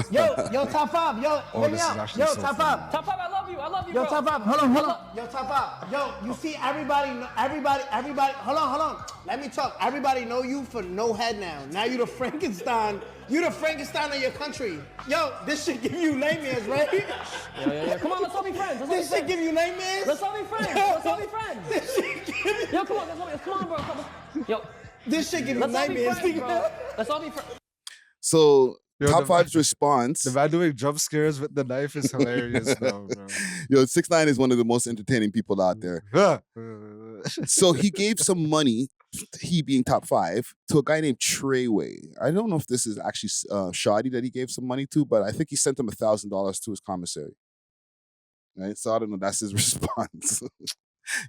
Yo, Top 5, yo, hear me out. Yo, so Top 5. Top 5, I love you, Yo, bro. Top 5, hold on. Yo, Top 5. Yo, you see everybody, hold on. Let me talk. Everybody know you for no head now. Now you the Frankenstein. You the Frankenstein of your country. Yo, this should give you nightmares, right? Yeah. Come on, let's all be friends. This should give you nightmares? Let's all be friends. This should give you... Yo, come on, bro. Yo. This should give you Let's all be nightmares. friends, bro. Let's all be friends. So, Yo, Top 5's response. The man doing jump scares with the knife is hilarious, though, bro. Yo, 6ix9ine is one of the most entertaining people out there. So he gave some money, he being Top 5, to a guy named Treyway. I don't know if this is actually Shoddy that he gave some money to, but I think he sent him $1,000 to his commissary. Right? So I don't know. That's his response.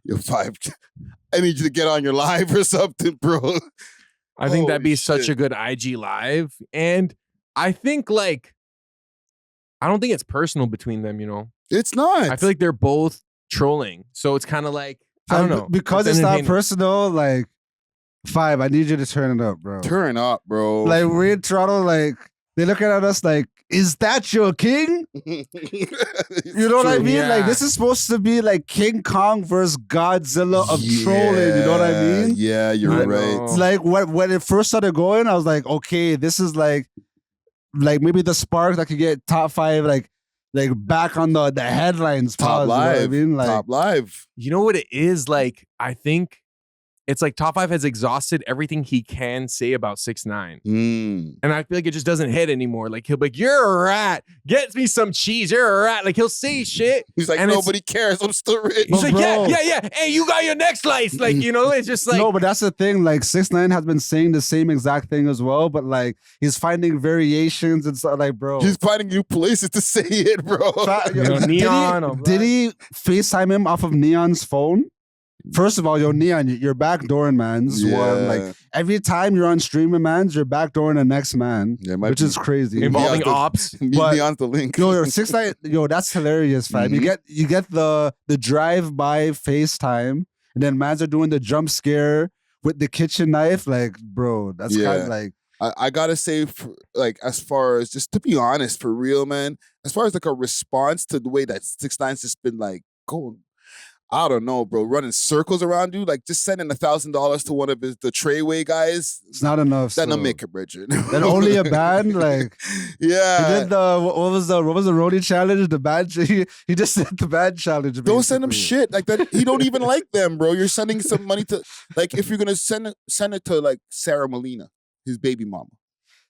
Yo, 5. I need you to get on your live or something, bro. I think that'd be Holy such a shit. good IG live, and I think like I don't think it's personal between them. You know, It's not. I feel like they're both trolling, so it's kind of like I don't know Because it's not entertaining. personal, like, 5, I need you to turn it up, bro. Turn up, bro. Like, we're in Toronto, like, they're looking at us like, is that your king? You know what I mean? Yeah. Like, this is supposed to be like King Kong versus Godzilla of trolling. You know what I mean? Yeah, you're right. It's like when it first started going, I was like, okay, this is like maybe the spark that could get Top 5 like back on the headlines. Top pause, you know what I live. mean? Like, Top live. You know what it is? Like, I think it's like Top 5 has exhausted everything he can say about 6ix9ine. And I feel like it just doesn't hit anymore. Like, he'll be like, you're a rat. Get me some cheese. You're a rat. Like, he'll say shit. He's like, and nobody cares. I'm still rich. He's like, bro. yeah. Hey, you got your neck sliced. Like, you know, it's just like. no, but that's the thing. Like 6ix9ine has been saying the same exact thing as well, but like he's finding variations and stuff. Like, bro, He's finding new places to say it, bro. You know, Neon. Did he FaceTime him off of Neon's phone? First of all, yo, Neon, you're backdooring, man's one. Like every time you're on streaming, man's, you're backdooring the next man, which is crazy. Involving ops. But, Neon's the link. Yo, 6ix9ine, yo, that's hilarious, fam. You get the drive-by FaceTime, and then mans are doing the jump scare with the kitchen knife. Like, bro, that's kind of like. I gotta say, like, as far as just to be honest, for real, man, as far as like a response to the way that 6ix9ine's just been like going, I don't know, bro, running circles around you, like just sending $1,000 to one of the Treyway guys. It's not enough. That don't make it, Bridget. Then only a band, like, yeah. He did what was the roadie challenge? The band. He just did the band challenge. Don't send him shit like that. He don't even like them, bro. You're sending some money to, like, if you're gonna send it to like Sarah Molina, his baby mama.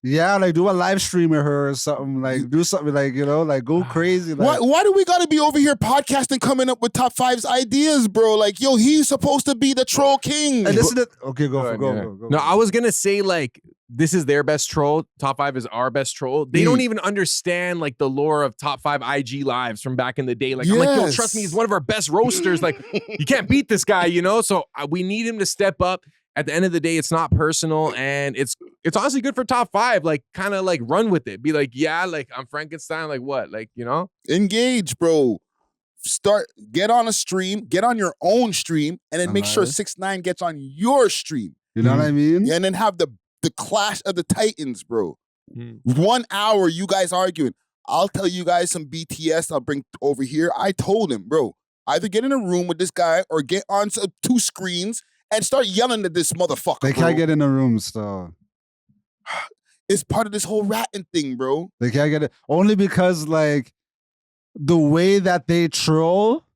Yeah, like do a live stream with her or something. Like do something like, you know, like go crazy. Like, Why do we gotta be over here podcasting, coming up with Top 5's ideas, bro? Like, yo, he's supposed to be the troll king. And listen to go. No, I was gonna say like this is their best troll. Top 5 is our best troll. They don't even understand like the lore of Top 5 IG lives from back in the day. Like I'm like, yo, trust me, he's one of our best roasters. Like you can't beat this guy, you know. So we need him to step up. At the end of the day, it's not personal, and it's honestly good for Top 5. Like, kind of like run with it. Be like, yeah, like I'm Frankenstein. Like what? Like, you know, engage, bro. Get on a stream, get on your own stream, and then make sure 6ix9ine gets on your stream. You know what I mean? And then have the clash of the titans, bro. 1 hour, you guys arguing. I'll tell you guys some BTS I'll bring over here. I told him, bro, either get in a room with this guy or get on 2 screens and start yelling at this motherfucker. They can't get in the room still. It's part of this whole ratting thing, bro. They can't get it only because like the way that they troll,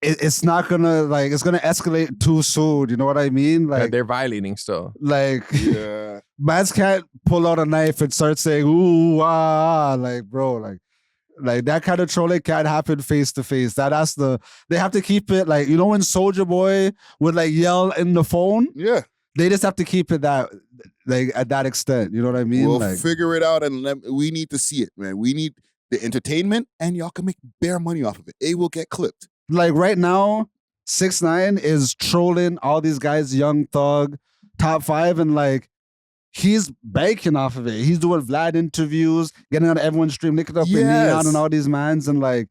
it's not gonna like it's gonna escalate too soon. You know what I mean? Like they're violating still. Like yeah, mans can't pull out a knife and start saying ooh like bro like that kind of trolling can't happen face to face. They have to keep it like when Soulja Boy would like yell in the phone. Yeah. They just have to keep it that like at that extent. You know what I mean? We'll like, figure it out, and we need to see it, man. We need the entertainment, and y'all can make bare money off of it. It will get clipped. Like right now, 6ix9ine is trolling all these guys, Young Thug, Top 5, and like he's banking off of it. He's doing Vlad interviews, getting on everyone's stream, licking up in Neon and all these mans, and like,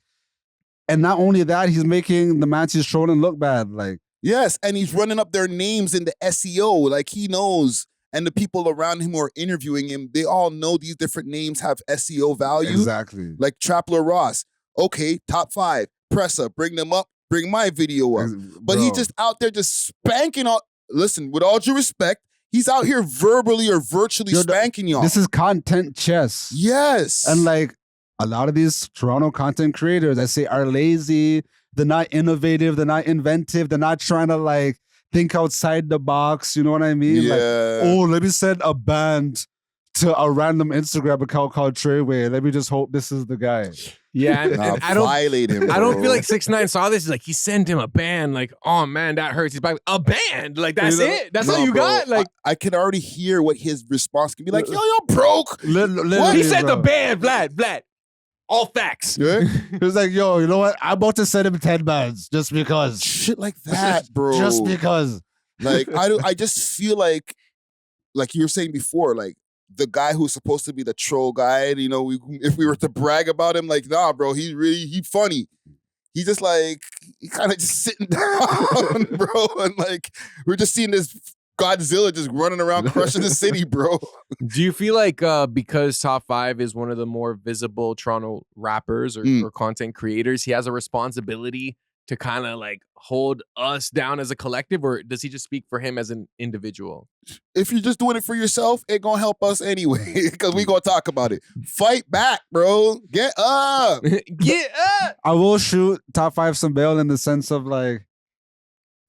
and not only that, he's making the mans he's trolling look bad. Like, yes, and he's running up their names in the SEO. Like he knows, and the people around him who are interviewing him, they all know these different names have SEO value. Exactly. Like Trappler Ross. Okay, Top 5. Pressa, bring them up, bring my video up. But he's just out there just spanking all. Listen, with all due respect, he's out here verbally or virtually spanking y'all. This is content chess. Yes. And like a lot of these Toronto content creators, I say, are lazy. They're not innovative. They're not inventive. They're not trying to like think outside the box. You know what I mean? Yeah. Like, oh, let me send a band to a random Instagram account called Treyway. Let me just hope this is the guy. Yeah, and I don't violate him. I don't feel like 6ix9ine saw this. He's like, he sent him a band. Like, oh man, that hurts. He's like, a band? Like, that's it? That's all you got? Like, I can already hear what his response can be like. Yo, you're broke. He said the band, Vlad. All facts. Yeah. He was like, yo, you know what? I'm about to send him 10 bands just because. Shit like that, bro. Just because. Like, I just feel like you were saying before, like, the guy who's supposed to be the troll guy, if we were to brag about him, like, nah, bro, he funny. He just like, he kind of just sitting down, bro. And like, we're just seeing this Godzilla just running around crushing the city, bro. Do you feel like because Top 5 is one of the more visible Toronto rappers or content creators, he has a responsibility to kind of like hold us down as a collective, or does he just speak for him as an individual? If you're just doing it for yourself, it gonna help us anyway, because we gonna talk about it. Fight back, bro. Get up. Get up. I will shoot Top 5 some bail in the sense of like,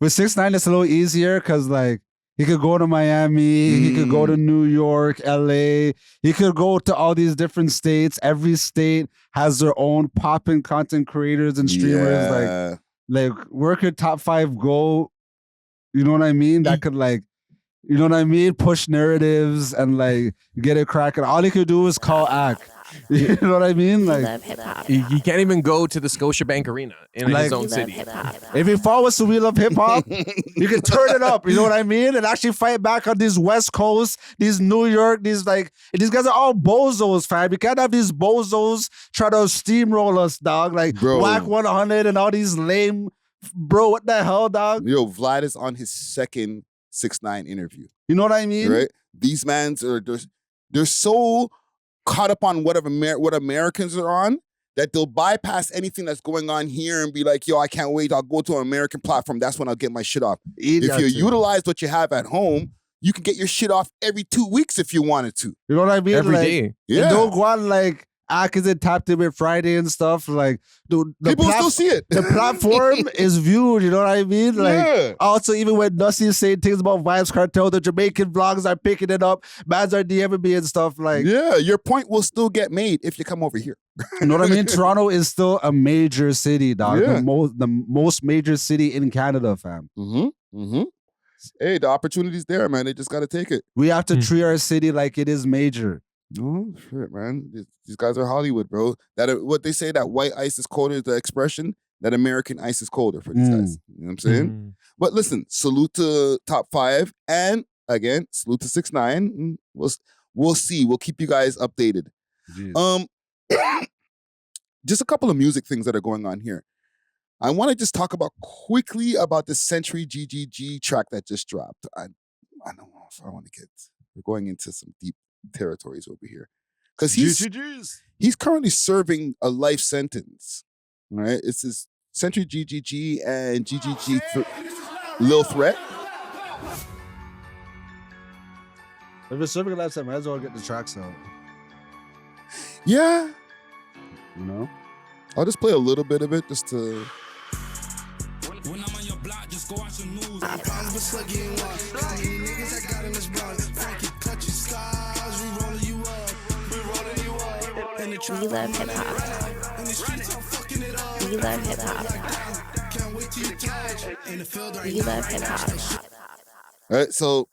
with 6ix9ine, it's a little easier because like, he could go to Miami, he could go to New York, LA, he could go to all these different states. Every state has their own popping content creators and streamers. Like where could Top 5 go? You know what I mean? That could like, you know what I mean? Push narratives and like get it cracking. All he could do is call act. You know what I mean? Like he can't even go to the Scotiabank Arena in his own city. If he follows We Love Hip Hop, you can turn it up. You know what I mean? And actually fight back on these West Coast, these New York, these guys are all bozos, fam. You can't have these bozos try to steamroll us, dog. Like Whack 100 and all these lame, bro. What the hell, dog? Yo, Vlad is on his second 6ix9ine interview. You know what I mean? Right? These mans are they're so caught up on what Americans are on that they'll bypass anything that's going on here and be like, yo, I can't wait. I'll go to an American platform. That's when I'll get my shit off. If you utilize what you have at home, you can get your shit off every 2 weeks if you wanted to. You know what I mean? Every day. Yeah. Don't go on like Akaz and Tapped In with Friday and stuff. Like, dude, people still see it. The platform is viewed. You know what I mean? Like, also, even when Nussy is saying things about Vibes Cartel, the Jamaican vlogs are picking it up. Mans are DMing me and stuff. Like, yeah, your point will still get made if you come over here. You know what I mean? Toronto is still a major city, dog. Yeah. The most major city in Canada, fam. Hey, the opportunity's there, man. They just got to take it. We have to treat our city like it is major. Oh, shit, man. These guys are Hollywood, bro. What they say, that white ice is colder is the expression, that American ice is colder for these guys. You know what I'm saying? But listen, salute to Top 5. And again, salute to 6ix9ine. We'll see. We'll keep you guys updated. Just a couple of music things that are going on here. I want to just talk quickly about the Century GGG track that just dropped. I don't know if I want to we're going into some deep territories over here. Because he's currently serving a life sentence. Right? It's his Century GGG and GGG Lil Threat. If it's serving a life sentence, might as well get the tracks out. Yeah. You know? I'll just play a little bit of it just to... We love hip hop. We love hip hop. We love hip hop. All right, so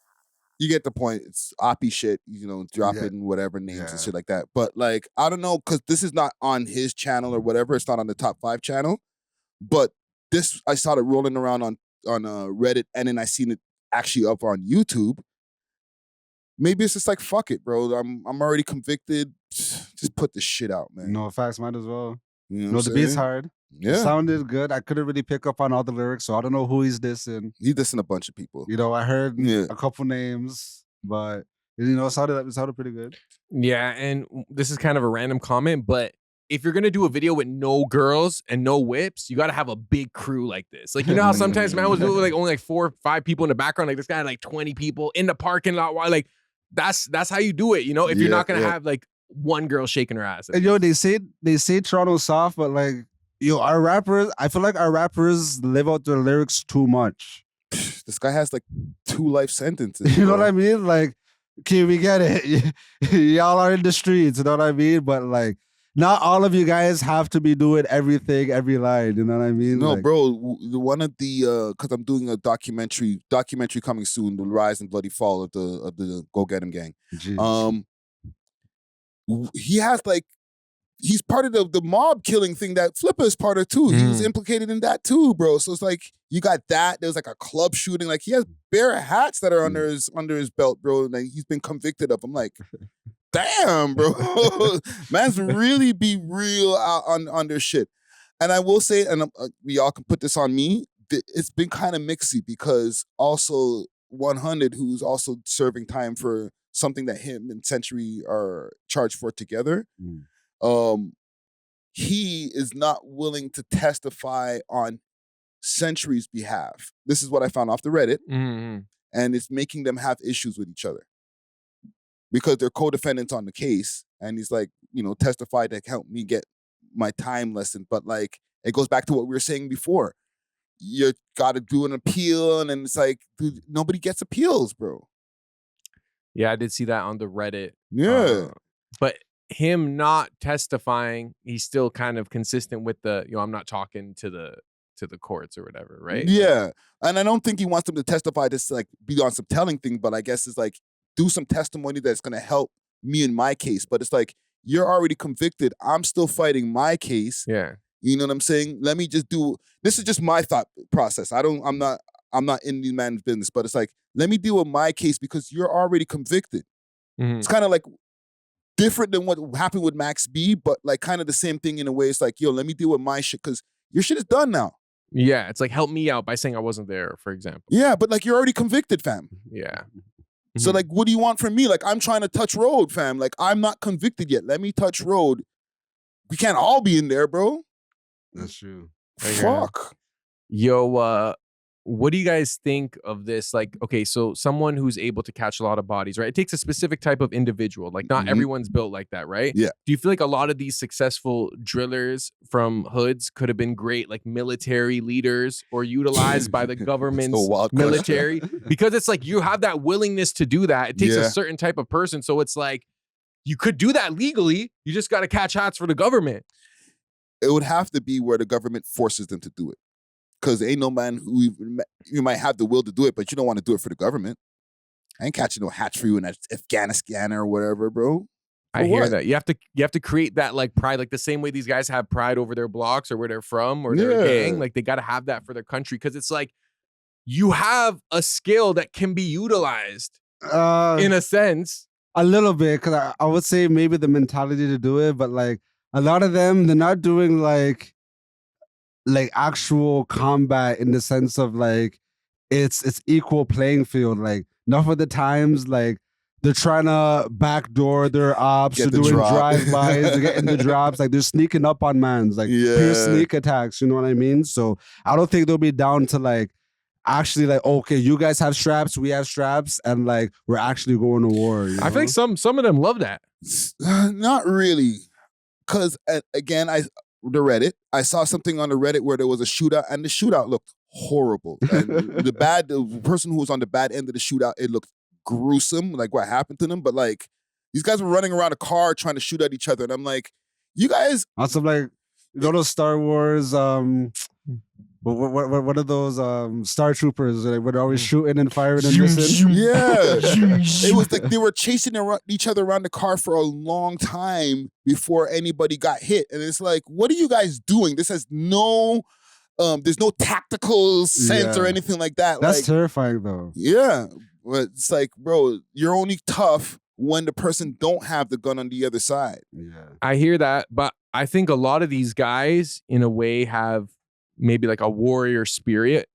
you get the point. It's oppie shit, you know, dropping whatever names and shit like that. But like, I don't know, because this is not on his channel or whatever. It's not on the Top 5 channel. But this, I saw it rolling around on Reddit, and then I seen it actually up on YouTube. Maybe it's just like, fuck it, bro. I'm already convicted. Just put this shit out, man. No, facts, might as well. You know No, what the I'm beat's saying? hard. Yeah. It sounded good. I couldn't really pick up on all the lyrics, so I don't know who he's dissing. He dissing a bunch of people. You know, I heard a couple names, but you know, it sounded pretty good. Yeah, and this is kind of a random comment, but if you're gonna do a video with no girls and no whips, you gotta have a big crew like this. Like, you know how sometimes man was doing like only like 4 or 5 people in the background, like this guy had like 20 people in the parking lot. While like that's how you do it, you know. If you're not gonna have like one girl shaking her ass. And yo, they say Toronto's soft, but like, yo, our rappers, I feel like our rappers live out their lyrics too much. This guy has like 2 life sentences. You know what I mean? Like, okay, we get it. Y'all are in the streets, you know what I mean? But like, not all of you guys have to be doing everything, every line. You know what I mean? No, like, bro. One of the because I'm doing a documentary coming soon, the rise and bloody fall of the Go Get 'Em gang. Jeez. He has like, he's part of the mob killing thing that Flipper is part of too. He was implicated in that too, bro. So it's like, you got that. There's like a club shooting. Like, he has bare hats that are under his belt, bro. Like, he's been convicted of. I'm like, damn, bro. Man's really be real out on their shit. And I will say, and we all can put this on me, it's been kind of mixy because also 100, who's also serving time for something that him and Century are charged for together, he is not willing to testify on Century's behalf. This is what I found off the Reddit. And it's making them have issues with each other because they're co-defendants on the case. And he's like, you know, testify to help me get my time lessened. But like, it goes back to what we were saying before. You got to do an appeal, and then it's like, dude, nobody gets appeals, bro. Yeah, I did see that on the Reddit. Yeah. But him not testifying, he's still kind of consistent with the, you know, I'm not talking to the courts or whatever, right? Yeah. And I don't think he wants them to testify to like be on some telling thing, but I guess it's like, do some testimony that's going to help me in my case. But it's like, you're already convicted. I'm still fighting my case. Yeah. You know what I'm saying? Let me just do, this is just my thought process. I'm not in the man's business, but it's like, let me deal with my case because you're already convicted. It's kind of like different than what happened with Max B, but like kind of the same thing in a way. It's like, yo, let me deal with my shit because your shit is done now. Yeah, it's like, help me out by saying I wasn't there, for example. Yeah, but like, you're already convicted, fam. Yeah. So like, what do you want from me? Like, I'm trying to touch road, fam. Like, I'm not convicted yet. Let me touch road. We can't all be in there, bro. That's true. Fuck. Yo, what do you guys think of this? Like, okay, so someone who's able to catch a lot of bodies, right? It takes a specific type of individual. Like, not everyone's built like that, right? Yeah. Do you feel like a lot of these successful drillers from hoods could have been great, like military leaders or utilized by the government's military? Because it's like, you have that willingness to do that. It takes a certain type of person. So it's like, you could do that legally. You just got to catch hats for the government. It would have to be where the government forces them to do it. Because ain't no man who you might have the will to do it, but you don't want to do it for the government. I ain't catching no hats for you in Afghanistan or whatever, bro. I hear that. You have to create that like pride, like the same way these guys have pride over their blocks or where they're from or their gang. Like, they got to have that for their country because it's like, you have a skill that can be utilized in a sense. A little bit, because I would say maybe the mentality to do it, but like a lot of them, they're not doing like actual combat in the sense of like it's equal playing field. Like, enough of the times, like, they're trying to backdoor their ops, they're doing drive-bys, they're getting the drops, like they're sneaking up on mans, like pure sneak attacks, you know what I mean? So I don't think they'll be down to like actually like, okay, you guys have straps, we have straps, and like we're actually going to war. You know? I think some of them love that. Not really. Because again, the Reddit, I saw something on the Reddit where there was a shootout, and the shootout looked horrible. And the person who was on the bad end of the shootout, it looked gruesome, like what happened to them. But like these guys were running around a car trying to shoot at each other, and I'm like, you guys. Also, like, you know those Star Wars. What are those Star Troopers? Like, where they're always shooting and firing and missing? Yeah. It was like they were chasing each other around the car for a long time before anybody got hit. And it's like, what are you guys doing? This has no, there's no tactical sense or anything like that. That's like, terrifying, though. Yeah. But it's like, bro, you're only tough when the person don't have the gun on the other side. Yeah. I hear that, but I think a lot of these guys, in a way, have maybe like a warrior spirit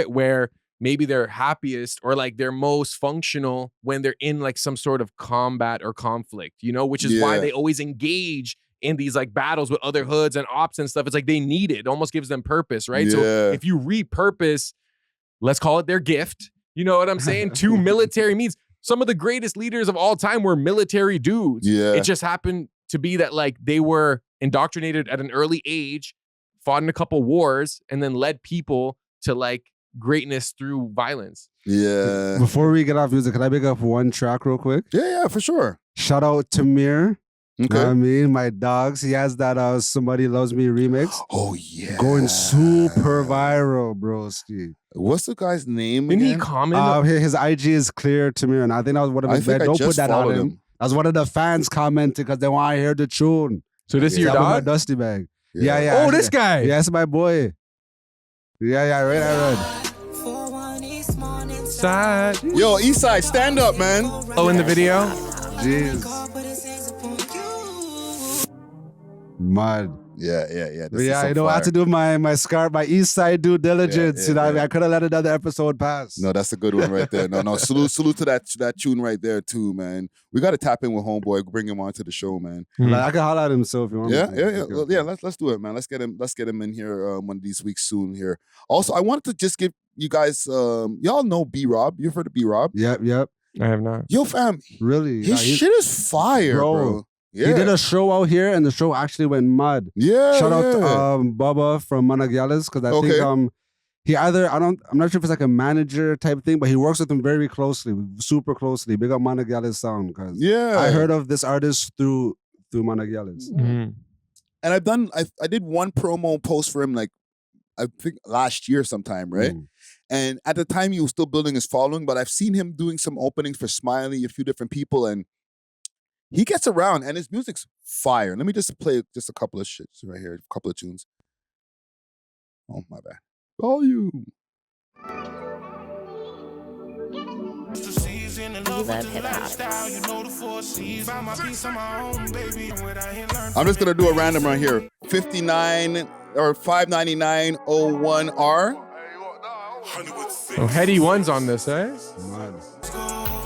where maybe they're happiest or like they're most functional when they're in like some sort of combat or conflict, you know, which is why they always engage in these like battles with other hoods and ops and stuff. It's like they need it. It almost gives them purpose, right? So if you repurpose, let's call it their gift, you know what I'm saying, to military means. Some of the greatest leaders of all time were military dudes. Yeah. It just happened to be that like they were indoctrinated at an early age, fought in a couple wars, and then led people to like greatness through violence. Yeah. Before we get off music, can I pick up one track real quick? Yeah, for sure. Shout out to Mir. Okay. Know what I mean? My dogs. He has that Somebody Loves Me remix. Oh, yeah. Going super viral, broski. What's the guy's name Didn't again? he comment? His IG is clear to me, and I think that was one of his best. Don't put that on him. That was one of the fans commenting because they want to hear the tune. So this is your dog? My dusty bag. Yeah. Oh, this guy. Yeah, that's my boy. Yeah, right, I read. Side. Yo, Eastside, stand up, man. Oh, in the video? Jeez. Mud. Yeah. I have to do my scar, my East Side due diligence. I could have let another episode pass. No, that's a good one right there. No. Salute to that tune right there too, man. We got to tap in with homeboy, bring him onto the show, man. Like, I can holler at him so if you want. Yeah. Let's do it, man. Let's get him in here one of these weeks soon here. Also, I wanted to just give you guys, y'all know B-Rob. You've heard of B-Rob? Yep. I have not. Yo, fam. Really? His shit is fire, bro. Yeah. He did a show out here, and the show actually went mad. Yeah. Shout out to Bubba from Managiales, because I think he either I'm not sure if it's like a manager type thing, but he works with him very closely, super closely. Big up Managiales sound, because I heard of this artist through Managiales. Mm-hmm. And I did one promo post for him, like I think last year sometime, right? And at the time he was still building his following, but I've seen him doing some openings for Smiley, a few different people, and he gets around, and his music's fire. Let me just play just a couple of shits right here, a couple of tunes. Oh, my bad. Volume. We love hip-hop. I'm just going to do a random right here. 59 or 59901R. Oh, Heady One's on this, eh? We love hip-hop.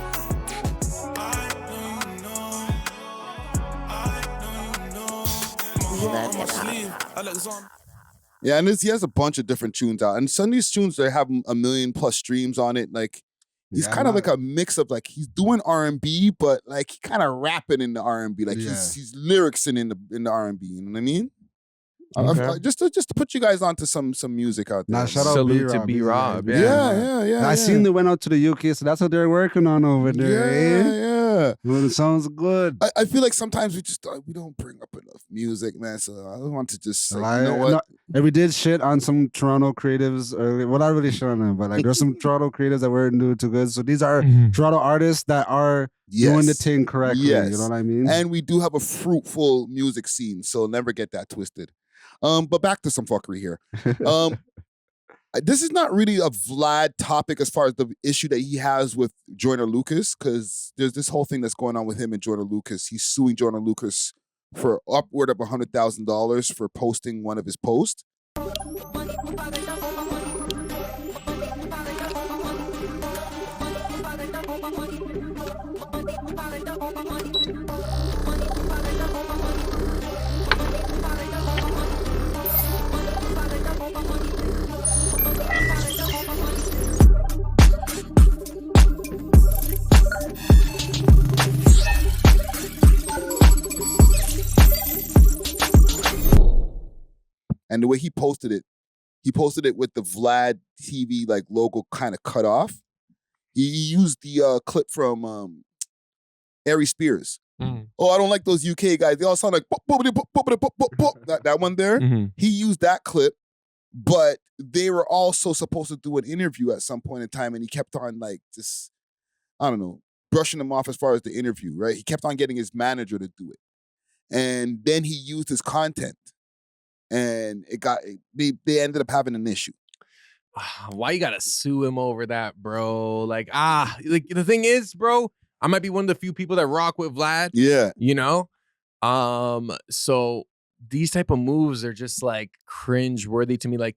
Yeah, and he has a bunch of different tunes out. And some of these tunes, they have 1 million+ streams on it. Like, he's kind of like a mix of, like, he's doing R&B, but, like, he kind of rapping in the R&B. Like, he's lyricsing in the R&B. You know what I mean? Okay. Just to put you guys onto some music out there. Nah, shout out Salute B-Rob. to B-Rob. Yeah. I seen they went out to the UK, so that's what they're working on over there. Yeah. Well, it sounds good. I feel like sometimes we don't bring up enough music, man. So I want to just say, you know what? And we did shit on some Toronto creatives earlier. Well, not really shit on them, but like there's some Toronto creatives that weren't doing too good. So these are Toronto artists that are doing the thing correctly. Yes. You know what I mean? And we do have a fruitful music scene, so never get that twisted. But back to some fuckery here. This is not really a Vlad topic as far as the issue that he has with Joyner Lucas, because there's this whole thing that's going on with him and Joyner Lucas. He's suing Joyner Lucas for upward of $100,000 for posting one of his posts. And the way he posted it, He posted it with the VladTV like logo kind of cut off. He used the clip from Ari Spears. Oh, I don't like those UK guys. They all sound like that one there. He used that clip, but they were also supposed to do an interview at some point in time, and he kept on like just, I don't know, brushing them off as far as the interview, right? He kept on getting his manager to do it. And then he used his content, and they ended up having an issue. Why you gotta sue him over that, bro? Like the thing is, bro, I might be one of the few people that rock with Vlad. Yeah. You know? So these type of moves are just like cringe worthy to me. Like,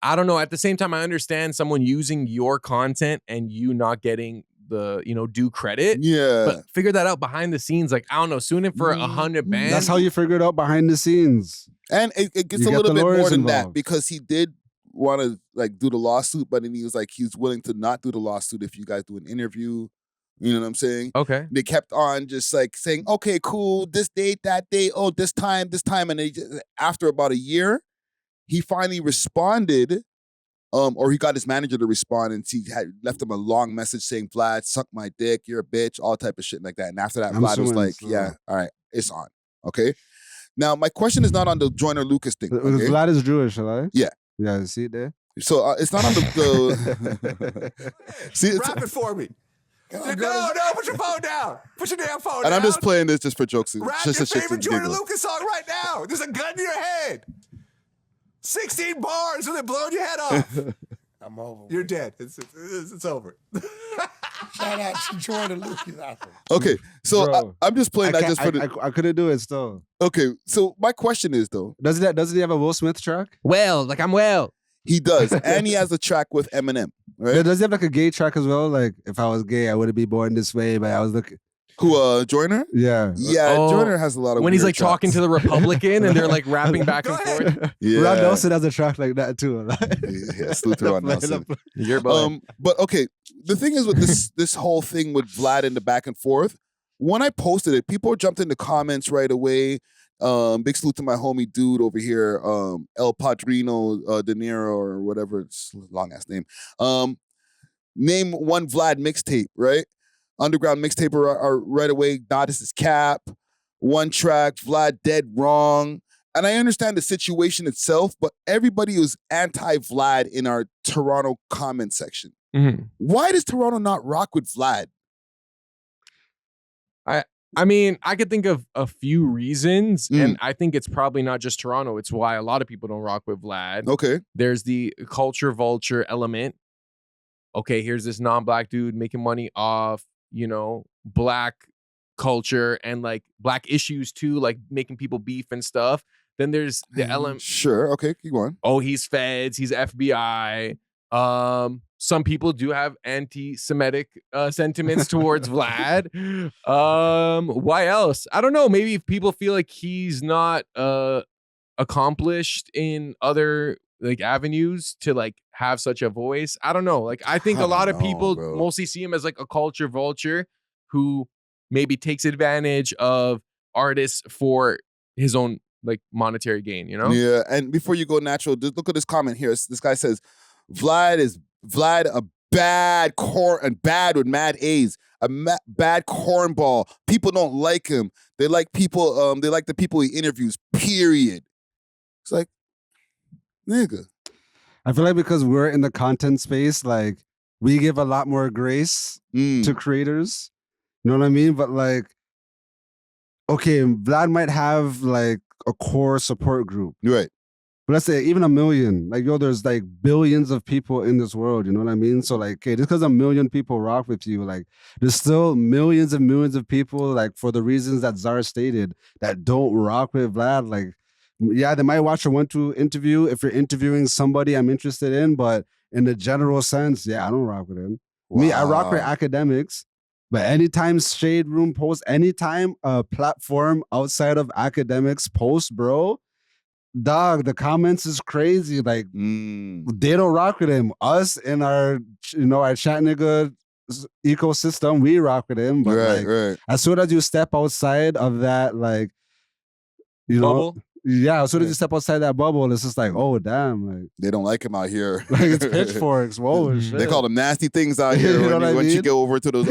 I don't know. At the same time, I understand someone using your content and you not getting the, due credit. Yeah. But figure that out behind the scenes. Like, I don't know, suing him for 100 bands. That's how you figure it out behind the scenes. And it gets a little bit more than that, because he did want to like do the lawsuit, but then he was like, he's willing to not do the lawsuit if you guys do an interview. You know what I'm saying? Okay. They kept on just like saying, okay, cool, this date, that date, oh, this time. And they after about a year, he finally responded, or he got his manager to respond, and he had left him a long message saying, Vlad, suck my dick, you're a bitch, all type of shit like that. And after that, Vlad was like, yeah, all right, it's on. Okay. Now, my question is not on the Joyner Lucas thing. Okay? Vlad is Jewish, right? Yeah. Yeah, see it there? So it's not on the see, Rap it for me. No, put your phone down. Put your damn phone down. And I'm just playing this just for jokes. Rap just your a shit favorite to Joyner giggle. Lucas song right now. There's a gun to your head. 16 bars and it blowing your head off. I'm over. You're dead. It's over. Shout out to Joyner Lucas out there. Okay, so I'm just playing that just for the. I couldn't do it still. Okay, so my question is though, doesn't he have a Will Smith track? Well, like I'm well. He does, and he has a track with Eminem. Right? Yeah, does he have like a gay track as well? Like, if I was gay, I wouldn't be born this way, but I was looking. Who, Joyner? Yeah. Yeah, Joyner has a lot of when he's weird like talking tracks. to the Republican and they're like rapping back and forth. Yeah. Rod Nelson has a track like that too. Yeah, salute to Rod Nelson. Your boy. But okay, the thing is with this whole thing with Vlad and the back and forth, when I posted it, people jumped in the comments right away. Big salute to my homie dude over here, El Padrino De Niro or whatever, it's a long ass name. Name one Vlad mixtape, right? Underground mixtape are right away. Nah, this is cap. One track, Vlad dead wrong. And I understand the situation itself, but everybody was anti-Vlad in our Toronto comment section. Why does Toronto not rock with Vlad? I mean, I could think of a few reasons, and I think it's probably not just Toronto. It's why a lot of people don't rock with Vlad. Okay. There's the culture vulture element. Okay, here's this non-black dude making money off, black culture and like black issues too, like making people beef and stuff. Then there's the element. Sure. Okay, keep going. Oh, he's feds, he's FBI. Some people do have anti-Semitic sentiments towards Vlad. Why else? I don't know. Maybe if people feel like he's not accomplished in other like avenues to like have such a voice. I don't know. Like I think a lot of people mostly see him as like a culture vulture who maybe takes advantage of artists for his own like monetary gain, Yeah, and before you go natural, just look at this comment here. This guy says, Vlad a bad with mad A's, bad cornball. People don't like him. They like people, they like the people he interviews, period. It's like, nigga. I feel like because we're in the content space, like we give a lot more grace to creators. You know what I mean? But like, okay, Vlad might have like a core support group. Right. But let's say even 1 million. Like, there's like billions of people in this world. You know what I mean? So like, okay, just because 1 million people rock with you, like there's still millions and millions of people, like for the reasons that Zara stated, that don't rock with Vlad. Like, yeah, they might watch a 1-2 interview if you're interviewing somebody I'm interested in, but in the general sense, yeah, I don't rock with him. Wow. Me, I rock with academics, but anytime Shade Room posts, anytime a platform outside of academics posts, bro, dog, the comments is crazy. Like, they don't rock with him. Us in our, our chat nigga ecosystem, we rock with him. But right. as soon as you step outside of that, like, bubble? Yeah, as soon as you step outside that bubble, it's just like, oh damn, like they don't like him out here. like it's pitchforks. Whoa, shit. They call them nasty things out here. You know what I once you mean? go over to those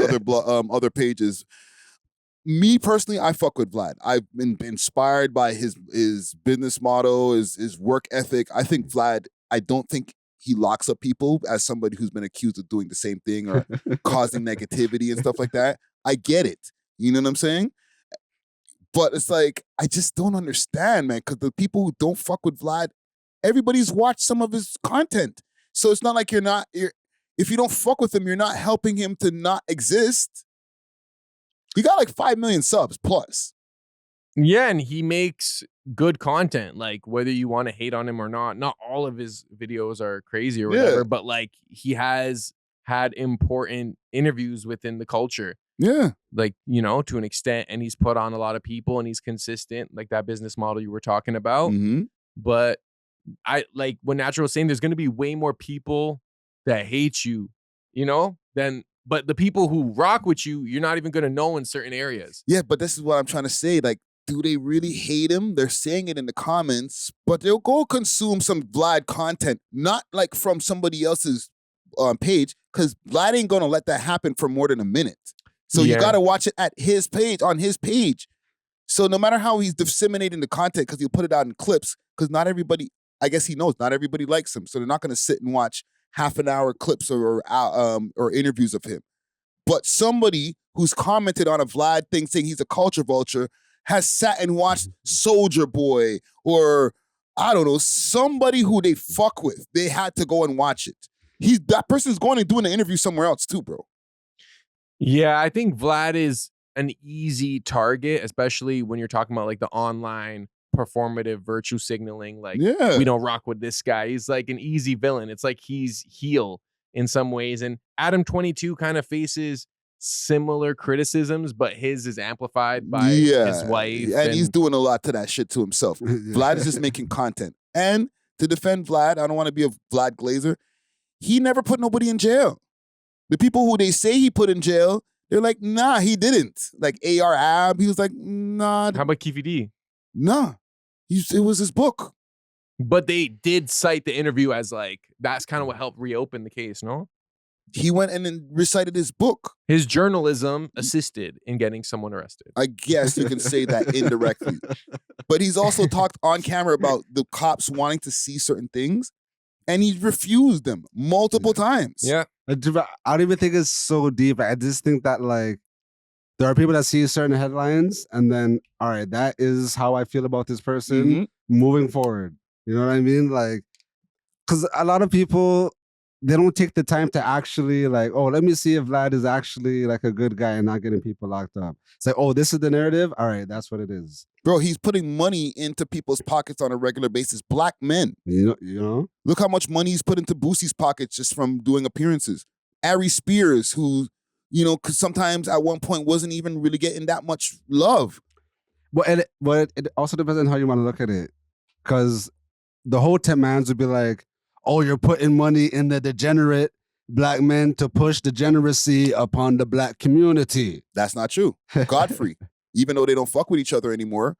other pages. Me personally, I fuck with Vlad. I've been inspired by his business model, his work ethic. I think Vlad, I don't think he locks up people as somebody who's been accused of doing the same thing or causing negativity and stuff like that. I get it. You know what I'm saying? But it's like, I just don't understand, man, because the people who don't fuck with Vlad, everybody's watched some of his content. So it's not like if you don't fuck with him, you're not helping him to not exist. He got like 5 million subs plus. Yeah, and he makes good content. Like, whether you want to hate on him or not all of his videos are crazy or whatever, but like he has had important interviews within the culture. Yeah. Like, you know, to an extent, and he's put on a lot of people and he's consistent, like that business model you were talking about. But I like what Natural was saying, there's going to be way more people that hate you, you know, but the people who rock with you, you're not even going to know in certain areas. Yeah, but this is what I'm trying to say. Like, do they really hate him? They're saying it in the comments, but they'll go consume some Vlad content, not like from somebody else's page, because Vlad ain't going to let that happen for more than a minute. So you got to watch it at his page, on his page. So no matter how he's disseminating the content, because he'll put it out in clips, because not everybody, I guess he knows, not everybody likes him. So they're not going to sit and watch half an hour clips or interviews of him. But somebody who's commented on a Vlad thing saying he's a culture vulture has sat and watched Soldier Boy or, I don't know, somebody who they fuck with. They had to go and watch it. That person's going and doing an interview somewhere else too, bro. Yeah, I think Vlad is an easy target, especially when you're talking about like the online performative virtue signaling. Like, we don't rock with this guy. He's like an easy villain. It's like he's heel in some ways. And Adam 22 kind of faces similar criticisms, but his is amplified by his wife. And he's doing a lot to that shit to himself. Vlad is just making content. And to defend Vlad, I don't want to be a Vlad Glazer. He never put nobody in jail. The people who they say he put in jail, they're like, nah, he didn't. Like A.R.Ab, he was like, nah. How about Kofi D? Nah, it was his book. But they did cite the interview as like, that's kind of what helped reopen the case, no? He went and then recited his book. His journalism assisted in getting someone arrested. I guess you can say that indirectly. But he's also talked on camera about the cops wanting to see certain things, and he refused them multiple times. Yeah. I don't even think it's so deep. I just think that like there are people that see certain headlines and then, all right, that is how I feel about this person moving forward. You know what I mean? Like, because a lot of people, they don't take the time to actually like, oh, let me see if Vlad is actually like a good guy and not getting people locked up. It's like, oh, this is the narrative. All right, that's what it is. Bro, he's putting money into people's pockets on a regular basis. Black men. You know? Look how much money he's put into Boosie's pockets just from doing appearances. Ari Spears, who, you know, because sometimes at one point wasn't even really getting that much love. But it also depends on how you want to look at it. Because the whole 10 mans would be like, oh, you're putting money in the degenerate black men to push degeneracy upon the black community. That's not true. Godfrey, even though they don't fuck with each other anymore,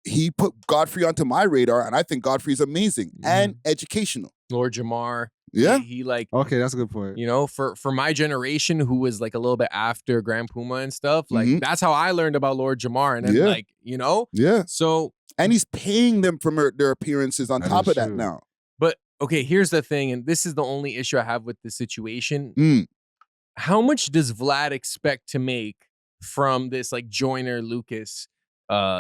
he put Godfrey onto my radar, and I think Godfrey's amazing and educational. Lord Jamar. Yeah. He like, okay, that's a good point. You know, for my generation who was like a little bit after Grand Puma and stuff, like that's how I learned about Lord Jamar. And then like, you know? Yeah. So. And he's paying them for their appearances on top of that now. But okay, here's the thing, and this is the only issue I have with the situation. How much does Vlad expect to make from this like Joyner Lucas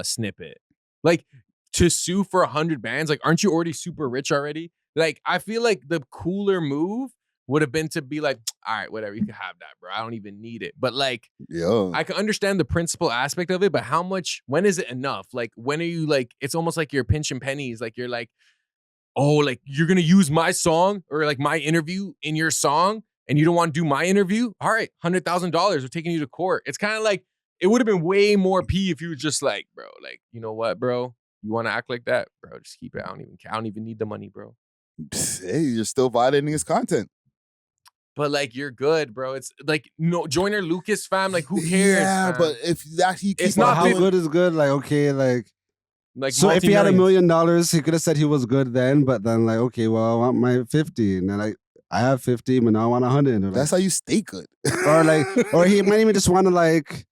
snippet? Like, to sue for 100 bands, like, aren't you already super rich already? Like, I feel like the cooler move would have been to be like, all right, whatever, you can have that, bro. I don't even need it. But like, I can understand the principal aspect of it, but how much, when is it enough? Like, when are you like, it's almost like you're pinching pennies. Like, you're like, oh, like, you're going to use my song or like my interview in your song and you don't want to do my interview? All right, $100,000, we're taking you to court. It's kind of like, it would have been way more P if you were just like, bro, like, you know what, bro? You want to act like that? Bro, just keep it. I don't even need the money, bro. Hey, you're still violating his content. But like, you're good, bro. It's like, no, Joyner Lucas, fam. Like, who cares? Yeah, but if that he it's not how good is good. Like, okay, like like So if he had $1 multi-millions. million, he could have said he was good then, but then like, okay, well, I want my 50, and then like, I have 50, but now I want 100. Or like, That's how you stay good. or like, or he might even just want to like,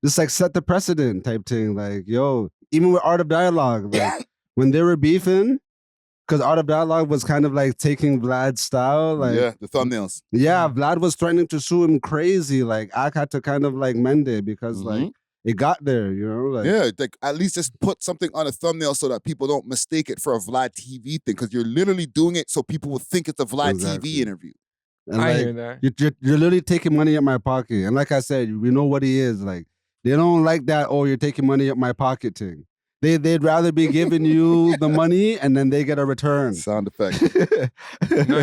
just like set the precedent type thing. Like, yo, even with Art of Dialogue, like when they were beefing, because Art of Dialogue was kind of like taking Vlad's style. Like, yeah, the thumbnails. Yeah, Vlad was threatening to sue him crazy. Like, I had to kind of like mend it because like it got there, you know? Like, yeah, like at least just put something on a thumbnail so that people don't mistake it for a VladTV thing, because you're literally doing it so people will think it's a VladTV interview. And I like, hear that. You're literally taking money out my pocket. And like I said, we know what he is. Like, they don't like that, oh, you're taking money out my pocket thing. They'd rather be giving you the money and then they get a return. Sound effect.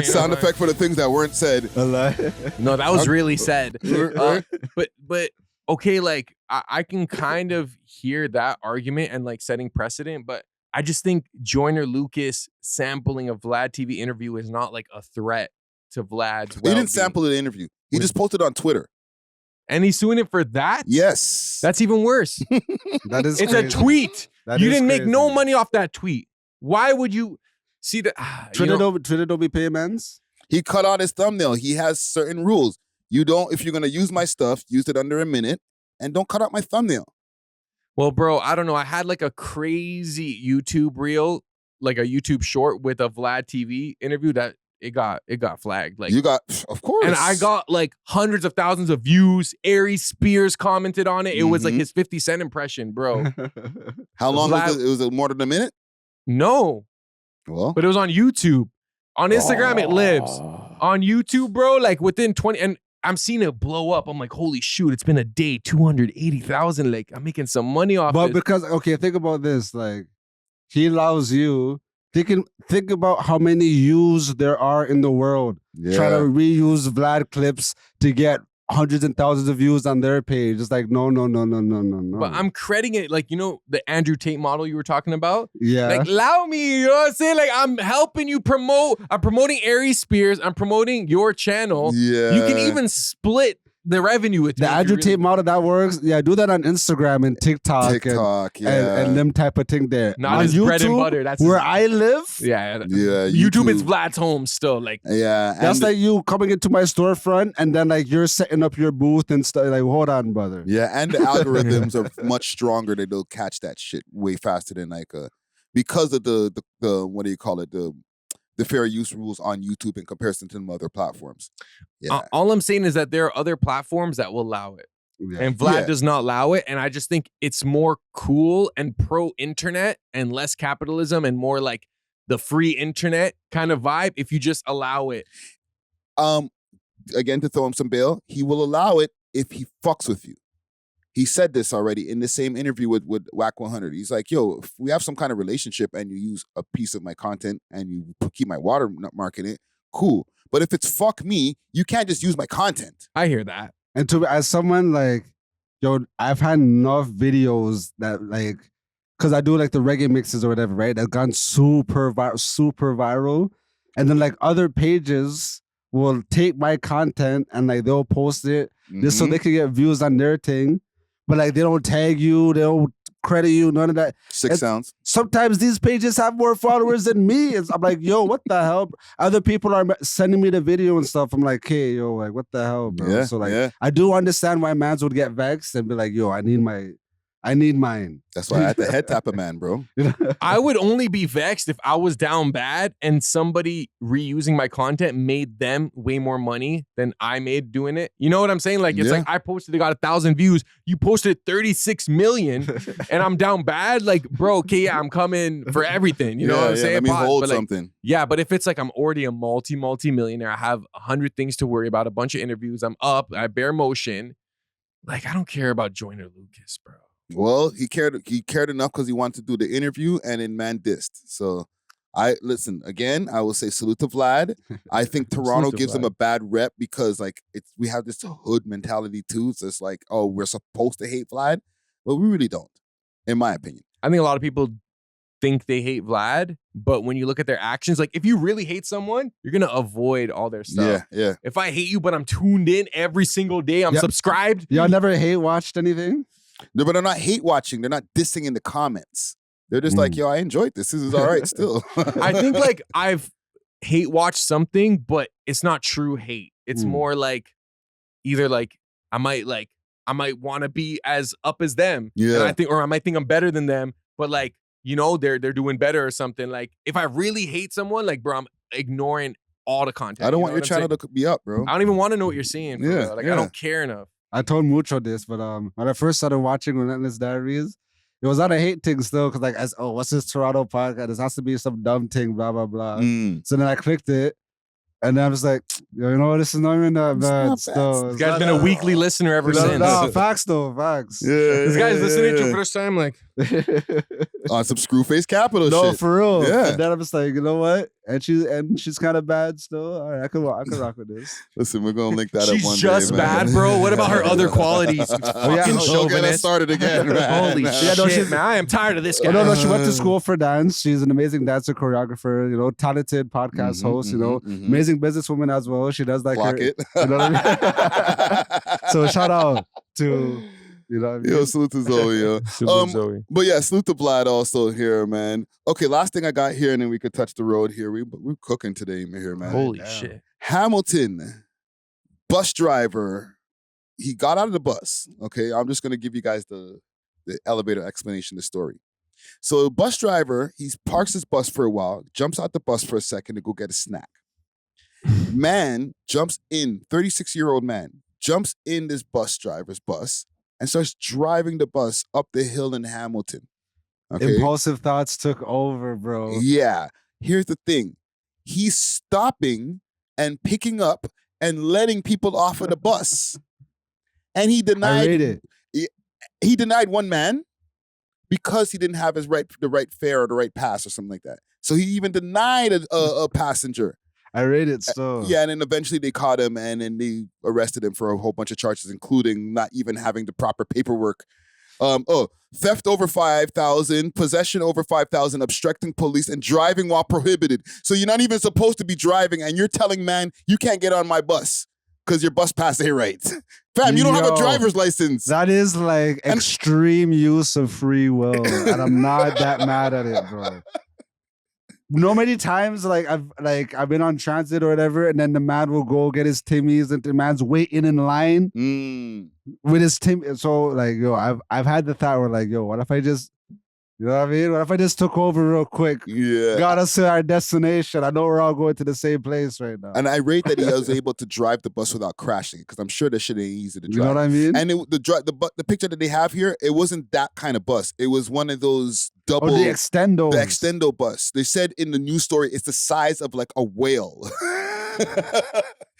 Sound effect for the things that weren't said. No, that was really said. But okay, like I can kind of hear that argument and like setting precedent, but I just think Joyner Lucas sampling a VladTV interview is not like a threat to Vlad's He didn't sample the interview. He just posted on Twitter. And he's suing it for that? Yes. That's even worse. That is It's crazy. a tweet. That You is didn't make crazy. no money off that tweet. Why would you see that? Twitter don't be payments. He cut out his thumbnail. He has certain rules. You don't, if you're gonna use my stuff, use it under a minute, and don't cut out my thumbnail. Well, bro, I don't know. I had like a crazy YouTube reel, like a YouTube short with a VladTV interview that it got flagged. Like you got, of course. And I got like hundreds of thousands of views. Aries Spears commented on it. It was like his 50 Cent impression, bro. How long was it? Was it more than a minute? No. Well, but it was on YouTube. On Instagram, it lives. On YouTube, bro, like within 20, and I'm seeing it blow up. I'm like, holy shoot, it's been a day, 280,000. Like, I'm making some money off But this. because, okay, think about this. Like, he allows you, think about how many views there are in the world. Yeah. Trying to reuse Vlad clips to get hundreds and thousands of views on their page. It's like, no. But I'm crediting it, like, you know, the Andrew Tate model you were talking about? Yeah. Like, allow me, you know what I'm saying? Like, I'm helping you promote. I'm promoting Aries Spears. I'm promoting your channel. Yeah. You can even split the revenue with the me. Andrew Tate model that works. Yeah, do that on Instagram and TikTok. And them type of thing there. Not on his YouTube, bread and butter. That's where his- I live. Yeah. YouTube is Vlad's home still. Like, yeah. That's like you coming into my storefront and then like you're setting up your booth and stuff. Like, hold on, brother. Yeah, and the algorithms are much stronger. They'll catch that shit way faster than like because of the what do you call it, the fair use rules on YouTube in comparison to some other platforms. Yeah. All I'm saying is that there are other platforms that will allow it. Yeah. And Vlad does not allow it. And I just think it's more cool and pro-internet and less capitalism and more like the free internet kind of vibe if you just allow it. Again, to throw him some bail, he will allow it if he fucks with you. He said this already in the same interview with Whack 100. He's like, yo, if we have some kind of relationship and you use a piece of my content and you keep my watermark in it, cool. But if it's fuck me, you can't just use my content. I hear that. And as someone like, yo, I've had enough videos that like, cause I do like the reggae mixes or whatever, right? That's gone super viral. And then like other pages will take my content and like they'll post it just so they can get views on their thing. But like they don't tag you, they don't credit you, none of that. Six sounds. Sometimes these pages have more followers than me. I'm like, yo, what the hell? Other people are sending me the video and stuff. I'm like, hey, yo, like, what the hell, bro? Yeah, so like, yeah. I do understand why mans would get vexed and be like, yo, I need mine. That's why I had to head tap a man, bro. I would only be vexed if I was down bad and somebody reusing my content made them way more money than I made doing it. You know what I'm saying? Like, it's like I posted, they got 1,000 views. You posted 36 million and I'm down bad. Like, bro, okay, yeah, I'm coming for everything. You know what I'm saying? Let me hold But, like, something. yeah, but if it's like I'm already a multi-millionaire, I have 100 things to worry about, a bunch of interviews, I'm up, I bear motion. Like, I don't care about Joyner Lucas, bro. Well, he cared enough because he wanted to do the interview and then man dissed. So I will say salute to Vlad. I think Toronto gives him a bad rep because like we have this hood mentality too. So it's like, oh, we're supposed to hate Vlad, but we really don't, in my opinion. I think a lot of people think they hate Vlad, but when you look at their actions, like if you really hate someone, you're gonna avoid all their stuff. Yeah. If I hate you, but I'm tuned in every single day, I'm subscribed. Y'all never hate watched anything? No, but they're not hate watching. They're not dissing in the comments. They're just like, yo, I enjoyed this. This is all right still. I think like I've hate watched something, but it's not true hate. It's more like either like I might want to be as up as them. Yeah. And I might think I'm better than them, but like, you know, they're doing better or something. Like if I really hate someone, like bro, I'm ignoring all the content. I don't want your channel to be up, bro. I don't even want to know what you're seeing. For real. Like I don't care enough. I told Mucho this, but when I first started watching Relentless Diaries, it was not a hate thing still, because like, what's this Toronto podcast? This has to be some dumb thing, blah, blah, blah. So then I clicked it, and then I was like, you know, this is not even that bad. This guy's been a weekly listener ever since. No, facts though, facts. Yeah, this guy's listening to you first time, like on some Screwface Capital no, shit. for real. Yeah. And then I'm just like, you know what? And she's kind of bad still. All right, I can rock with this. Listen, we're gonna link that up one day. She's just bad, bro. What about her other qualities? Fucking Don't get us chauvinist. started again, man. Holy shit, man! I am tired of this guy. No, she went to school for dance. She's an amazing dancer, choreographer, you know, talented podcast host, you know, amazing businesswoman as well. She does like Clock her, it. you know what I mean? So shout out to, you know what I mean? Yo, salute to Zoe, yo. Salute Zoe. But yeah, salute to Vlad also here, man. Okay, last thing I got here, and then we could touch the road here. We're cooking today here, man. Holy shit. Hamilton, bus driver, he got out of the bus. Okay, I'm just gonna give you guys the elevator explanation of the story. So the bus driver, he parks his bus for a while, jumps out the bus for a second to go get a snack. Man jumps in, 36-year-old man, jumps in this bus driver's bus and starts driving the bus up the hill in Hamilton. Okay? Impulsive thoughts took over, bro. Yeah. Here's the thing. He's stopping and picking up and letting people off of the bus. And he denied he denied one man because he didn't have the right fare or the right pass or something like that. So he even denied a passenger. I rate it so. Yeah, and then eventually they caught him and then they arrested him for a whole bunch of charges, including not even having the proper paperwork. Theft over 5,000, possession over 5,000, obstructing police, and driving while prohibited. So you're not even supposed to be driving, and you're telling man you can't get on my bus because your bus pass ain't right. Fam, you don't have a driver's license. That is like extreme use of free will, and I'm not that mad at it, bro. No many times I've been on transit or whatever, and then the man will go get his Timmies, and the man's waiting in line with his Tim. So like, yo, I've had the thought where like, yo, what if I just, you know what I mean? What if I just took over real quick? Yeah. Got us to our destination. I know we're all going to the same place right now. And I rate that he was able to drive the bus without crashing, because I'm sure that shit ain't easy to drive. You know what I mean? And the picture that they have here, it wasn't that kind of bus. It was one of those double. the extendo. The extendo bus. They said in the news story it's the size of like a whale.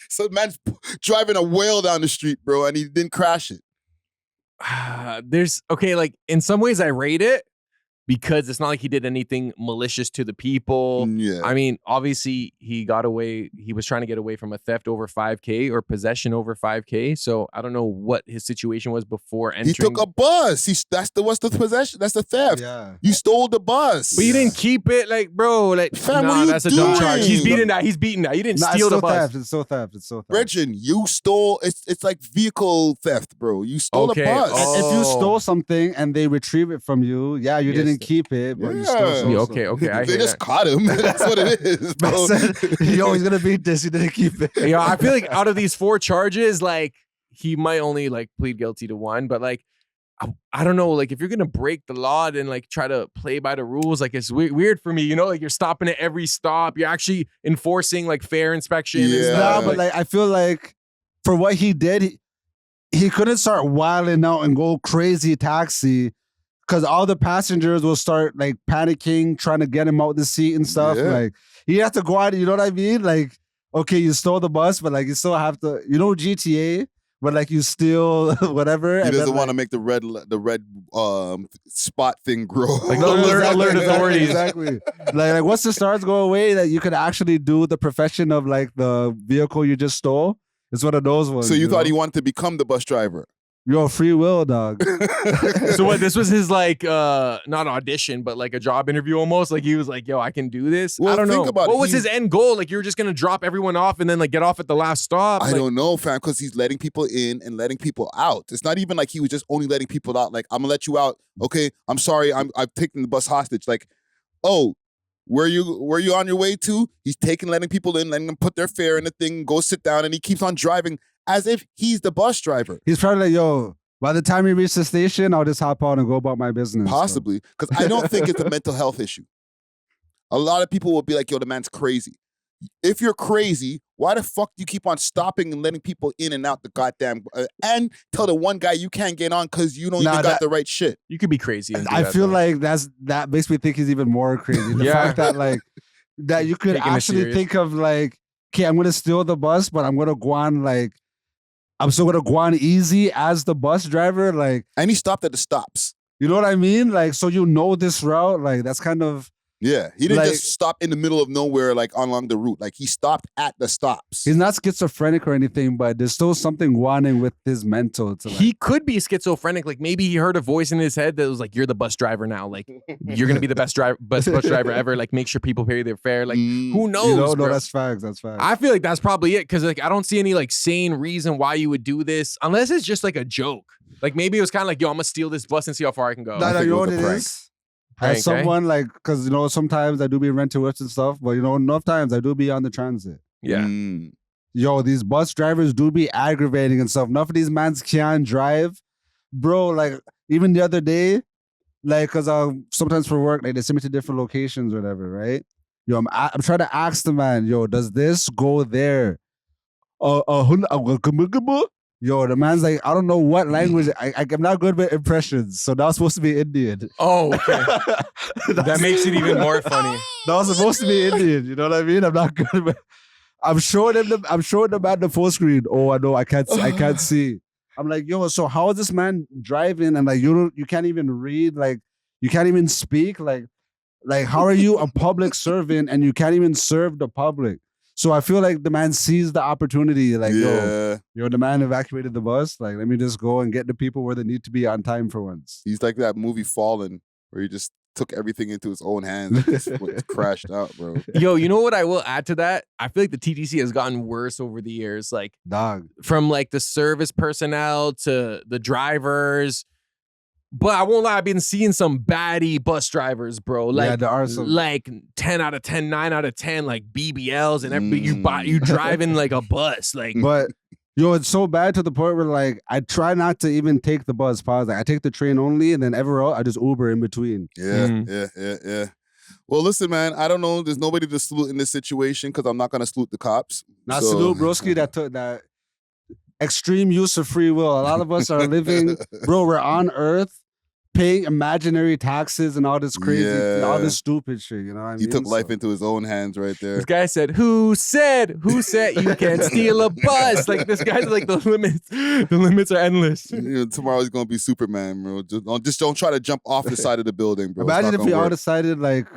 So the man's driving a whale down the street, bro, and he didn't crash it. Like in some ways I rate it, because it's not like he did anything malicious to the people. Yeah. I mean, obviously he got away. He was trying to get away from a theft over 5K or possession over 5K. So I don't know what his situation was before entering. He took a bus. What's the possession? That's the theft. Yeah. You stole the bus. But you didn't keep it, like, bro. Like, Fam, what are you that's a dumb doing? charge. He's beating that. You didn't steal the bus. It's so theft. Regin, you stole. It's like vehicle theft, bro. You stole a bus. If you stole something and they retrieve it from you, yeah, you didn't keep it, but you stole something. Okay. I They hear just that. caught him. That's what it is, bro. Yo, he's gonna beat this. He didn't keep it. Yeah, I feel like out of these 4 charges, like he might only like plead guilty to 1, but like I don't know, like if you're gonna break the law and like try to play by the rules, like it's weird for me, you know, like you're stopping at every stop, you're actually enforcing like fare inspection. And stuff. Nah, but like I feel like for what he did, he couldn't start wilding out and go crazy taxi, because all the passengers will start like panicking, trying to get him out the seat and stuff. Yeah. Like he has to go out, you know what I mean? Like, okay, you stole the bus, but like you still have to, you know, GTA, but like you still whatever. He doesn't want to make the red spot thing grow. Like alert authorities. Exactly. like once the stars go away, that you could actually do the profession of like the vehicle you just stole. It's one of those ones. So you thought know? he wanted to become the bus driver? Yo, free will, dog. So what? This was his like, not audition, but like a job interview almost. Like he was like, "Yo, I can do this." Well, I don't know. think about it. What was his end goal? Like you were just gonna drop everyone off and then like get off at the last stop. I don't know, fam, because he's letting people in and letting people out. It's not even like he was just only letting people out. Like, I'm gonna let you out. Okay, I'm sorry. I've taken the bus hostage. Like, oh, where you on your way to? He's letting people in, letting them put their fare in the thing, go sit down, and he keeps on driving as if he's the bus driver. He's probably like, yo, by the time you reach the station, I'll just hop on and go about my business. Possibly, because I don't think it's a mental health issue. A lot of people will be like, yo, the man's crazy. If you're crazy, why the fuck do you keep on stopping and letting people in and out the goddamn and tell the one guy you can't get on because you don't even got the right shit? You could be crazy. I feel like that makes me think he's even more crazy. The fact that like that you could actually think of like, okay, I'm gonna steal the bus, but I'm gonna go on like I'm still gonna go on easy as the bus driver, like, and he stopped at the stops. You know what I mean? Like, so you know this route, like that's kind of. Yeah, he didn't like, just stop in the middle of nowhere, like along the route. Like he stopped at the stops. He's not schizophrenic or anything, but there's still something wanting with his mental. To like, he could be schizophrenic. Like maybe he heard a voice in his head that was like, "You're the bus driver now. Like you're gonna be the best bus driver ever. Like make sure people pay their fare. Like who knows? No, that's facts. That's facts. I feel like that's probably it because like I don't see any like sane reason why you would do this unless it's just like a joke. Like maybe it was kind of like, "Yo, I'm gonna steal this bus and see how far I can go." No, you know what it is? As someone like, because you know, sometimes I do be renting whips and stuff, but you know, enough times I do be on the transit. Yeah. Yo, these bus drivers do be aggravating and stuff. Enough of these mans can't drive, bro. Like even the other day, like, cause sometimes for work, like they send me to different locations or whatever, right? Yo, I'm trying to ask the man, yo, does this go there? Yo, the man's like, I don't know what language. I'm not good with impressions, so that was supposed to be Indian. Oh, okay. That makes it even more funny. That was supposed to be Indian. You know what I mean? I'm not good with. I'm showing the man the full screen. Oh, I know. I can't see. I'm like, yo. So how is this man driving? And like, you can't even read. Like, you can't even speak. Like how are you a public servant and you can't even serve the public? So I feel like the man sees the opportunity, like, yo, the man evacuated the bus. Like, let me just go and get the people where they need to be on time for once. He's like that movie Fallen, where he just took everything into his own hands and just crashed out, bro. Yo, you know what I will add to that? I feel like the TTC has gotten worse over the years. Like, from like the service personnel to the drivers. But I won't lie, I've been seeing some baddie bus drivers, bro. Like, yeah, there are some. Like 10 out of 10, 9 out of 10, like BBLs and everything. You driving like a bus. Like, but yo, it's so bad to the point where like I try not to even take the bus. Pause. Like I take the train only, and then everywhere else I just Uber in between. Yeah. Well, listen, man. I don't know. There's nobody to salute in this situation because I'm not gonna salute the cops. Not salute broski that took that extreme use of free will. A lot of us are living, bro. We're on Earth. Paying imaginary taxes and all this crazy, all this stupid shit, you know what I mean? He took life into his own hands right there. This guy said, who said you can't steal a bus? Like, this guy's like, the limits are endless. Tomorrow's gonna be Superman, bro. Just don't try to jump off the side of the building, bro. Imagine if we all decided, like,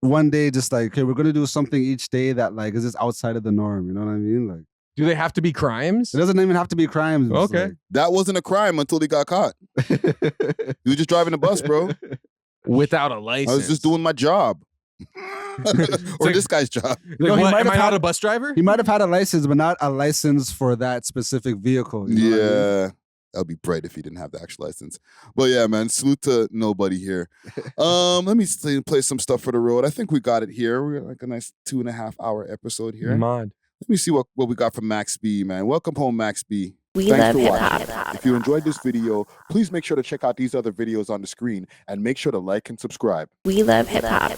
one day, just like, okay, we're gonna do something each day that, like, is just outside of the norm, you know what I mean? Like, do they have to be crimes? It doesn't even have to be crimes. Okay. Like, that wasn't a crime until he got caught. He was just driving a bus, bro. Without a license. I was just doing my job. Or this guy's job. Like, am I not a bus driver? He might have had a license, but not a license for that specific vehicle. You know what I mean? That'd be bright if he didn't have the actual license. But yeah, man, salute to nobody here. Let me play some stuff for the road. I think we got it here. We're like a nice 2.5 hour episode here. Mod. Let me see what we got from Max B, man. Welcome home, Max B. We love hip-hop. If you enjoyed this video, please make sure to check out these other videos on the screen and make sure to like and subscribe. We love hip-hop.